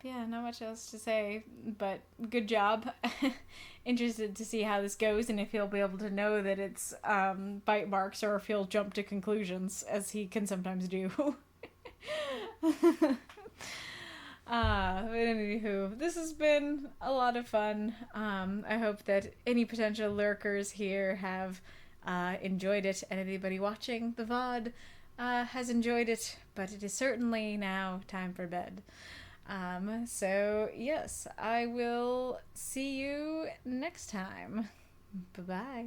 Yeah, not much else to say, but good job. Interested to see how this goes and if he'll be able to know that it's bite marks or if he'll jump to conclusions, as he can sometimes do. But anywho, this has been a lot of fun. I hope that any potential lurkers here have enjoyed it, and anybody watching the VOD has enjoyed it, but it is certainly now time for bed. So yes, I will see you next time. Bye-bye.